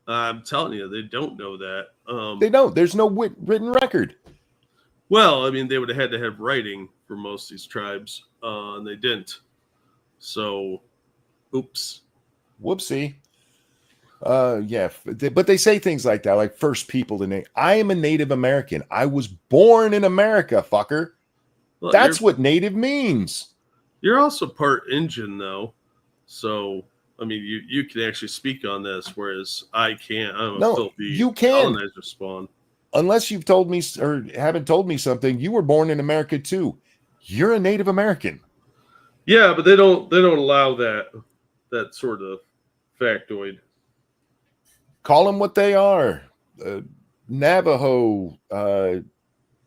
S5: I'm telling you, they don't know that.
S1: They don't. There's no written record.
S5: Well, I mean, they would have had to have writing for most of these tribes, and they didn't. So, oops.
S1: Whoopsie. Yeah, but they say things like that, like first people to name. I am a Native American. I was born in America, fucker. Well, that's what Native means.
S5: You're also part Indian, though. So, I mean, you can actually speak on this, whereas I can't. I don't know.
S1: You can.
S5: Colonizer spawn.
S1: Unless you've told me or haven't told me something, you were born in America too. You're a Native American.
S5: Yeah, but they don't allow that sort of factoid.
S1: Call them what they are. Navajo,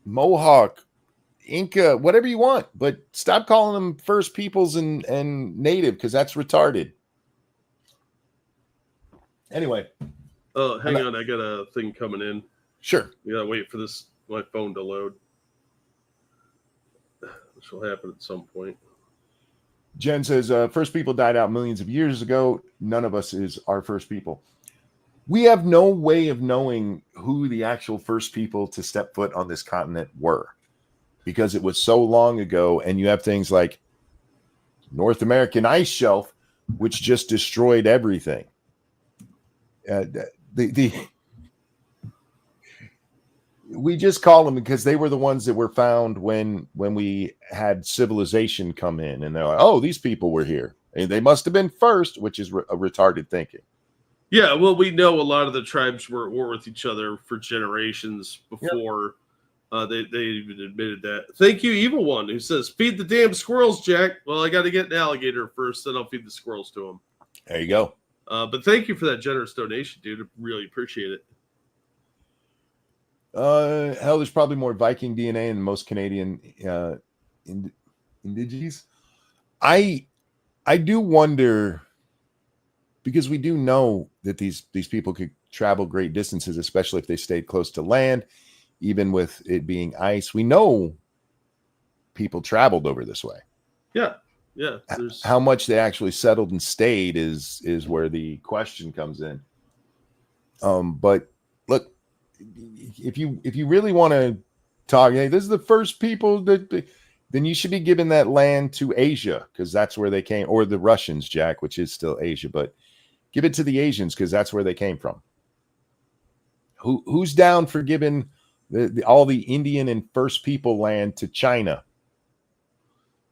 S1: Mohawk, Inca, whatever you want, but stop calling them First Peoples and Native because that's retarded. Anyway.
S5: Hang on, I got a thing coming in.
S1: Sure.
S5: You gotta wait for my phone to load. This will happen at some point.
S1: Jen says, first people died out millions of years ago. None of us is our first people. We have no way of knowing who the actual first people to step foot on this continent were because it was so long ago. And you have things like North American ice shelf, which just destroyed everything. We just call them because they were the ones that were found when we had civilization come in, and they're like, "Oh, these people were here, and they must have been first," which is a retarded thinking.
S5: Yeah, well, we know a lot of the tribes were at war with each other for generations before they even admitted that. Thank you, Evil One, who says, "Feed the damn squirrels, Jack." Well, I got to get an alligator first, then I'll feed the squirrels to them.
S1: There you go.
S5: But thank you for that generous donation, dude. I really appreciate it.
S1: Hell, there's probably more Viking DNA in most Canadian Indigenous. I do wonder, because we do know that these people could travel great distances, especially if they stayed close to land, even with it being ice. We know people traveled over this way.
S5: Yeah.
S1: How much they actually settled and stayed is where the question comes in. But look, if you really want to talk, hey, this is the first people then you should be giving that land to Asia because that's where they came, or the Russians, Jack, which is still Asia, but give it to the Asians because that's where they came from. Who's down for giving all the Indian and first people land to China?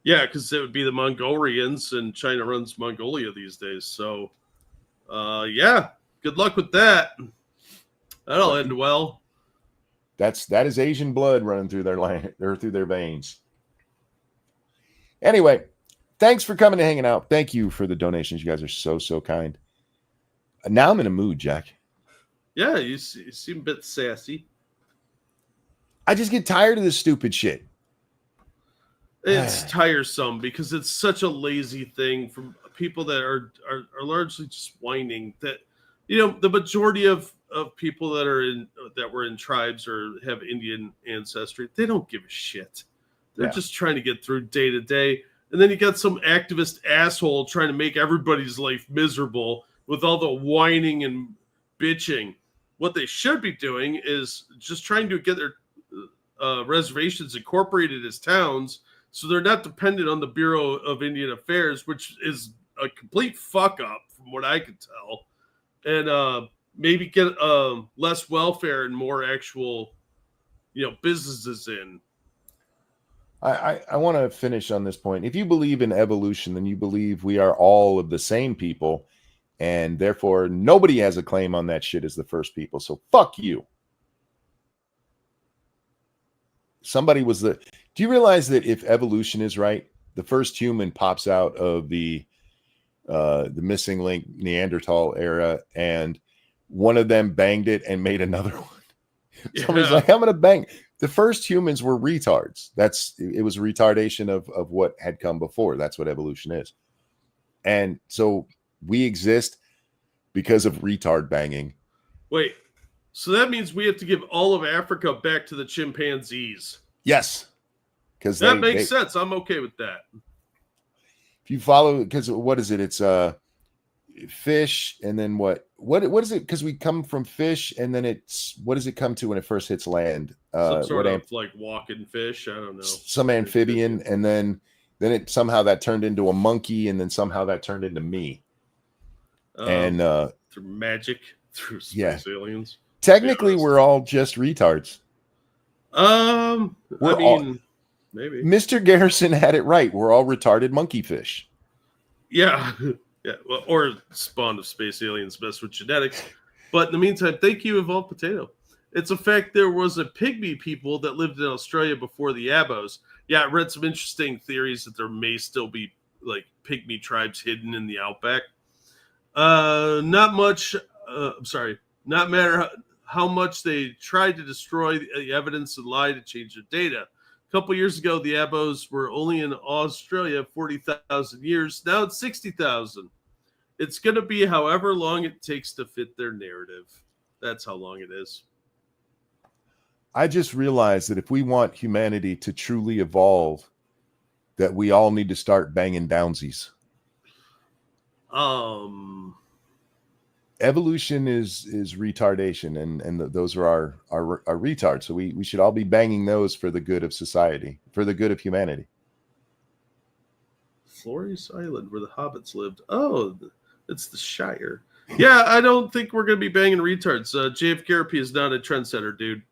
S5: Yeah, because it would be the Mongolians, and China runs Mongolia these days. So, yeah, good luck with that. That'll end well.
S1: That is Asian blood running through their land or through their veins. Anyway, thanks for coming and hanging out. Thank you for the donations. You guys are so kind. Now I'm in a mood, Jack.
S5: Yeah, you seem a bit sassy.
S1: I just get tired of this stupid shit.
S5: It's tiresome because it's such a lazy thing from people that are largely just whining that, the majority of people that were in tribes or have Indian ancestry, they don't give a shit. They're just trying to get through day to day. And then you got some activist asshole trying to make everybody's life miserable with all the whining and bitching. What they should be doing is just trying to get their reservations incorporated as towns so they're not dependent on the Bureau of Indian Affairs, which is a complete fuck up from what I can tell. And maybe get less welfare and more actual, businesses in.
S1: I want to finish on this point. If you believe in evolution, then you believe we are all of the same people, and therefore nobody has a claim on that shit as the first people. So fuck you. Do you realize that if evolution is right, the first human pops out of the missing link Neanderthal era, and one of them banged it and made another one? Somebody's like, I'm gonna bang. The first humans were retards. It was a retardation of what had come before. That's what evolution is. And so we exist because of retard banging.
S5: Wait, so that means we have to give all of Africa back to the chimpanzees?
S1: Yes. Because
S5: that makes sense. I'm okay with that.
S1: If you follow, because what is it? It's fish, and then what is it? Because we come from fish, and then what does it come to when it first hits land?
S5: Some sort of like walking fish. I don't know.
S1: Some amphibian, and then it somehow that turned into a monkey, and then somehow that turned into me. And
S5: through magic, through space aliens.
S1: Technically, we're all just retards.
S5: Maybe
S1: Mr. Garrison had it right. We're all retarded monkey fish.
S5: Yeah. Yeah, well, or spawned of space aliens messed with genetics. But in the meantime, thank you, Evolved Potato. It's a fact there was a pygmy people that lived in Australia before the Abos. Yeah, I read some interesting theories that there may still be like pygmy tribes hidden in the outback. Not matter how much they tried to destroy the evidence and lie to change their data. A couple years ago, the Abos were only in Australia 40,000 years. Now it's 60,000. It's going to be however long it takes to fit their narrative. That's how long it is.
S1: I just realized that if we want humanity to truly evolve, that we all need to start banging downsies. Evolution is retardation, and those are our retards. So we should all be banging those for the good of society, for the good of humanity.
S5: Flores Island, where the hobbits lived. Oh, it's the Shire. Yeah, I don't think we're going to be banging retards. JF Garapi is not a trendsetter, dude.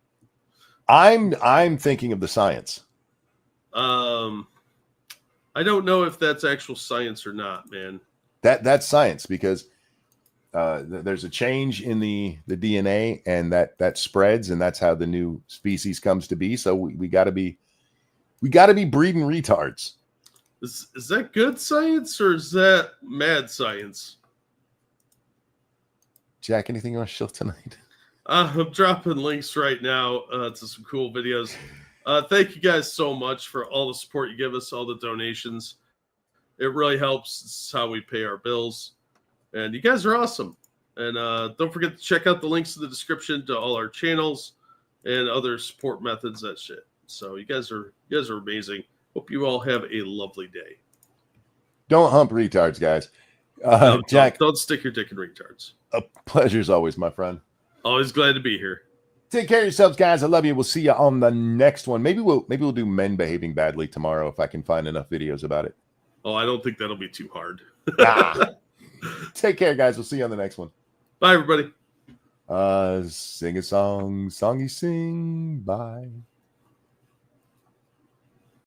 S1: I'm thinking of the science.
S5: I don't know if that's actual science or not, man.
S1: That's science, because there's a change in the DNA, and that spreads, and that's how the new species comes to be. So we got to be breeding retards.
S5: Is that good science, or is that mad science?
S1: Jack, anything you want to show tonight?
S5: I'm dropping links right now to some cool videos. Thank you guys so much for all the support you give us, all the donations. It really helps. It's how we pay our bills. And you guys are awesome. And don't forget to check out the links in the description to all our channels and other support methods. That shit. So you guys are amazing. Hope you all have a lovely day.
S1: Don't hump retards, guys.
S5: No,
S1: Jack,
S5: don't stick your dick in retards.
S1: A pleasure as always, my friend.
S5: Always glad to be here.
S1: Take care of yourselves, guys. I love you. We'll see you on the next one. Maybe we'll do men behaving badly tomorrow if I can find enough videos about it.
S5: Oh, I don't think that'll be too hard.
S1: Take care, guys. We'll see you on the next one.
S5: Bye, everybody.
S1: Sing a song, song you sing. Bye.